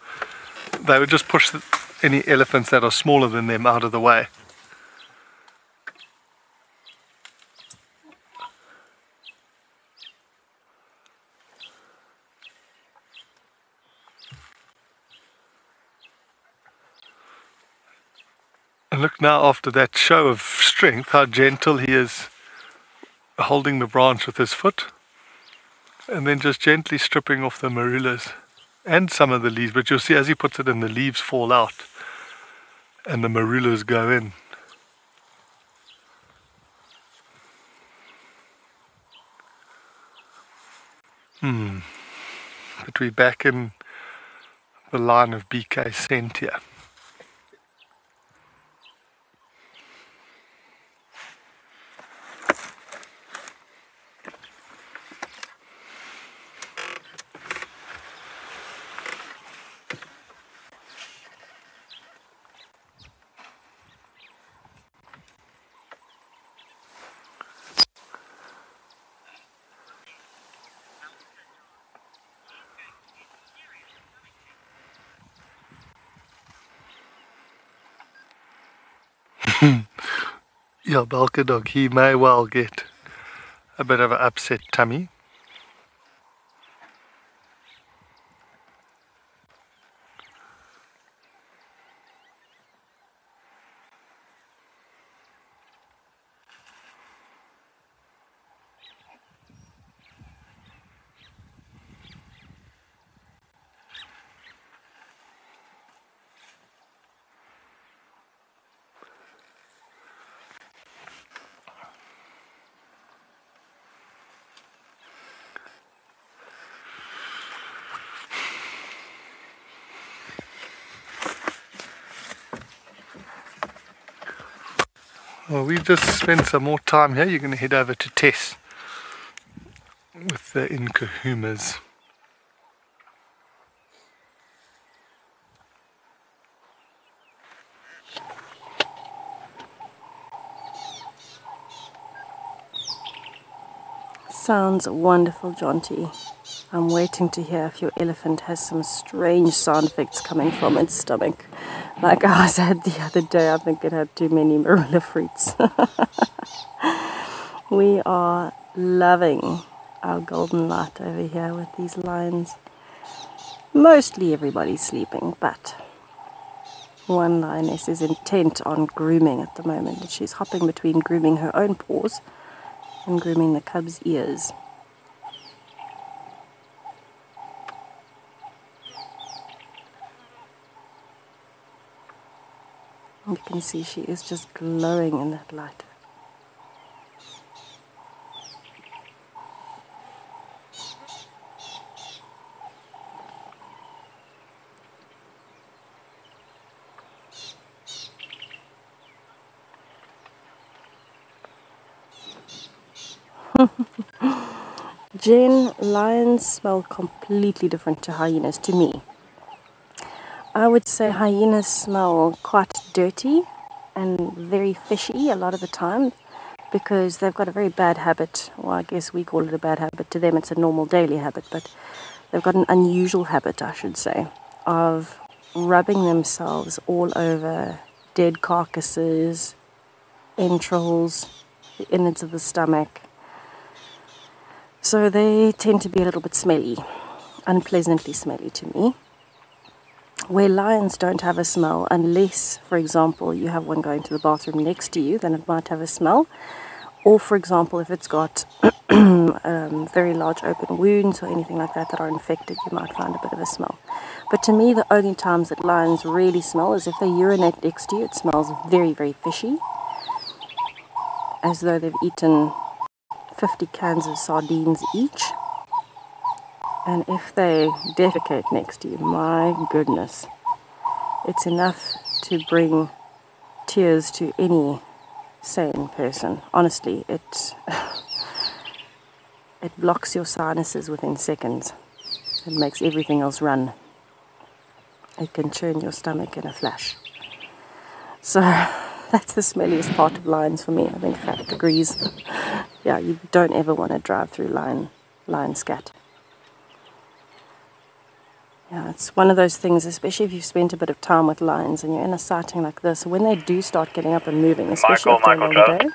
they would just push any elephants that are smaller than them out of the way. And look now, after that show of strength, how gentle he is holding the branch with his foot. And then just gently stripping off the marulas and some of the leaves. But you'll see as he puts it in, the leaves fall out and the marulas go in. But we're back in the line of BK scent here. Yeah, Balka dog, he may well get a bit of an upset tummy. Well, we just spent some more time here. You're going to head over to Tess with the Incahumas. Sounds wonderful, Jonty. I'm waiting to hear if your elephant has some strange sound effects coming from its stomach. Like ours had the other day. I think it had too many marula fruits. We are loving our golden light over here with these lions. Mostly everybody's sleeping, but one lioness is intent on grooming at the moment. And she's hopping between grooming her own paws and grooming the cub's ears. You can see she is just glowing in that light. Jen, lions smell completely different to hyenas to me. I would say hyenas smell quite dirty and very fishy a lot of the time because they've got a very bad habit. Well, I guess we call it a bad habit. To them it's a normal daily habit, but they've got an unusual habit, I should say, of rubbing themselves all over dead carcasses, entrails, the innards of the stomach. So they tend to be a little bit smelly, unpleasantly smelly to me. Where lions don't have a smell, unless, for example, you have one going to the bathroom next to you, then it might have a smell. Or, for example, if it's got very large open wounds or anything like that that are infected, you might find a bit of a smell. But to me, the only times that lions really smell is if they urinate next to you. It smells very, very fishy, as though they've eaten 50 cans of sardines each. And if they defecate next to you, my goodness, it's enough to bring tears to any sane person. Honestly, it blocks your sinuses within seconds. It makes everything else run. It can churn your stomach in a flash. So that's the smelliest part of lions for me. I think Fat agrees. Yeah, you don't ever want to drive through lion scat. Yeah, it's one of those things, especially if you've spent a bit of time with lions and you're in a sighting like this, when they do start getting up and moving, especially after a long day,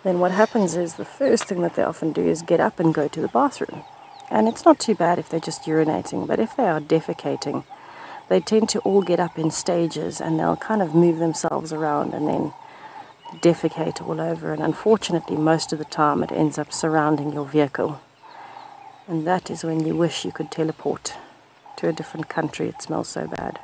then what happens is the first thing that they often do is get up and go to the bathroom. And it's not too bad if they're just urinating, but if they are defecating, they tend to all get up in stages and they'll kind of move themselves around and then defecate all over. And unfortunately, most of the time it ends up surrounding your vehicle. And that is when you wish you could teleport to a different country. It smells so bad.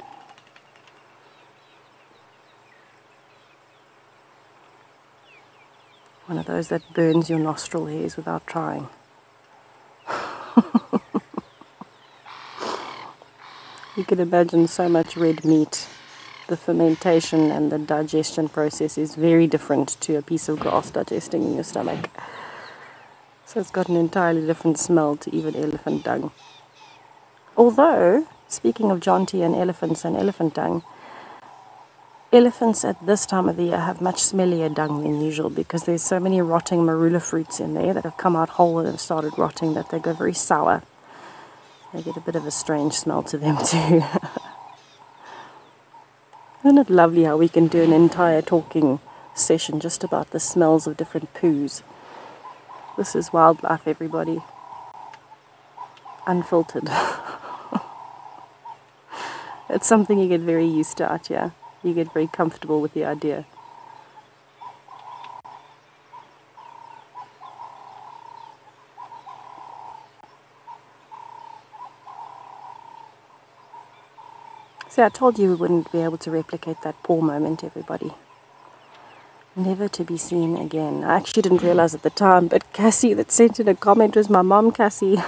One of those that burns your nostril hairs without trying. You can imagine so much red meat. The fermentation and the digestion process is very different to a piece of grass digesting in your stomach. So it's got an entirely different smell to even elephant dung. Although, speaking of Jonty and elephant dung, elephants at this time of the year have much smellier dung than usual because there's so many rotting marula fruits in there that have come out whole and have started rotting that they go very sour. They get a bit of a strange smell to them too. Isn't it lovely how we can do an entire talking session just about the smells of different poos? This is wildlife, everybody. Unfiltered. It's something you get very used to out here. You get very comfortable with the idea. See, I told you we wouldn't be able to replicate that poor moment, everybody. Never to be seen again. I actually didn't realize at the time, but Cassie that sent in a comment was my mom, Cassie.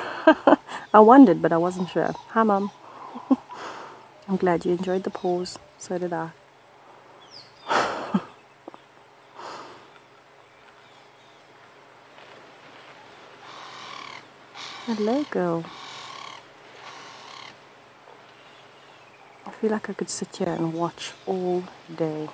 I wondered, but I wasn't sure. Hi, Mom. I'm glad you enjoyed the pause. So did I. Hello, girl. I feel like I could sit here and watch all day.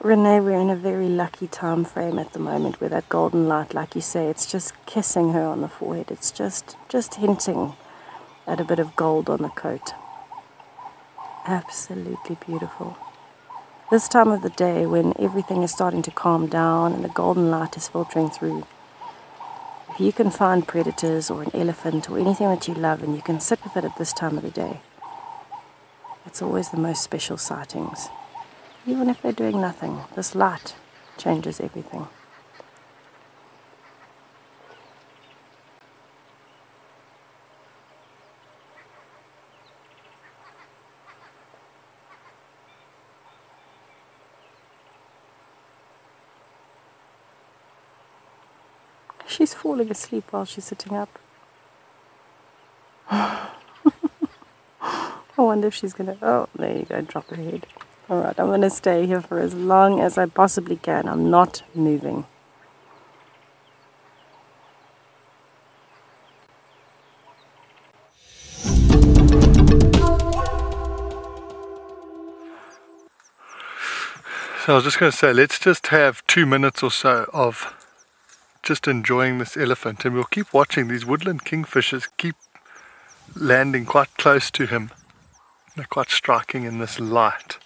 Renee, we're in a very lucky time frame at the moment where that golden light, like you say, it's just kissing her on the forehead. It's just hinting at a bit of gold on the coat. Absolutely beautiful. This time of the day when everything is starting to calm down and the golden light is filtering through, if you can find predators or an elephant or anything that you love and you can sit with it at this time of the day, it's always the most special sightings. Even if they're doing nothing, this light changes everything. She's falling asleep while she's sitting up. I wonder if she's going to... Oh, there you go, drop her head. Alright, I'm going to stay here for as long as I possibly can. I'm not moving. So I was just going to say, let's just have 2 minutes or so of just enjoying this elephant, and we'll keep watching. These woodland kingfishers keep landing quite close to him. They're quite striking in this light.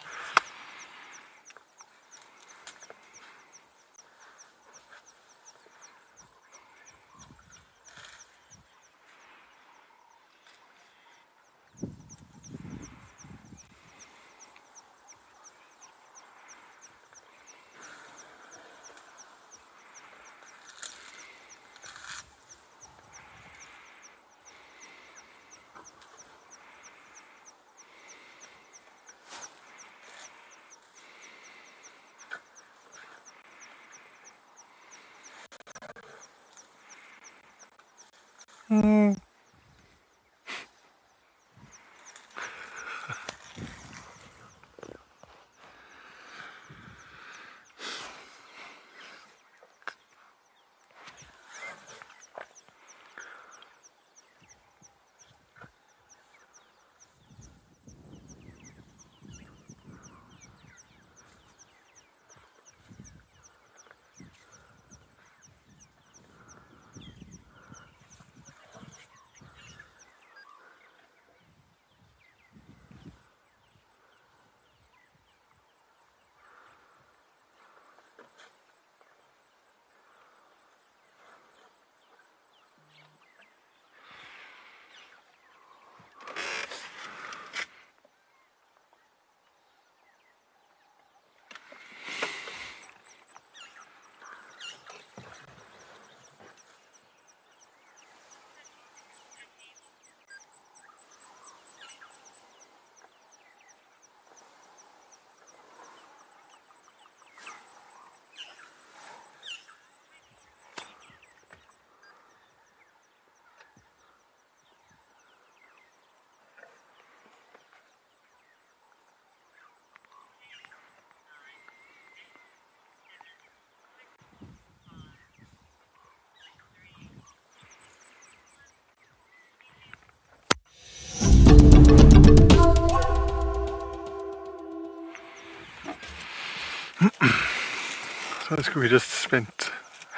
So we just spent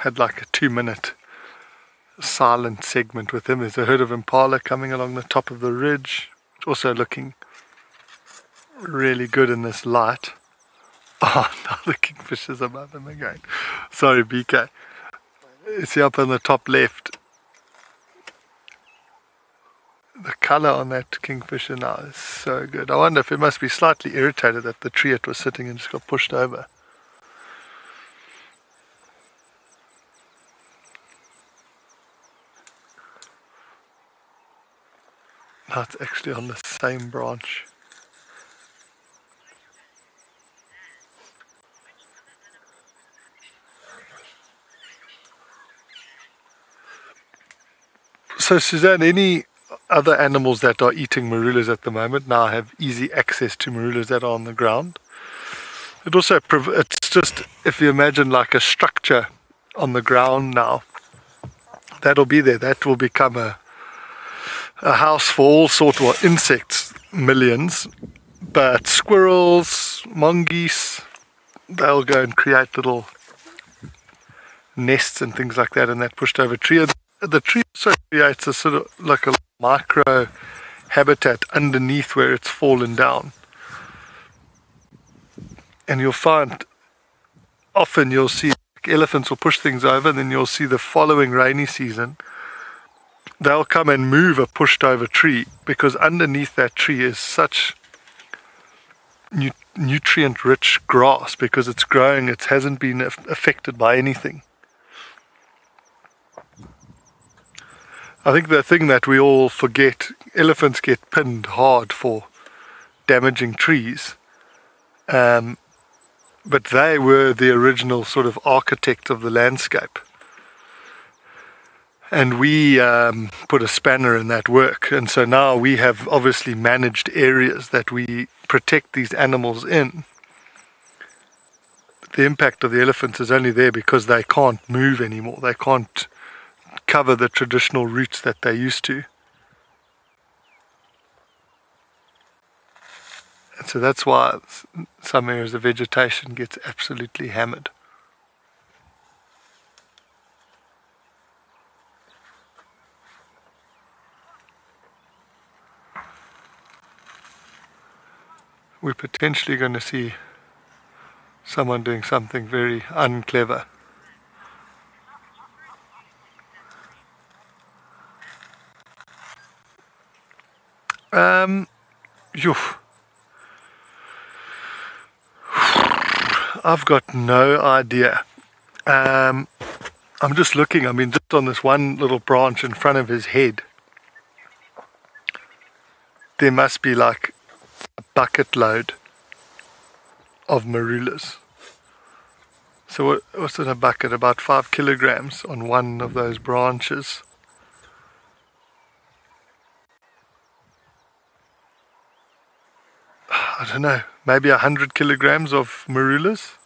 had like a 2-minute silent segment with him. There's a herd of impala coming along the top of the ridge, also looking really good in this light. Oh, now the kingfisher's above him again. Sorry, BK. See up on the top left. The colour on that kingfisher now is so good. I wonder if it must be slightly irritated that the tree it was sitting in just got pushed over. Now it's actually on the same branch. So Suzanne, any other animals that are eating marulas at the moment now have easy access to marulas that are on the ground? It also, it's just, if you imagine like a structure on the ground now, that'll be there. That will become a house for all sorts of insects, millions. But squirrels, mongoose, they'll go and create little nests and things like that in that pushed over tree. And the tree also creates a sort of like a micro habitat underneath where it's fallen down. And you'll find often you'll see elephants will push things over, and then you'll see the following rainy season they'll come and move a pushed over tree, because underneath that tree is such nutrient rich grass, because it's growing, it hasn't been affected by anything. I think the thing that we all forget, elephants get pinned hard for damaging trees, but they were the original sort of architect of the landscape. And we put a spanner in that work, and so now we have obviously managed areas that we protect these animals in. But the impact of the elephants is only there because they can't move anymore. They can't cover the traditional routes that they used to. And so that's why some areas of vegetation gets absolutely hammered. We're potentially going to see someone doing something very unclever. I've got no idea. I'm just looking, I mean, just on this one little branch in front of his head, there must be like a bucket load of marulas. So what's in a bucket? About 5 kilograms on one of those branches. I don't know, maybe 100 kilograms of marulas.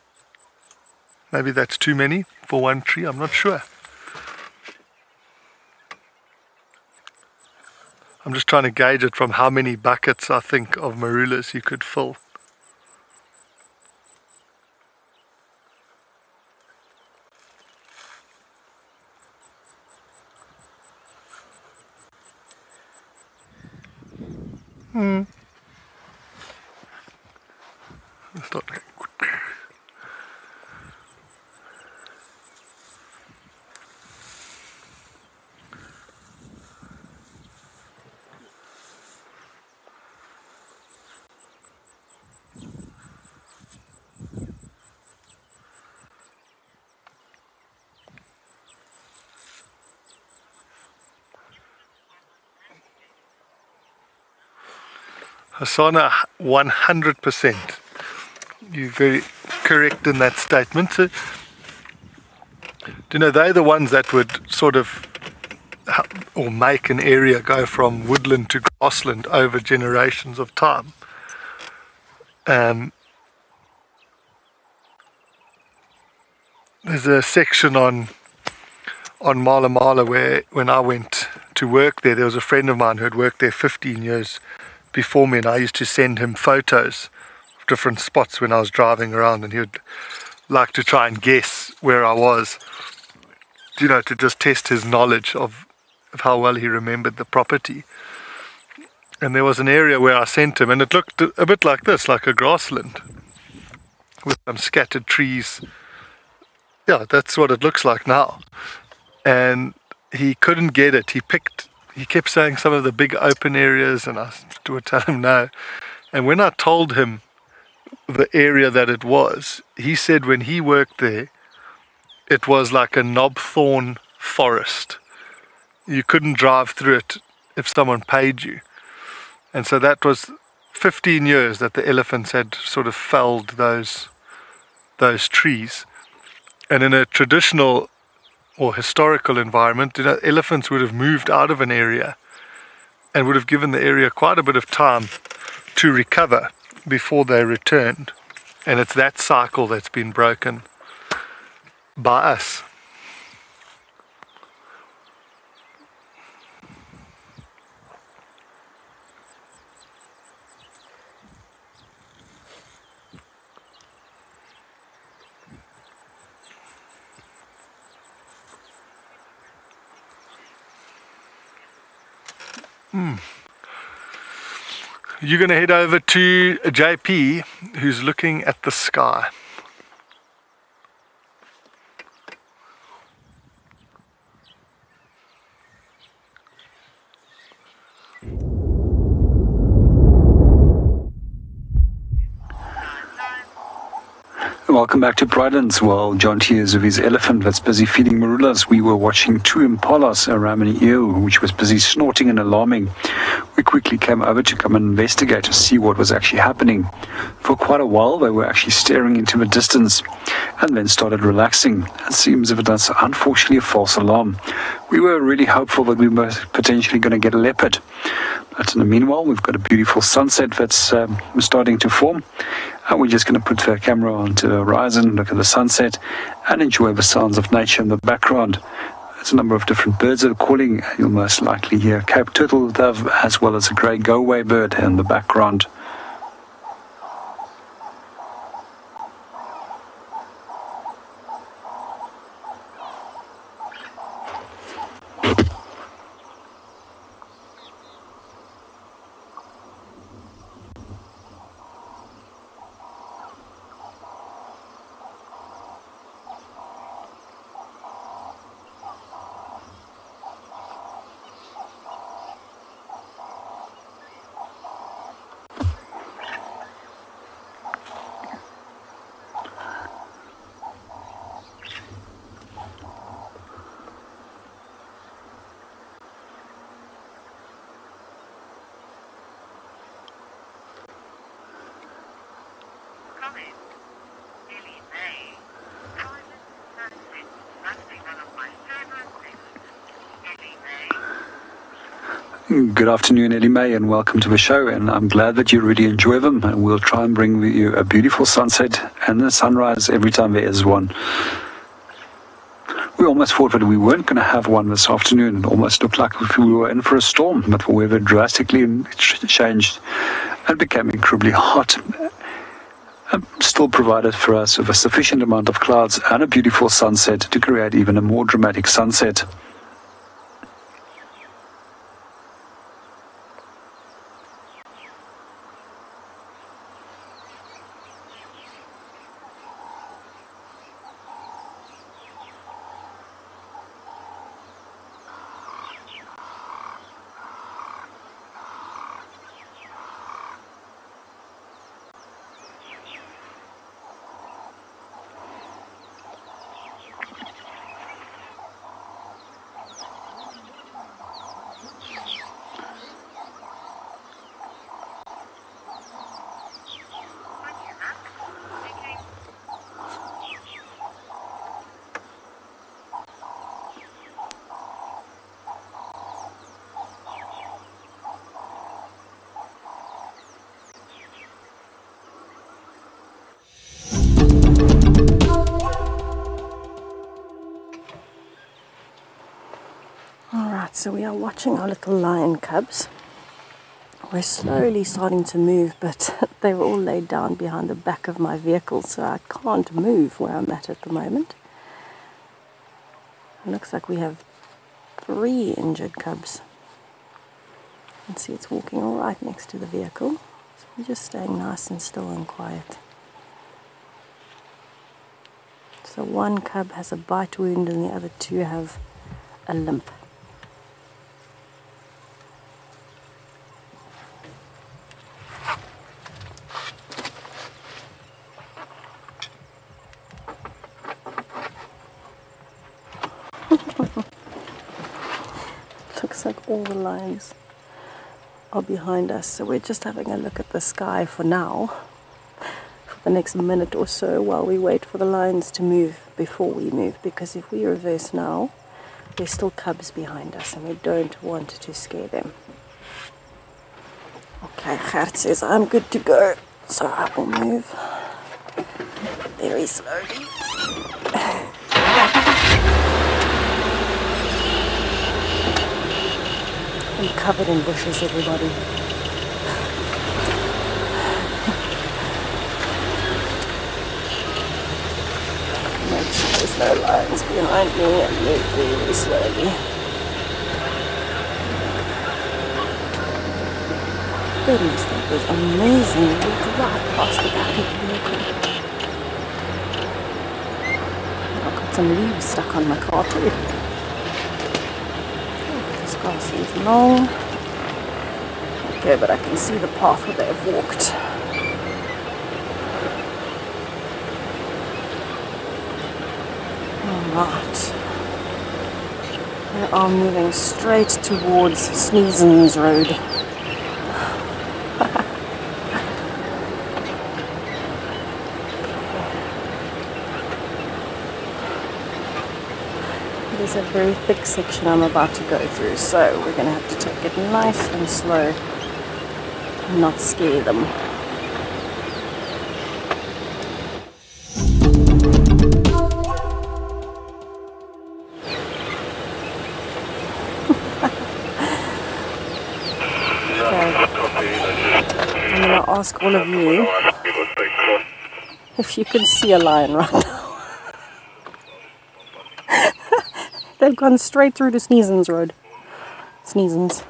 Maybe that's too many for one tree, I'm not sure. I'm just trying to gauge it from how many buckets I think of marulas you could fill. It's not going. Hasana, 100%. You're very correct in that statement. So, you know, they're the ones that would sort of or make an area go from woodland to grassland over generations of time. There's a section on Mala Mala where when I went to work there was a friend of mine who had worked there 15 years before me, and I used to send him photos of different spots when I was driving around, and he would like to try and guess where I was. to just test his knowledge of how well he remembered the property. And there was an area where I sent him, and it looked a bit like this, like a grassland with some scattered trees. Yeah, that's what it looks like now. And he couldn't get it. He kept saying some of the big open areas, and I would tell him no. And when I told him the area that it was, he said when he worked there, it was like a knobthorn forest. You couldn't drive through it if someone paid you. And so that was 15 years that the elephants had sort of felled those trees. And in a traditional or historical environment, elephants would have moved out of an area and would have given the area quite a bit of time to recover before they returned. And it's that cycle that's been broken by us. You're going to head over to JP, who's looking at the sky. Welcome back to Brylands. While John T is with his elephant that's busy feeding marulas, we were watching two impalas around an eel, which was busy snorting and alarming. We quickly came over to come and investigate to see what was actually happening. For quite a while, they were actually staring into the distance and then started relaxing. It seems as if that's unfortunately a false alarm. We were really hopeful that we were potentially going to get a leopard. But in the meanwhile, we've got a beautiful sunset that's starting to form. And we're just going to put the camera onto the horizon, look at the sunset, and enjoy the sounds of nature in the background. There's a number of different birds that are calling. You'll most likely hear a Cape turtle dove as well as a grey go-away bird in the background. Good afternoon, Ellie Mae, and welcome to the show. And I'm glad that you really enjoy them. And we'll try and bring you a beautiful sunset and a sunrise every time there is one. We almost thought that we weren't going to have one this afternoon. It almost looked like we were in for a storm, but the weather drastically changed and became incredibly hot. And still provided for us with a sufficient amount of clouds and a beautiful sunset to create even a more dramatic sunset. So we are watching our little lion cubs. We're slowly starting to move, but they were all laid down behind the back of my vehicle, so I can't move where I'm at the moment. It looks like we have 3 injured cubs. You can see it's walking right next to the vehicle. So we're just staying nice and still and quiet. So one cub has a bite wound and the other 2 have a limp. Looks like all the lions are behind us, so we're just having a look at the sky for now, for the next minute or so, while we wait for the lions to move before we move, because if we reverse now, there's still cubs behind us and we don't want to scare them. Okay, Gert says I'm good to go, so I will move very slowly. I'm covered in bushes, everybody. Make sure there's no lions behind me and move very slowly. Goodness, that was amazing. We walked right past the back of the vehicle. I've got some leaves stuck on my car too. This grass is long. Okay, but I can see the path where they've walked. Alright. They are moving straight towards Sneezens Road. There's a very thick section I'm about to go through, so we're going to have to take it nice and slow and not scare them. I'm going to ask all of you if you can see a lion right now. They've gone straight through to Sneezens Road. Sneezens.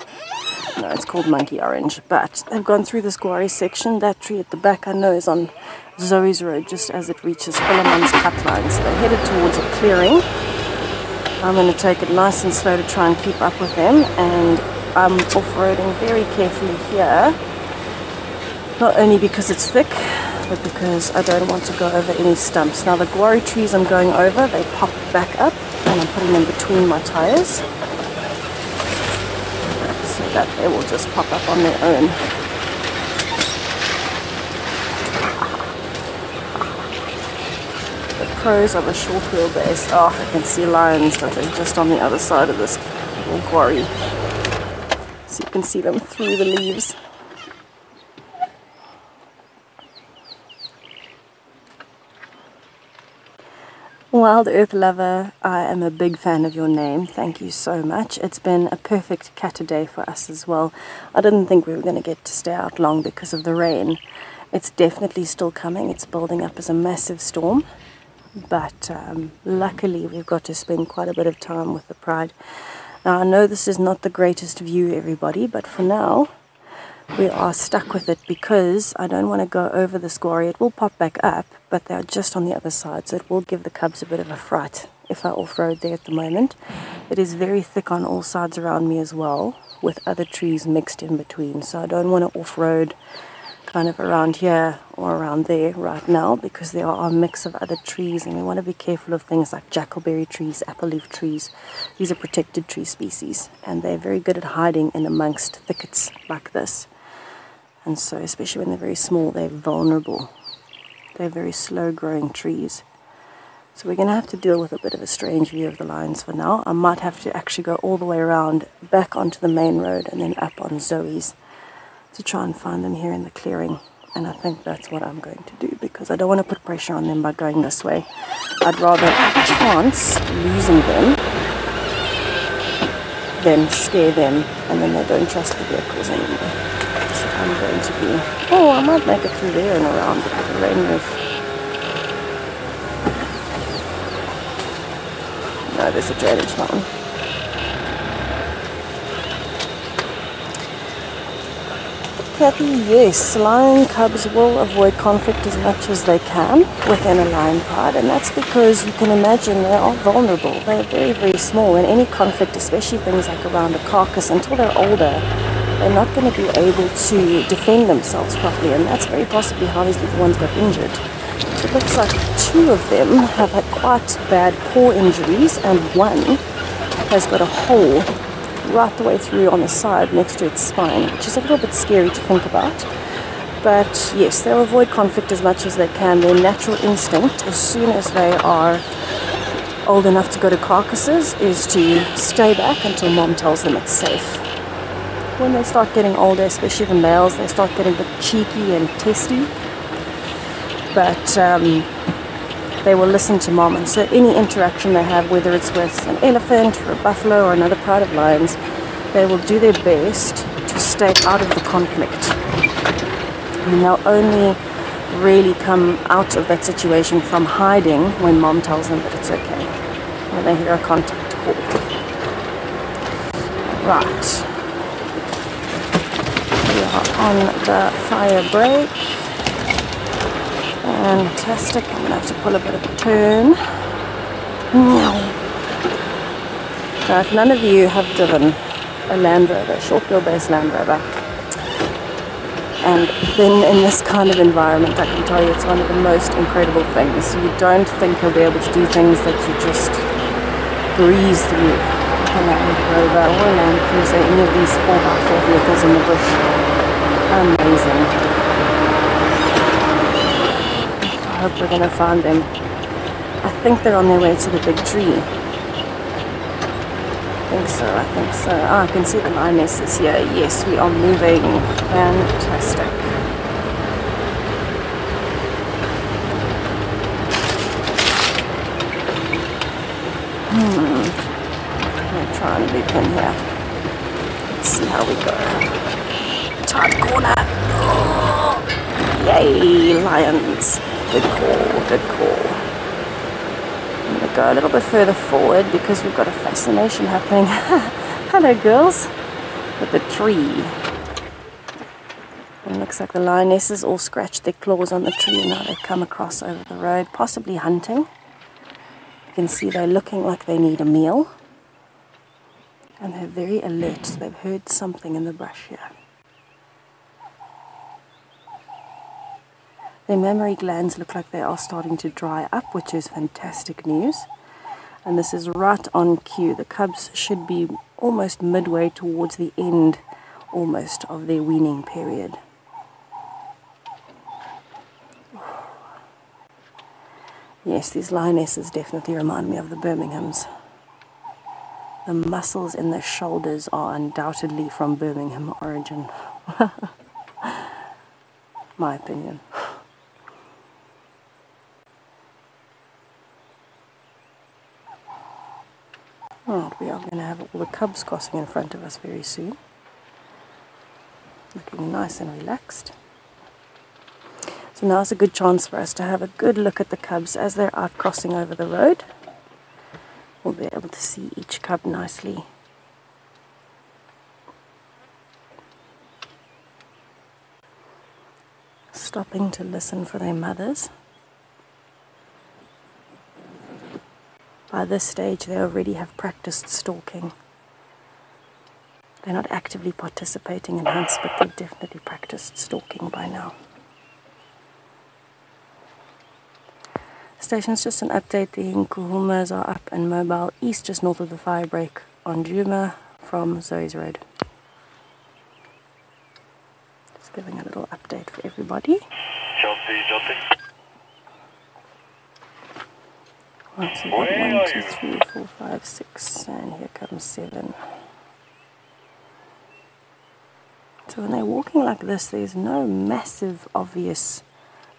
No, it's called Monkey Orange. But they've gone through this quarry section. That tree at the back I know is on Zoe's Road, just as it reaches Philemon's cut line. So they're headed towards a clearing. I'm going to take it nice and slow to try and keep up with them. And I'm off-roading very carefully here. Not only because it's thick, but because I don't want to go over any stumps. Now the guarri trees I'm going over, they pop back up. And I'm putting them between my tires so that they will just pop up on their own. The pros of a short wheelbase. Oh, I can see lions, but they're just on the other side of this little quarry. So you can see them through the leaves. WildEarth lover, I am a big fan of your name. Thank you so much. It's been a perfect cat day for us as well. I didn't think we were going to get to stay out long because of the rain. It's definitely still coming. It's building up as a massive storm. But luckily we've got to spend quite a bit of time with the Pride. Now I know this is not the greatest view, everybody, but for now we are stuck with it because I don't want to go over the quarry. It will pop back up, but they're just on the other side, so it will give the cubs a bit of a fright if I off-road there at the moment. It is very thick on all sides around me as well, with other trees mixed in between, so I don't want to off-road kind of around here or around there right now because there are a mix of other trees and we want to be careful of things like jackalberry trees, apple leaf trees. These are protected tree species and they're very good at hiding in amongst thickets like this. And so, especially when they're very small, they're vulnerable. They're very slow-growing trees. So we're going to have to deal with a bit of a strange view of the lions for now. I might have to actually go all the way around, back onto the main road, and then up on Zoe's to try and find them here in the clearing. And I think that's what I'm going to do, because I don't want to put pressure on them by going this way. I'd rather chance losing them than scare them, and then they don't trust the vehicles anymore. I'm going to be... Oh, I might make it through there and around with the rain roof. No, there's a drainage line. Kathy, yes, lion cubs will avoid conflict as much as they can within a lion pride, and that's because you can imagine they are vulnerable. They're very, very small, and any conflict, especially things like around a carcass, until they're older, they're not going to be able to defend themselves properly, and that's very possibly how these little ones got injured. It looks like 2 of them have had quite bad paw injuries, and one has got a hole right the way through on the side next to its spine, which is a little bit scary to think about. But yes, they'll avoid conflict as much as they can. Their natural instinct, as soon as they are old enough to go to carcasses, is to stay back until mom tells them it's safe. When they start getting older, especially the males, they start getting a bit cheeky and testy. But they will listen to mom, and so any interaction they have, whether it's with an elephant or a buffalo or another pride of lions, they will do their best to stay out of the conflict. And they'll only really come out of that situation from hiding when mom tells them that it's okay, when they hear a contact call. Right, we are on the fire break. Fantastic. I'm going to have to pull a bit of a turn. Now, if none of you have driven a Land Rover, short wheelbase Land Rover, and been in this kind of environment, I can tell you it's one of the most incredible things. You don't think you'll be able to do things that you just breeze through a Land Rover or a Land Cruiser, any of these 4x4 vehicles in the bush. Amazing. I hope we're going to find them. I think they're on their way to the big tree. I think so. Ah, I can see the lionesses here. Yes, we are moving. Fantastic. I'm going to try and loop in here. Let's see how we go. Tight corner. Oh, yay, lions. Good call, good call. I'm going to go a little bit further forward because we've got a fascination happening. Hello, girls. With the tree. It looks like the lionesses all scratched their claws on the tree and now they've come across over the road, possibly hunting. You can see they're looking like they need a meal. And they're very alert, so they've heard something in the brush here. Their mammary glands look like they are starting to dry up, which is fantastic news. And this is right on cue. The cubs should be almost midway towards the end, almost, of their weaning period. Yes, these lionesses definitely remind me of the Birminghams. The muscles in their shoulders are undoubtedly from Birmingham origin. My opinion. Right, we are going to have all the cubs crossing in front of us very soon. Looking nice and relaxed. So now is a good chance for us to have a good look at the cubs as they're out crossing over the road. We'll be able to see each cub nicely. Stopping to listen for their mothers. By this stage, they already have practiced stalking. They're not actively participating in hunts, but they've definitely practiced stalking by now. Station's just an update. The Nkuhumas are up and mobile east, just north of the fire break on Djuma from Zoe's Road. Just giving a little update for everybody. Jumpy. Right, so 1, 2, 3, 4, 5, 6, and here comes 7. So when they're walking like this, there's no massive obvious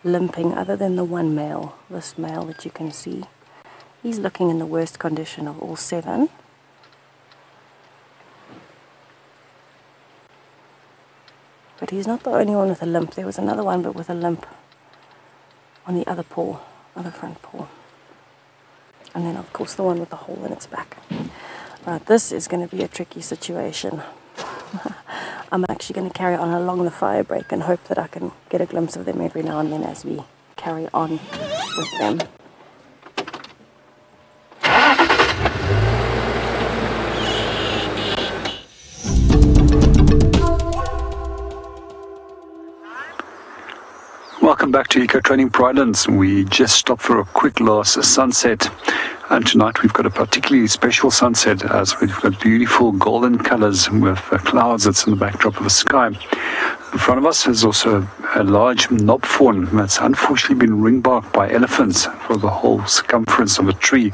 limping other than the one male, this male that you can see. He's looking in the worst condition of all 7. But he's not the only one with a limp. There was another one but with a limp on the other paw, other front paw. And then of course the one with the hole in its back. Right, this is going to be a tricky situation. I'm actually going to carry on along the fire break and hope that I can get a glimpse of them every now and then as we carry on with them. Welcome back to Eco Training Pridelands. We just stopped for a quick last sunset, and tonight we've got a particularly special sunset as we've got beautiful golden colors with clouds that's in the backdrop of the sky. In front of us is also a large knob fawn that's unfortunately been ring-barked by elephants for the whole circumference of a tree,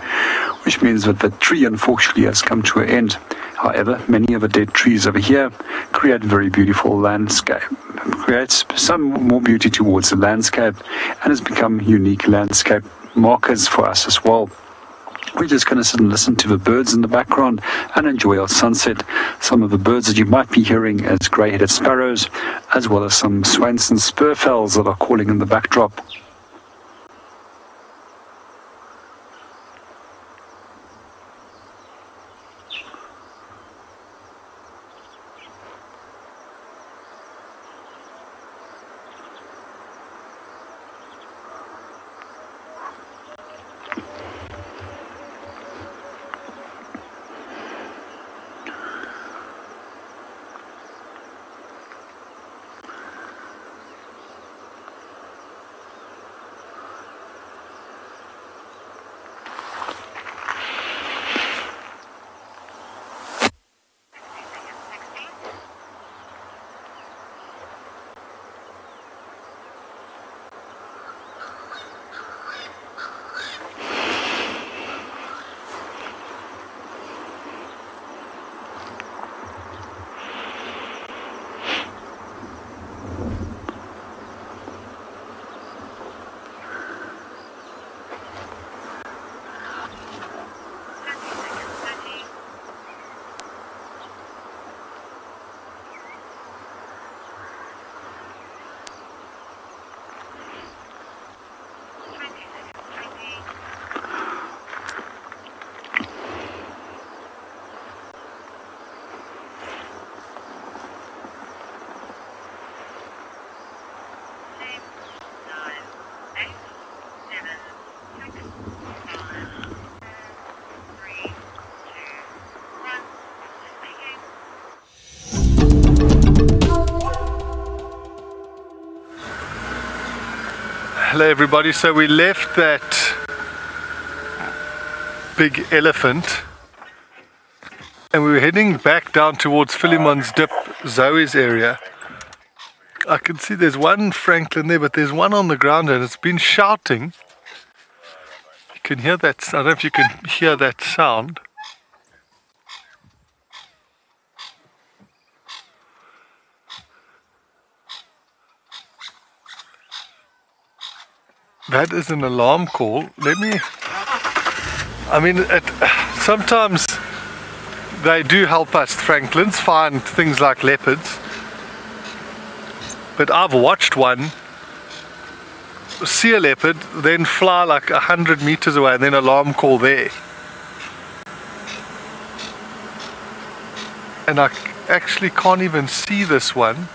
which means that the tree unfortunately has come to an end. However, many of the dead trees over here create very beautiful landscape, creates some more beauty towards the landscape, and has become unique landscape markers for us as well. We're just going to sit and listen to the birds in the background and enjoy our sunset. Some of the birds that you might be hearing as grey-headed sparrows, as well as some swans and spurfowls that are calling in the backdrop. Hello everybody, so we left that big elephant and we were heading back down towards Philemon's Dip, Zoe's area. I can see there's one Franklin there, but there's one on the ground and it's been shouting. You can hear that, I don't know if you can hear that sound. That is an alarm call. Sometimes they do help us Franklins find things like leopards. But I've watched one see a leopard, then fly like 100 meters away and then alarm call there. And I actually can't even see this one.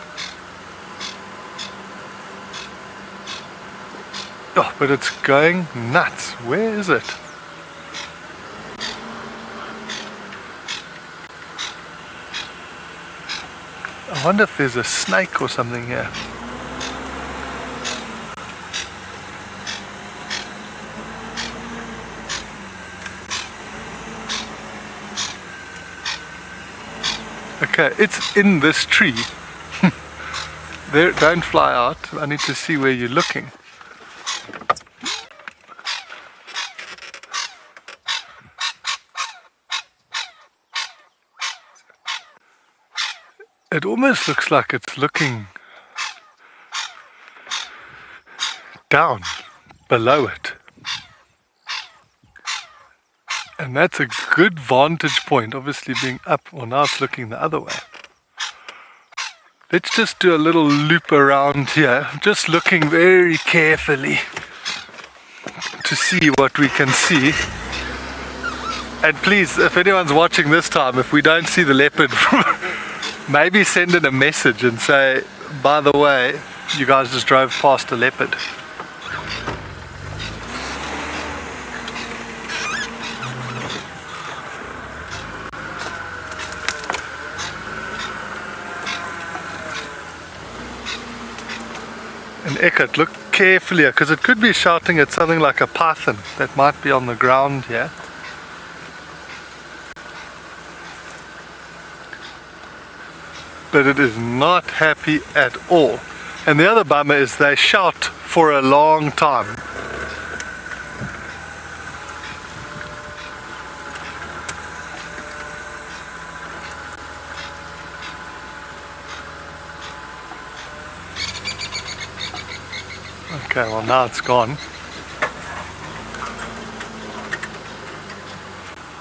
Oh, but it's going nuts. Where is it? I wonder if there's a snake or something here. Okay, it's in this tree. There, don't fly out. I need to see where you're looking. It almost looks like it's looking down below it. And that's a good vantage point, obviously being up, or now it's looking the other way. Let's just do a little loop around here, just looking very carefully to see what we can see. And please, if anyone's watching this time, if we don't see the leopard, maybe send in a message and say, by the way, you guys just drove past a leopard. And Eckert, look carefully here, because it could be shouting at something like a python that might be on the ground here. But it is not happy at all. And the other bummer is they shout for a long time. Okay, well now it's gone.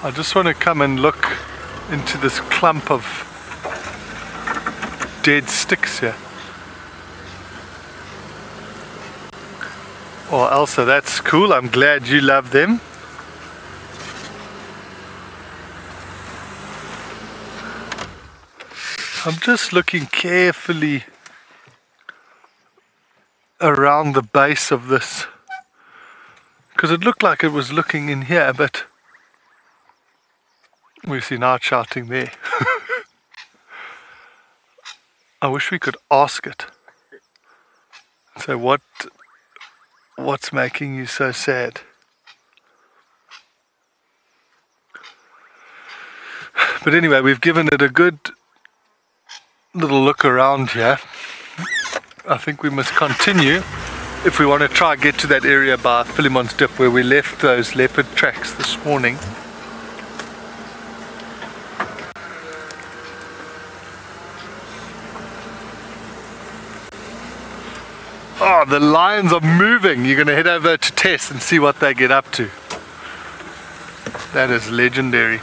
I just want to come and look into this clump of dead sticks here. Well, Elsa, that's cool. I'm glad you love them. I'm just looking carefully around the base of this, because it looked like it was looking in here, but we see now it's shouting there. I wish we could ask it. So what's making you so sad? But anyway, we've given it a good little look around here. I think we must continue if we want to try and get to that area by Philemon's Dip where we left those leopard tracks this morning. Oh, the lions are moving. You're going to head over to Tess and see what they get up to. That is legendary.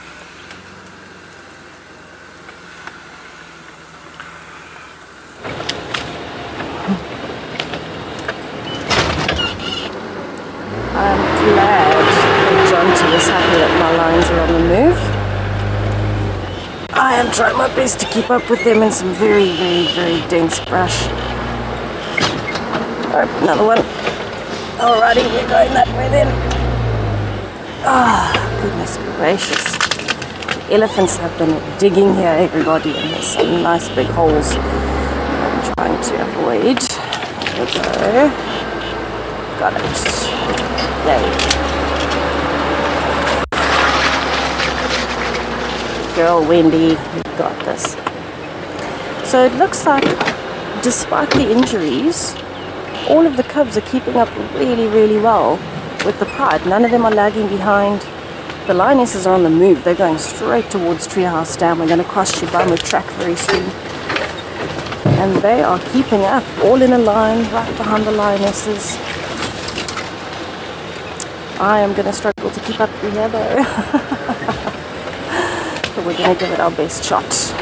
I'm glad that Jonty is happy that my lions are on the move. I am trying my best to keep up with them in some very, very, very dense brush. Oh, another one. Alrighty, we're going that way then. Ah, oh, goodness gracious. The elephants have been digging here, everybody, and there's some nice big holes I'm trying to avoid. There we go. Got it. Yay. Girl, Wendy, you've got this. So it looks like, despite the injuries, all of the cubs are keeping up really, really well with the pride. None of them are lagging behind. The lionesses are on the move. They're going straight towards Treehouse Dam. We're going to cross Shibama track very soon. And they are keeping up, all in a line, right behind the lionesses. I am going to struggle to keep up through here though. But we're going to give it our best shot.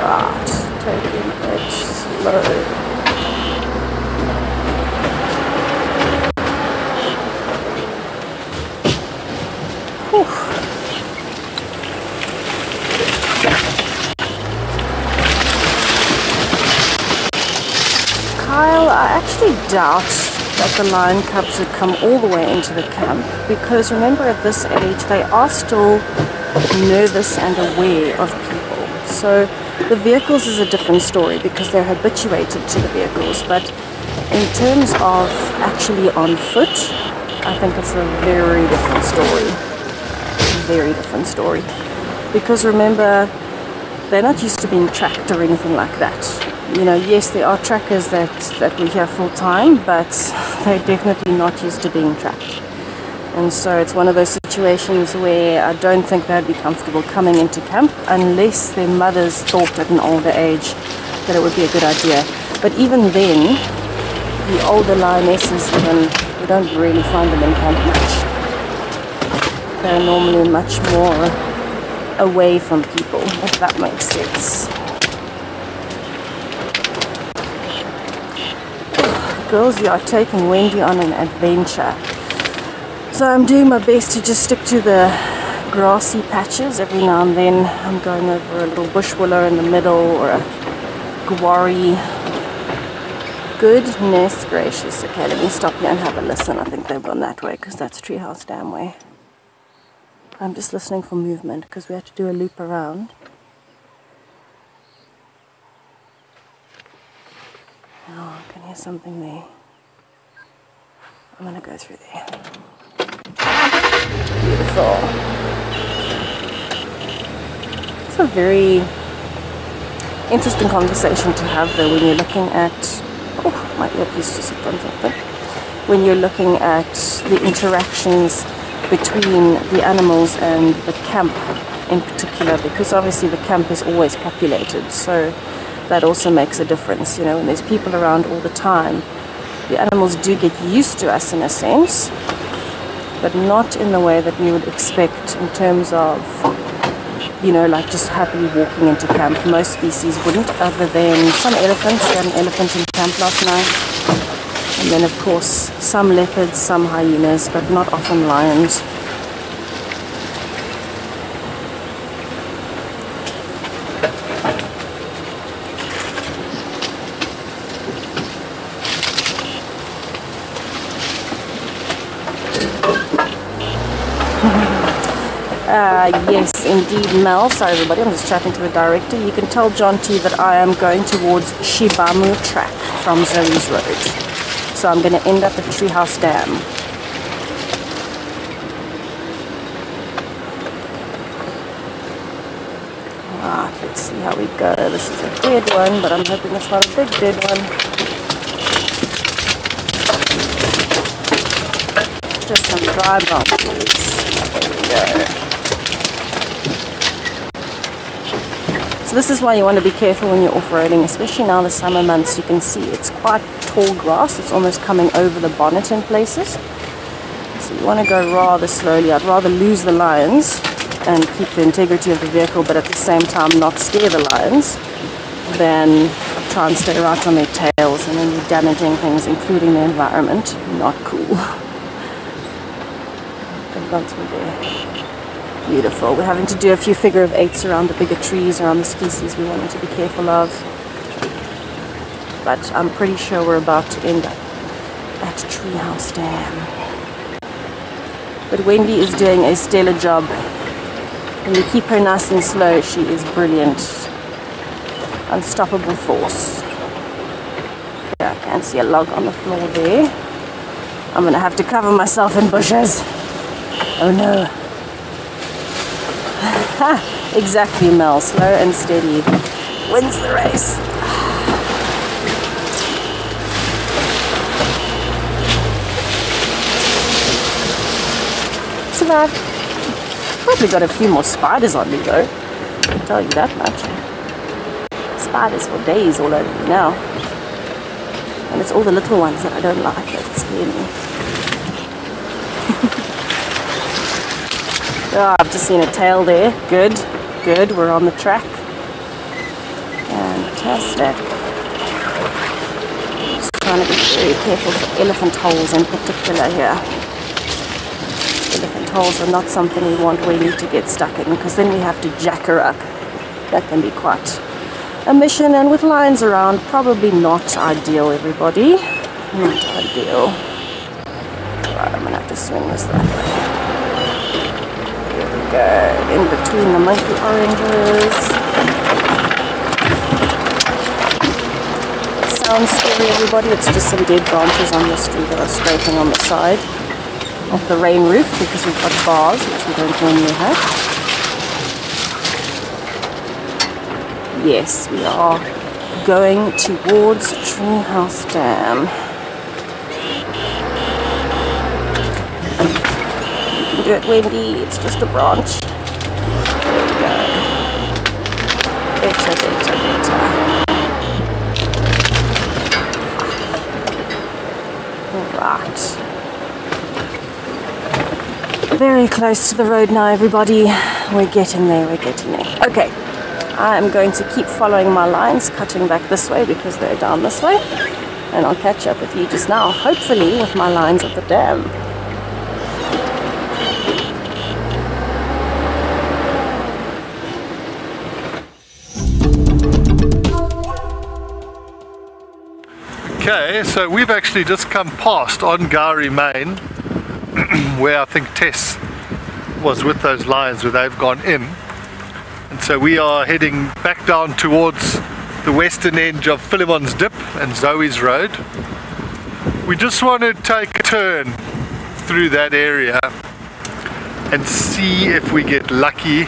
Right, taking it slow. Kyle, I actually doubt that the lion cubs would come all the way into the camp, because remember, at this age they are still nervous and aware of people. So the vehicles is a different story because they're habituated to the vehicles, but in terms of actually on foot, I think it's a very different story. Very different story. Because remember, they're not used to being tracked or anything like that. You know, yes, there are trackers that we hear full time, but they're definitely not used to being tracked. And so it's one of those situations where I don't think they'd be comfortable coming into camp unless their mothers thought at an older age that it would be a good idea. But even then, the older lionesses, we don't really find them in camp much. They're normally much more away from people, if that makes sense. Girls, you are taking Wendy on an adventure. So I'm doing my best to just stick to the grassy patches. Every now and then I'm going over a little bush willow in the middle or a guarri. Goodness gracious. Okay, let me stop here and have a listen. I think they've gone that way because that's Treehouse Dam way. I'm just listening for movement because we have to do a loop around. Oh, I can hear something there. I'm going to go through there. Beautiful. It's a very interesting conversation to have though when you're looking at... Oh, my earpiece just hooked on something. When you're looking at the interactions between the animals and the camp in particular, because obviously the camp is always populated, so that also makes a difference. You know, when there's people around all the time, the animals do get used to us in a sense, but not in the way that we would expect in terms of, you know, like just happily walking into camp. Most species wouldn't, other than some elephants. We had an elephant in camp last night. And then of course some leopards, some hyenas, but not often lions. Yes, indeed, Mel. Sorry everybody, I'm just chatting to the director. You can tell John T that I am going towards Shibamu track from Zoe's Road. So I'm going to end up at Treehouse Dam. Alright, let's see how we go. This is a dead one, but I'm hoping it's not a big dead one. Just some dry branches. There we go. So this is why you want to be careful when you're off-roading, especially now the summer months. You can see it's quite tall grass. It's almost coming over the bonnet in places. So you want to go rather slowly. I'd rather lose the lions and keep the integrity of the vehicle, but at the same time not scare the lions, than try and stay right on their tails and then you're damaging things, including the environment. Not cool. They've gone through there. Beautiful. We're having to do a few figure of eights around the bigger trees, around the species we wanted to be careful of. But I'm pretty sure we're about to end up at Treehouse Dam. But Wendy is doing a stellar job. When you keep her nice and slow, she is brilliant. Unstoppable force. Yeah, I can see a log on the floor there. I'm going to have to cover myself in bushes. Oh no. Exactly, Mel. Slow and steady wins the race. Survived. Probably got a few more spiders on me though. I'll tell you that much. Spiders for days all over me now. And it's all the little ones that I don't like that scare me. Oh, I've just seen a tail there. Good, good. We're on the track. Fantastic. Just trying to be very careful for elephant holes in particular here. Elephant holes are not something we want Wendy to get stuck in, because then we have to jack her up. That can be quite a mission, and with lions around, probably not ideal, everybody. Not ideal. Right, I'm gonna have to swing this that way. In between the monkey oranges. It sounds scary, everybody. It's just some dead branches on the street that are scraping on the side of the rain roof, because we've got bars, which we don't normally have. Yes, we are going towards Treehouse Dam. Do it, Wendy. It's just a branch. There we go. Better, better, better. Alright. Very close to the road now, everybody. We're getting there, we're getting there. Okay. I am going to keep following my lines, cutting back this way because they're down this way. and I'll catch up with you just now, hopefully with my lines at the dam. Okay, so we've actually just come past on Gowrie Main where I think Tess was with those lions, where they've gone in, and so we are heading back down towards the western edge of Philemon's Dip and Zoe's Road. We just want to take a turn through that area and see if we get lucky.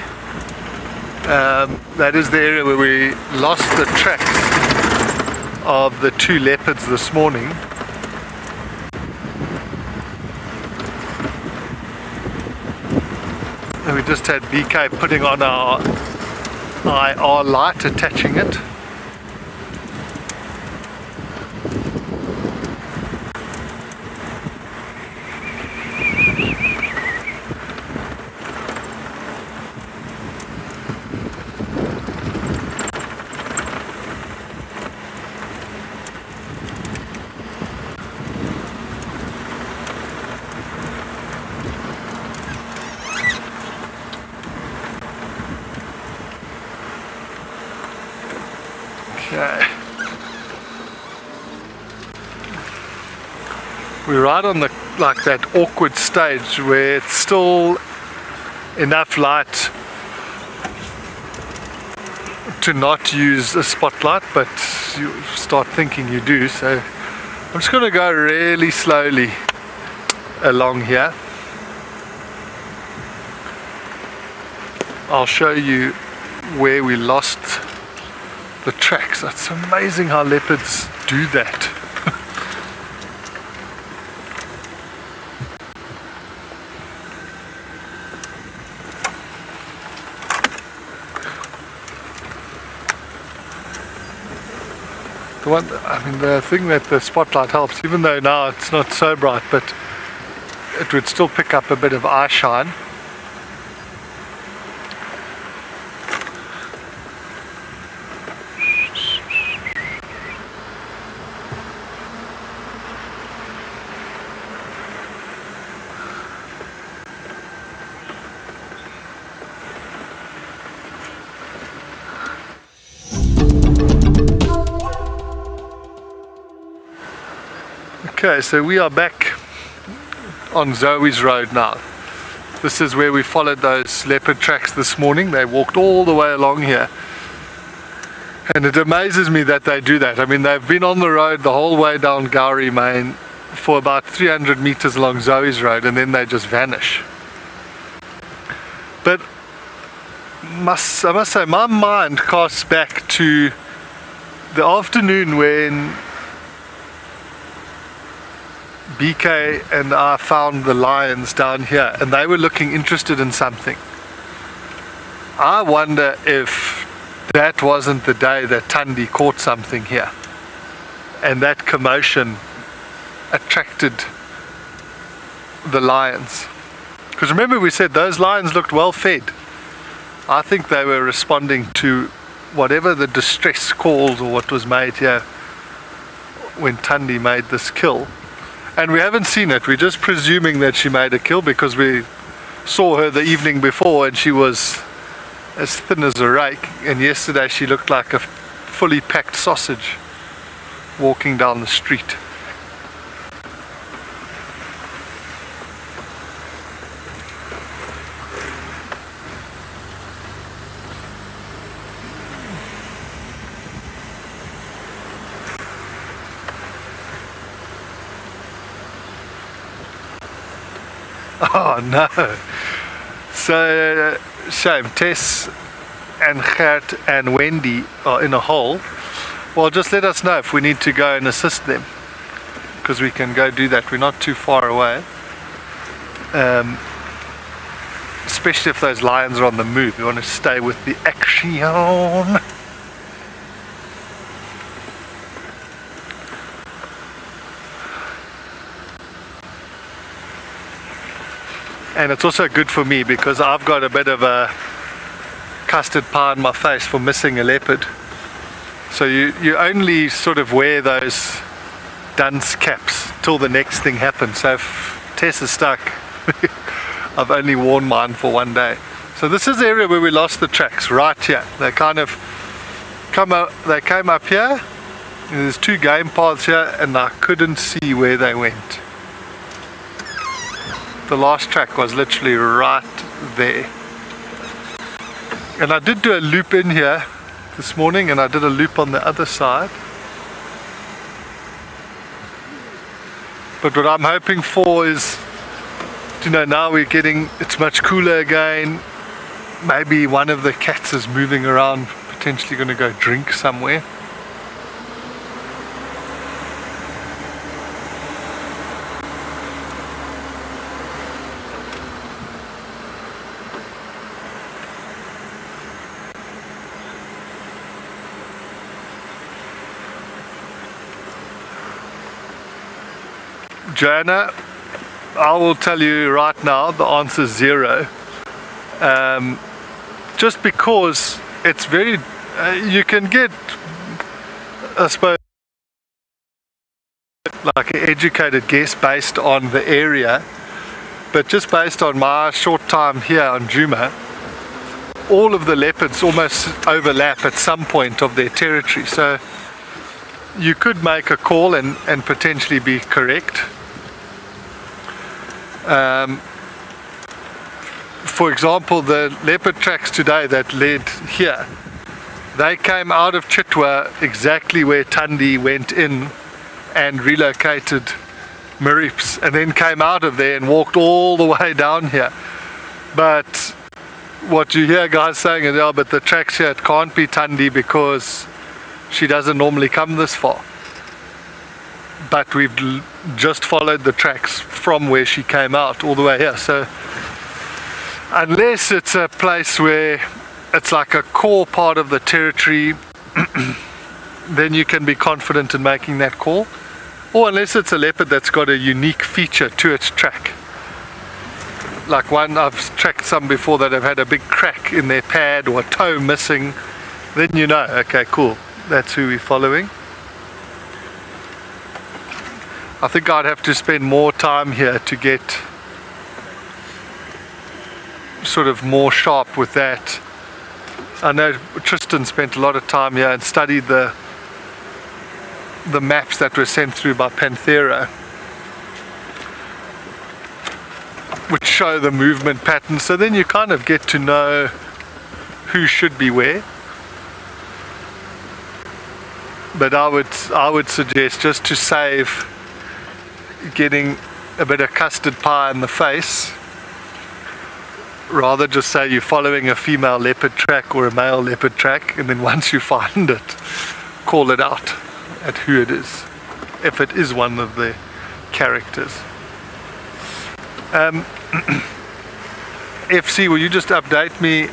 That is the area where we lost the tracks of the 2 leopards this morning. And we just had BK putting on our IR light, attaching it. Okay. We're right on the that awkward stage where it's still enough light to not use a spotlight, but you start thinking you do. So I'm just going to go really slowly along here. I'll show you where we lost the tracks. It's amazing how leopards do that. The thing that the spotlight helps, even though now it's not so bright, but it would still pick up a bit of eye shine. Okay, so we are back on Zoe's Road now. This is where we followed those leopard tracks this morning. They walked all the way along here. And it amazes me that they do that. I mean, they've been on the road the whole way down Gowrie Main for about 300 meters along Zoe's Road, and then they just vanish. But I must say, my mind casts back to the afternoon when BK and I found the lions down here, and they were looking interested in something. I wonder if that wasn't the day that Thandi caught something here, and that commotion attracted the lions. Because remember, we said those lions looked well fed. I think they were responding to whatever the distress calls or what was made here when Thandi made this kill. And we haven't seen it. We're just presuming that she made a kill because we saw her the evening before and she was as thin as a rake, and yesterday she looked like a fully packed sausage walking down the street. Oh no. So shame, Tess and Gert and Wendy are in a hole. Well, just let us know if we need to go and assist them, because we can go do that. We're not too far away, especially if those lions are on the move. We want to stay with the action. And it's also good for me because I've got a bit of a custard pie on my face for missing a leopard. So you only sort of wear those dunce caps till the next thing happens. So if Tess is stuck, I've only worn mine for one day. So this is the area where we lost the tracks, right here. They kind of they came up here, and there's two game paths here, and I couldn't see where they went. The last track was literally right there. And I did do a loop in here this morning, and I did a loop on the other side. But what I'm hoping for is, you know, now we're getting, it's much cooler again. Maybe one of the cats is moving around, potentially going to go drink somewhere. Joanna, I will tell you right now, the answer is 0. Just because it's very, you can get, I suppose, like an educated guess based on the area, but just based on my short time here on Djuma, all of the leopards almost overlap at some point of their territory. So you could make a call and potentially be correct. For example, the leopard tracks today that led here, they came out of Chitwa exactly where Tundi went in and relocated Marips, and then came out of there and walked all the way down here. But what you hear guys saying is, oh, but the tracks here, it can't be Tundi because she doesn't normally come this far. But we've just followed the tracks from where she came out all the way here. So unless it's a place where it's like a core part of the territory, then you can be confident in making that call. Or unless it's a leopard that's got a unique feature to its track. Like one, I've tracked some before that have had a big crack in their pad or a toe missing. Then you know, okay, cool, that's who we're following. I think I'd have to spend more time here to get sort of more sharp with that. I know Tristan spent a lot of time here and studied the maps that were sent through by Panthera, which show the movement patterns. So then you kind of get to know who should be where. But I would suggest, just to save getting a bit of custard pie in the face, rather just say you're following a female leopard track or a male leopard track, and then once you find it, call it out at who it is, if it is one of the characters. FC, will you just update me?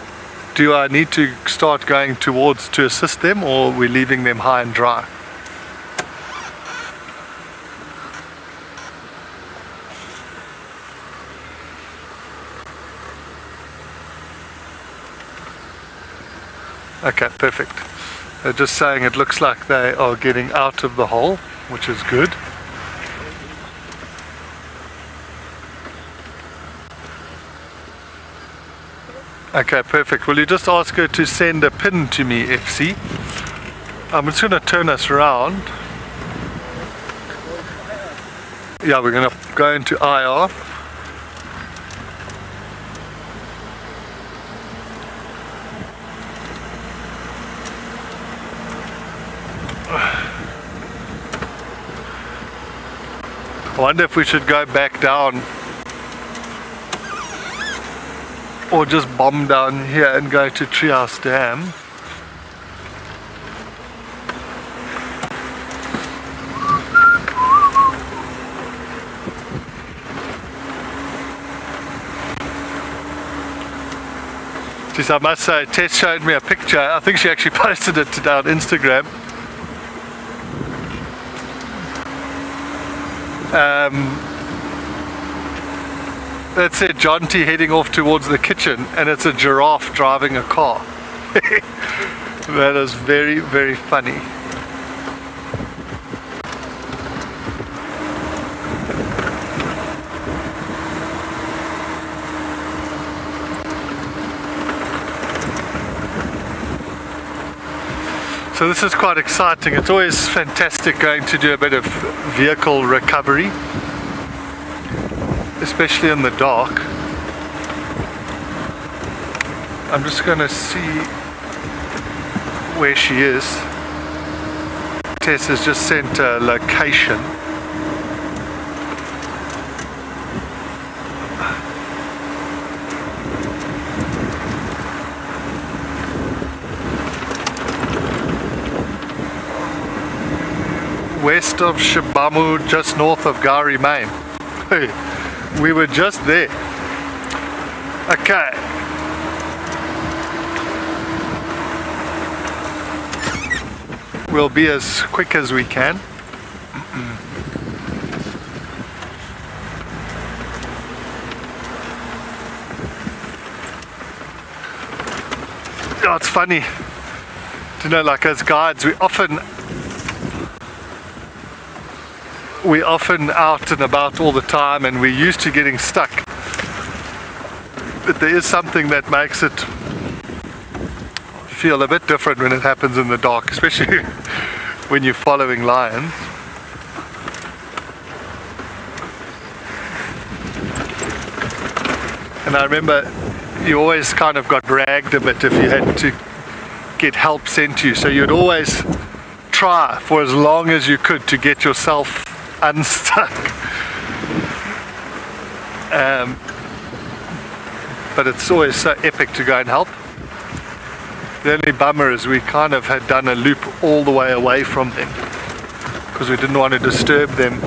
Do I need to start going towards to assist them, or are we leaving them high and dry? Okay, perfect. They're just saying it looks like they are getting out of the hole, which is good. Okay, perfect. Will you just ask her to send a pin to me, FC? I'm just going to turn us around. Yeah, we're going to go into IR. I wonder if we should go back down or just bomb down here and go to Treehouse Dam. Jeez, I must say, Tess showed me a picture. I think she actually posted it today on Instagram. That said John T heading off towards the kitchen, and it's a giraffe driving a car. That is very, very funny. So this is quite exciting. It's always fantastic going to do a bit of vehicle recovery, especially in the dark. I'm just going to see where she is. Tess has just sent a location. West of Shibamu, just north of Gari, Main. We were just there. Okay. We'll be as quick as we can. Oh, it's funny. You know, like as guides, we often out and about all the time, and we're used to getting stuck. But there is something that makes it feel a bit different when it happens in the dark, especially when you're following lions. And I remember you always kind of got dragged a bit if you had to get help sent to you, so you'd always try for as long as you could to get yourself unstuck. But it's always so epic to go and help. The only bummer is we kind of had done a loop all the way away from them because we didn't want to disturb them.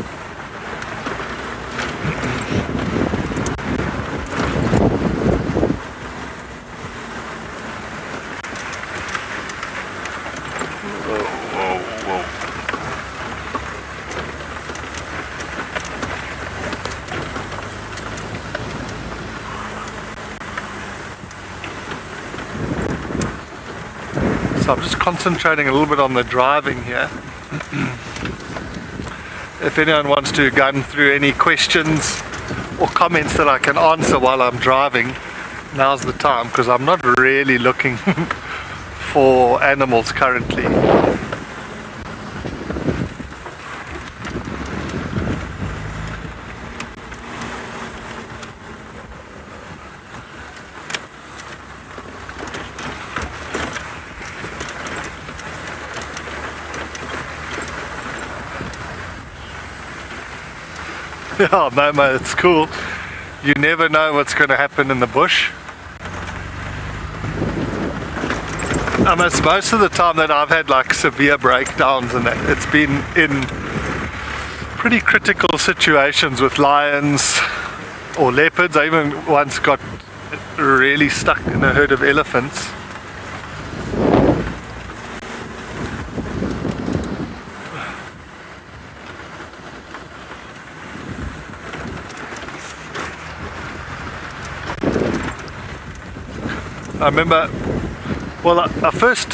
So I'm just concentrating a little bit on the driving here. If anyone wants to gun through any questions or comments that I can answer while I'm driving, now's the time, because I'm not really looking for animals currently. Yeah, Momo, it's cool. You never know what's going to happen in the bush. Most of the time that I've had like severe breakdowns and that, it's been in pretty critical situations with lions or leopards. I even once got really stuck in a herd of elephants. I remember, well, I first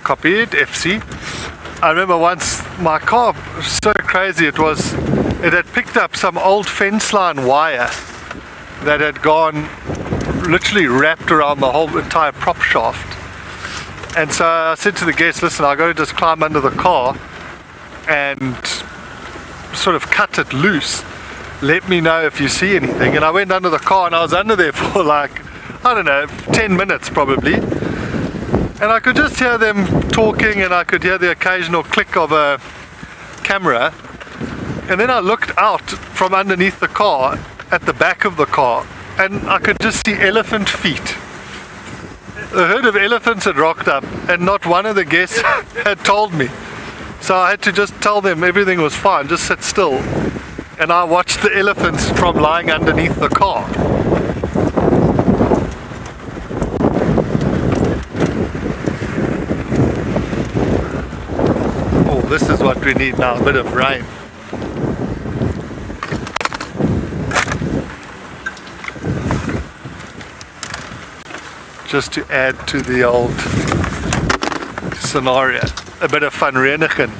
copied FC. I remember once my car was so crazy, it had picked up some old fence line wire that had gone literally wrapped around the whole entire prop shaft. And so I said to the guests, listen, I got to just climb under the car and sort of cut it loose. Let me know if you see anything. And I went under the car and I was under there for like, I don't know, 10 minutes probably. And I could just hear them talking and I could hear the occasional click of a camera. And then I looked out from underneath the car at the back of the car and I could just see elephant feet. A herd of elephants had rocked up and not one of the guests had told me. So I had to just tell them everything was fine, just sit still. And I watched the elephants from lying underneath the car. Oh, this is what we need now, a bit of rain. Just to add to the old scenario, a bit of fun reinigen.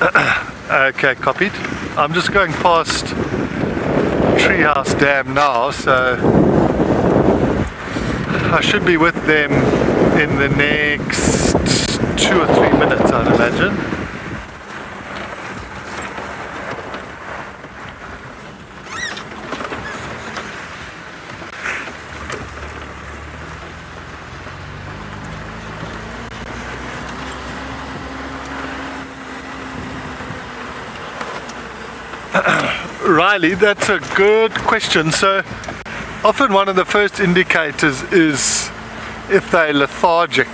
Okay, copied. I'm just going past Treehouse Dam now, so I should be with them in the next 2 or 3 minutes, I'd imagine. Riley, that's a good question. So often one of the first indicators is if they're lethargic.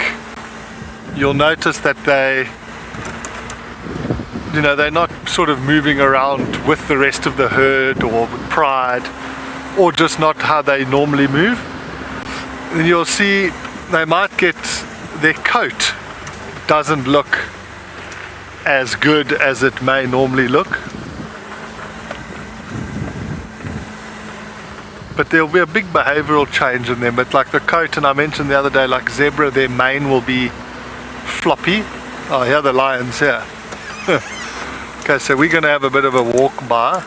You'll notice that they're not sort of moving around with the rest of the herd or with pride, or just not how they normally move. And you'll see they might get, their coat doesn't look as good as it may normally look. But there'll be a big behavioral change in them. But like the coat, and I mentioned the other day, like zebra, their mane will be floppy. Oh, here are the lions here. Okay, so we're going to have a bit of a walk by.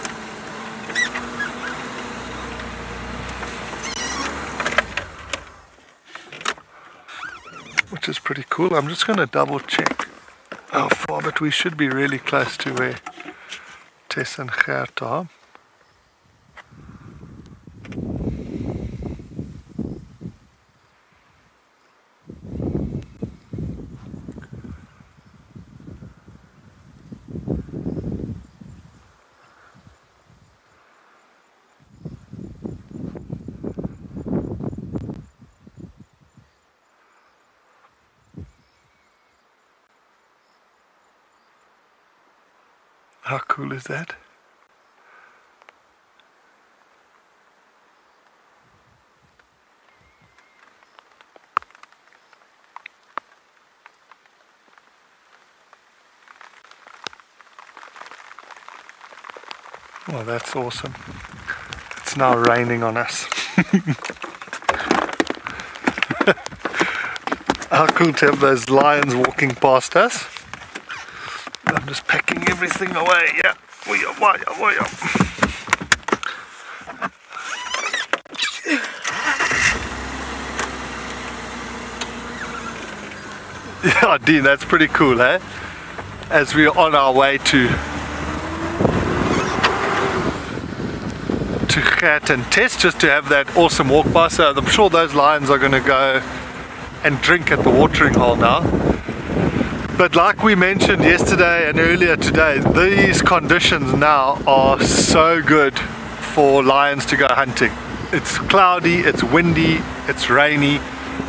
Which is pretty cool. I'm just going to double check how far, but we should be really close to where Tess and Gert are. How cool is that? Well, that's awesome. It's now raining on us. How cool to have those lions walking past us. I'm just packing everything away, yeah. Yeah, Dean, that's pretty cool, eh? As we're on our way to Gert and Tess, just to have that awesome walk by. So I'm sure those lions are going to go and drink at the watering hole now. But like we mentioned yesterday and earlier today, these conditions now are so good for lions to go hunting. It's cloudy, it's windy, it's rainy.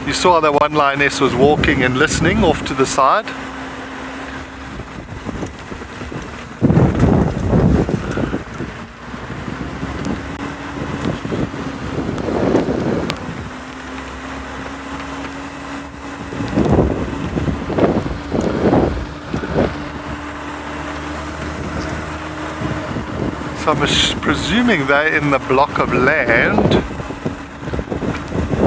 You saw the one lioness was walking and listening off to the side. So I'm presuming they're in the block of land.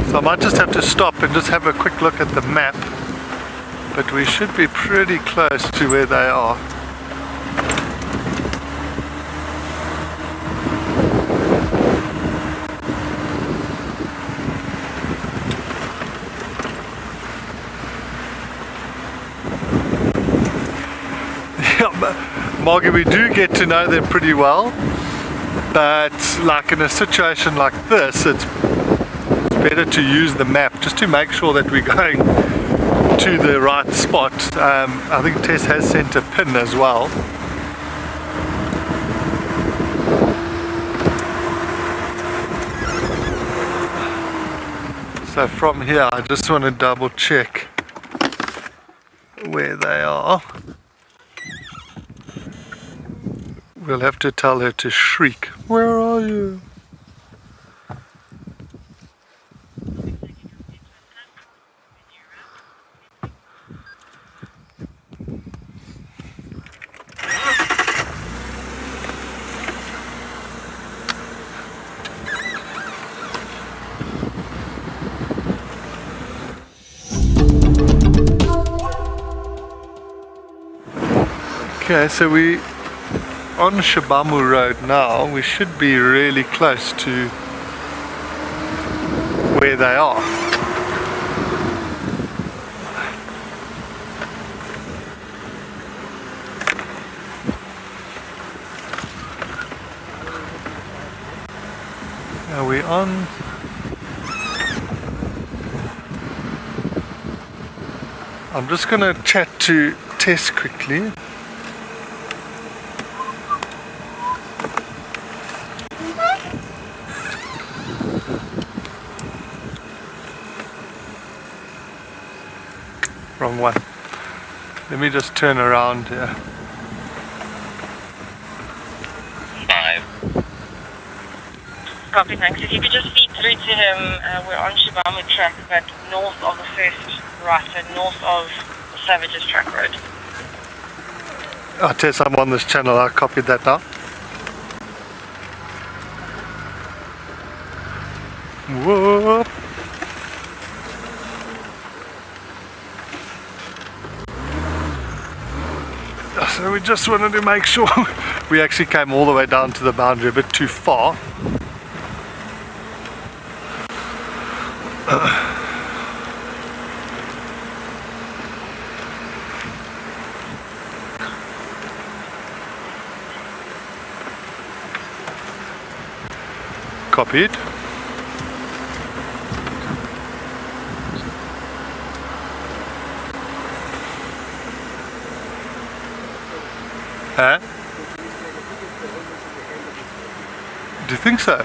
So I might just have to stop and just have a quick look at the map. But we should be pretty close to where they are. Margie, we do get to know them pretty well, but like in a situation like this, it's better to use the map just to make sure that we're going to the right spot. I think Tess has sent a pin as well. So from here, I just want to double check where they are. We'll have to tell her to shriek. Where are you? Okay, so we on Shabamu Road now. We should be really close to where they are. Are we on? I'm just going to chat to Tess quickly. Wrong one. Let me just turn around here. 5. Copy, thanks. If you could just feed through to him, we're on Shabamu track, but north of the first right, and north of the Savages track road. Oh, Tess, I'm on this channel. I copied that now. Whoop. So we just wanted to make sure we actually came all the way down to the boundary, a bit too far. Copied. Huh? Do you think so?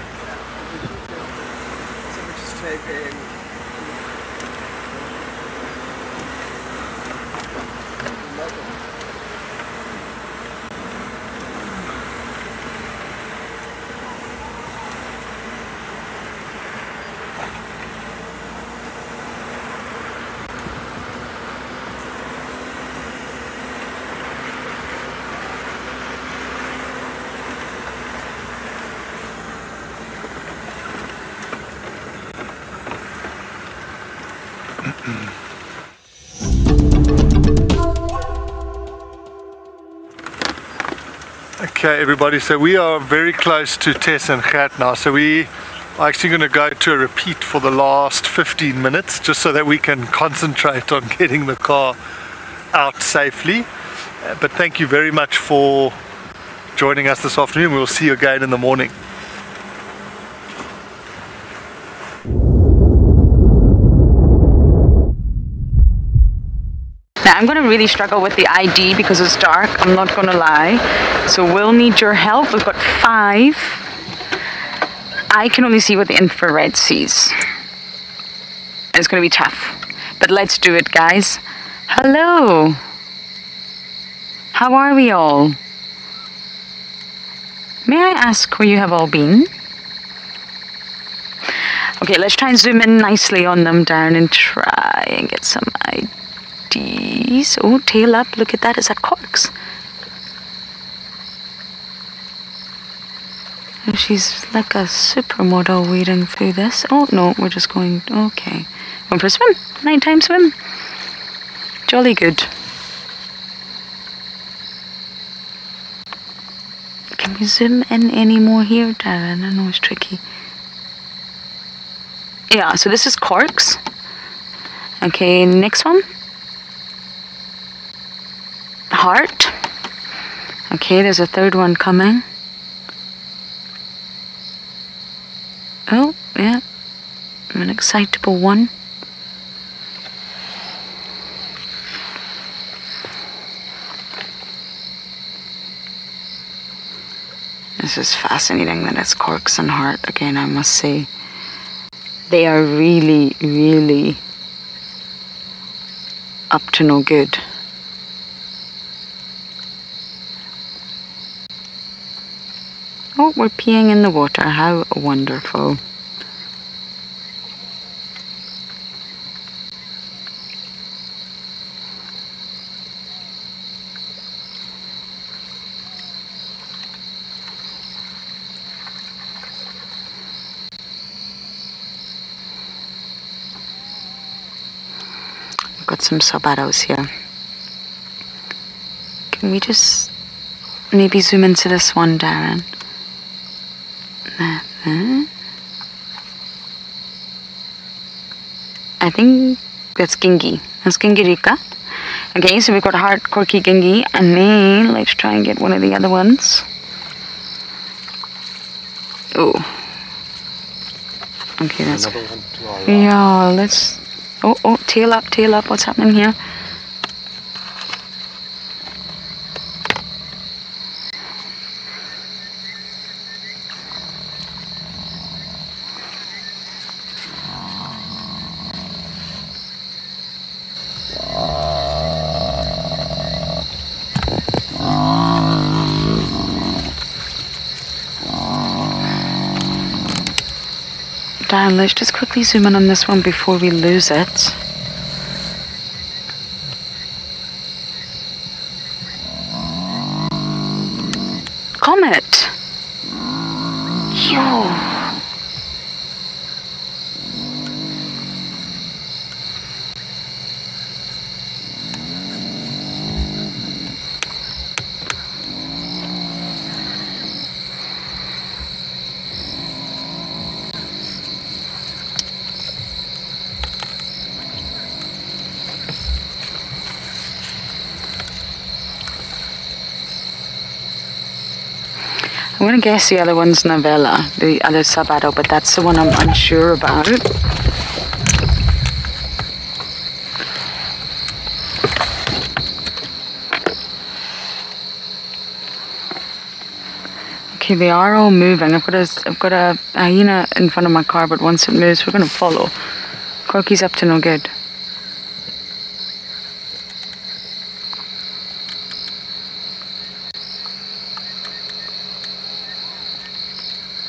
Okay everybody, so we are very close to Tess and Gert now, so we are actually going to go to a repeat for the last 15 minutes just so that we can concentrate on getting the car out safely. But thank you very much for joining us this afternoon. We'll see you again in the morning. Now I'm going to really struggle with the ID because it's dark, I'm not going to lie. So we'll need your help. We've got 5. I can only see what the infrared sees. It's going to be tough. But let's do it, guys. Hello. How are we all? May I ask where you have all been? Okay, let's try and zoom in nicely on them down and try and get some IDs. Oh, tail up, look at that, is that corks? Oh, she's like a supermodel wading through this. Oh no, we're just going, okay. Going for a swim, nighttime swim. Jolly good. Can we zoom in any more here, Darren? I know it's tricky. Yeah, so this is corks. Okay, next one. Heart. Okay, there's a third one coming. Oh, yeah. An excitable one. This is fascinating that it's corks and heart again, I must say. They are really, really up to no good. Oh, we're peeing in the water. How wonderful. We've got some sub-arrows here. Can we just maybe zoom into this one, Darren? I think that's Gingi. That's Gingirika. Okay, so we've got hard corky Gingi, and then let's try and get one of the other ones. Oh. Okay, that's... Another one to our right. Yeah, let's... Oh, tail up, what's happening here? Darren, let's just quickly zoom in on this one before we lose it. Comet! Yo! I'm gonna guess the other one's Novella, the other sub-adult, but that's the one I'm unsure about. Okay, they are all moving. I've got a hyena in front of my car, but once it moves, we're gonna follow. Corky's up to no good.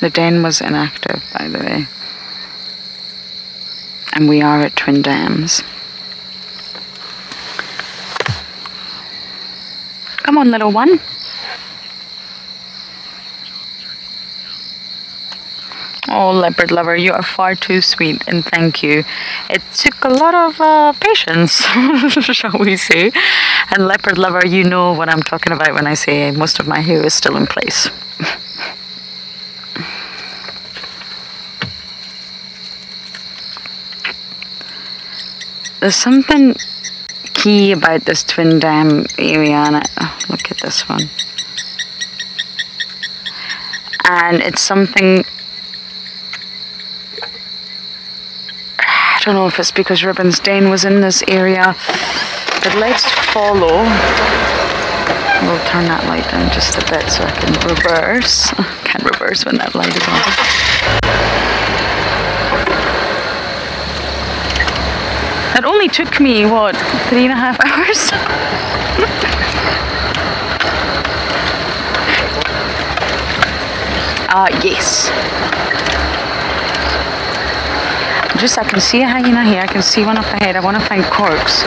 The den was inactive, by the way. And we are at Twin Dams. Come on, little one. Oh, leopard lover, you are far too sweet, and thank you. It took a lot of patience, shall we say. And leopard lover, you know what I'm talking about when I say most of my hair is still in place. There's something key about this Twin Dam area, and look at this one. And it's something, I don't know if it's because Ribbon's Den was in this area, but let's follow. We'll turn that light down just a bit so I can reverse. I can't reverse when that light is on. It only took me, what, 3.5 hours? Yes. I can see a hyena here, I can see one up ahead. I want to find corks.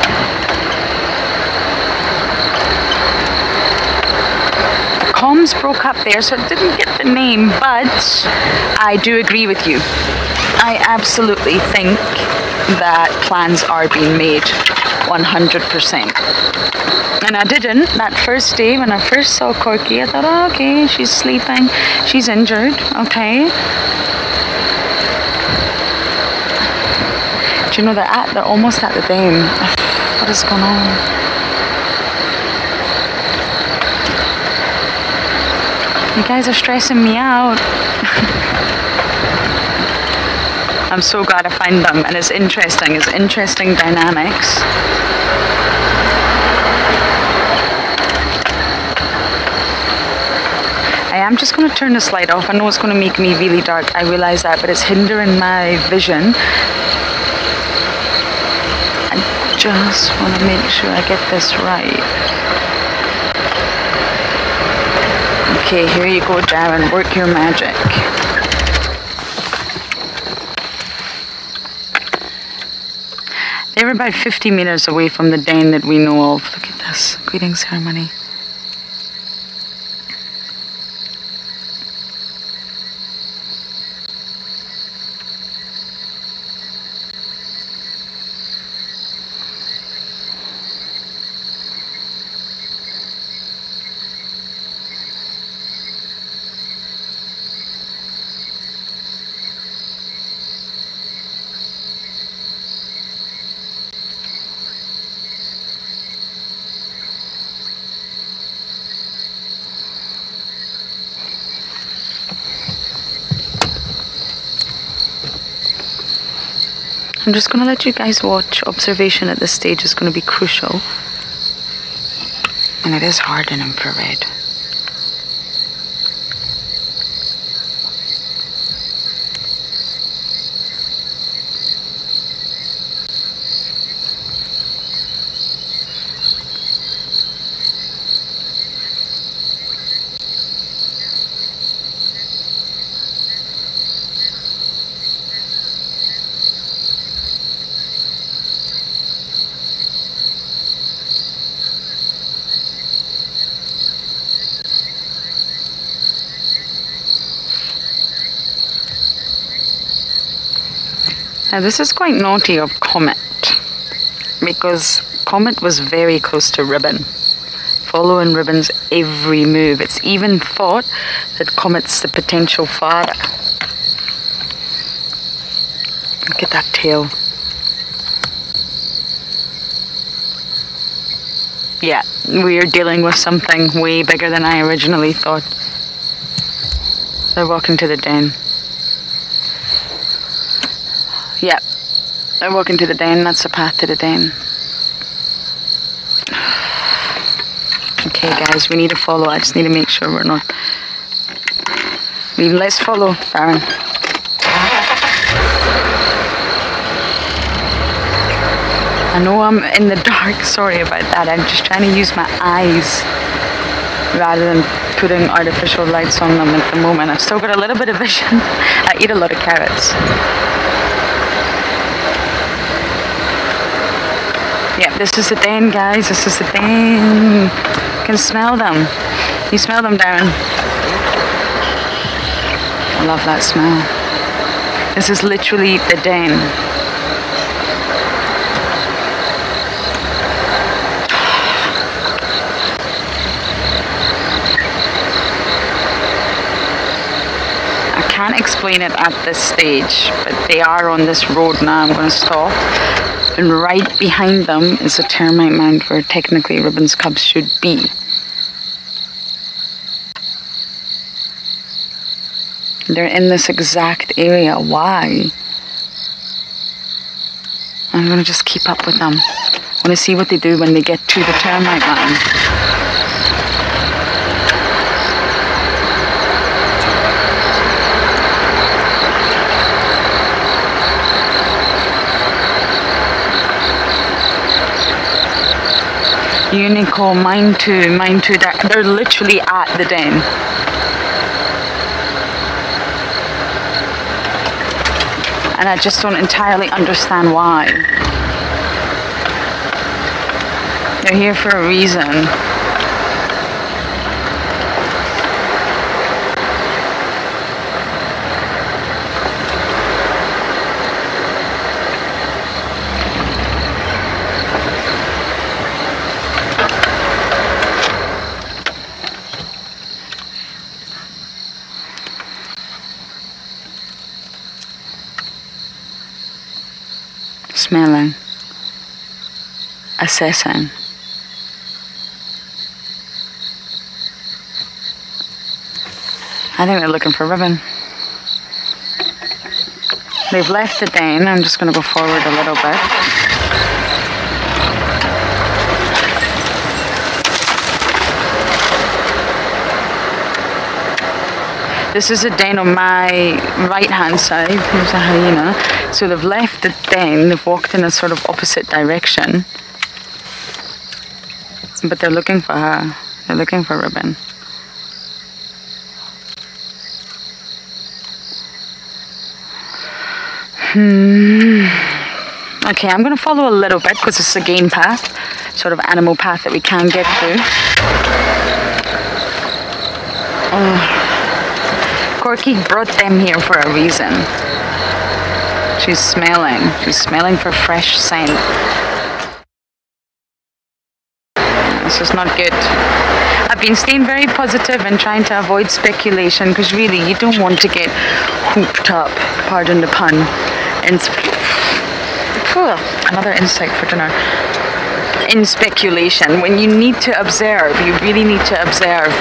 The comms broke up there, so I didn't get the name, but I do agree with you. I absolutely think that plans are being made 100%. And I didn't. That first day when I first saw Corky, I thought, oh, okay, she's sleeping, she's injured, okay. Do you know they're almost at the den? What is going on? You guys are stressing me out. I'm so glad I find them, and it's interesting dynamics. I am just going to turn this light off. I know it's going to make me really dark, I realise that, but it's hindering my vision. I just want to make sure I get this right. Okay, here you go, Darren, work your magic. They're about 50 meters away from the den that we know of. Look at this greeting ceremony. I'm just going to let you guys watch. Observation at this stage is going to be crucial. And it is hard in infrared. Now this is quite naughty of Comet, because Comet was very close to Ribbon, following Ribbon's every move. It's even thought that Comet's the potential father. Look at that tail. Yeah, we are dealing with something way bigger than I originally thought. They're walking to the den. Yep, they're walking to the den. That's the path to the den. Okay guys, we need to follow. I just need to make sure we're not... Let's follow, Farron. I know I'm in the dark, sorry about that. I'm just trying to use my eyes rather than putting artificial lights on them at the moment. I've still got a little bit of vision. I eat a lot of carrots. Yeah, this is the den, guys. This is the den. You can smell them. You smell them, Darren? I love that smell. This is literally the den. I can't explain it at this stage, but they are on this road now. I'm going to stop. And right behind them is a termite mound where technically Ribbon's cubs should be. They're in this exact area. Why? I'm going to just keep up with them. I want to see what they do when they get to the termite mound. Unicorn, mine too, they're literally at the den. And I just don't entirely understand why. They're here for a reason. Smelling, assessing. I think they're looking for Ribbon. They've left the den. I'm just going to go forward a little bit. This is a den on my right hand side. There's a hyena. So they've left the den, they've walked in a sort of opposite direction. But they're looking for her. They're looking for Ribbon. Okay, I'm going to follow a little bit because it's a game path. Sort of animal path that we can get through. Corky brought them here for a reason. She's smelling for fresh scent. This is not good. I've been staying very positive and trying to avoid speculation because really you don't want to get hooped up, pardon the pun, in another insect for dinner. In speculation, when you need to observe, you really need to observe.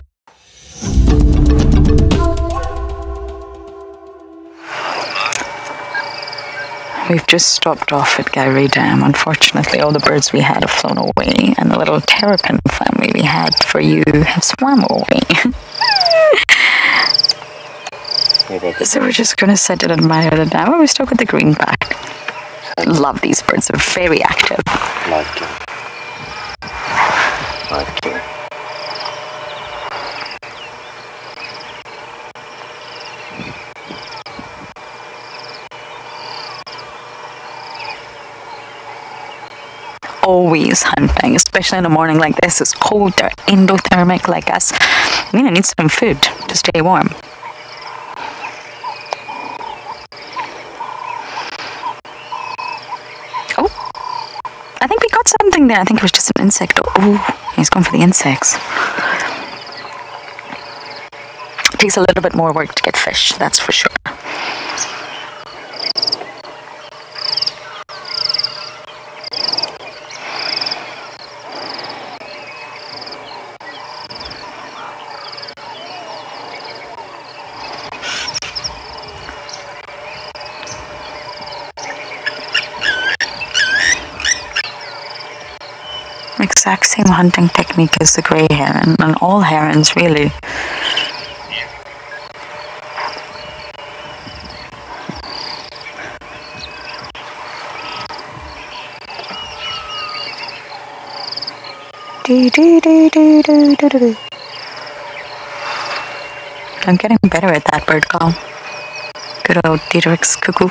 We've just stopped off at Gowrie Dam. Unfortunately, all the birds we had have flown away, and the little terrapin family we had for you have swam away. So we're just going to sit and admire the dam. We're stuck with the greenback. I love these birds. They're very active. Like it. Always hunting, especially in a morning like this. It's cold, they're endothermic like us. I need some food to stay warm. Oh, I think we got something there. I think it was just an insect. Oh, he's going for the insects. It takes a little bit more work to get fish, that's for sure. Exact same hunting technique as the grey heron and all herons really. I'm getting better at that bird call. Good old Dietrich's cuckoo.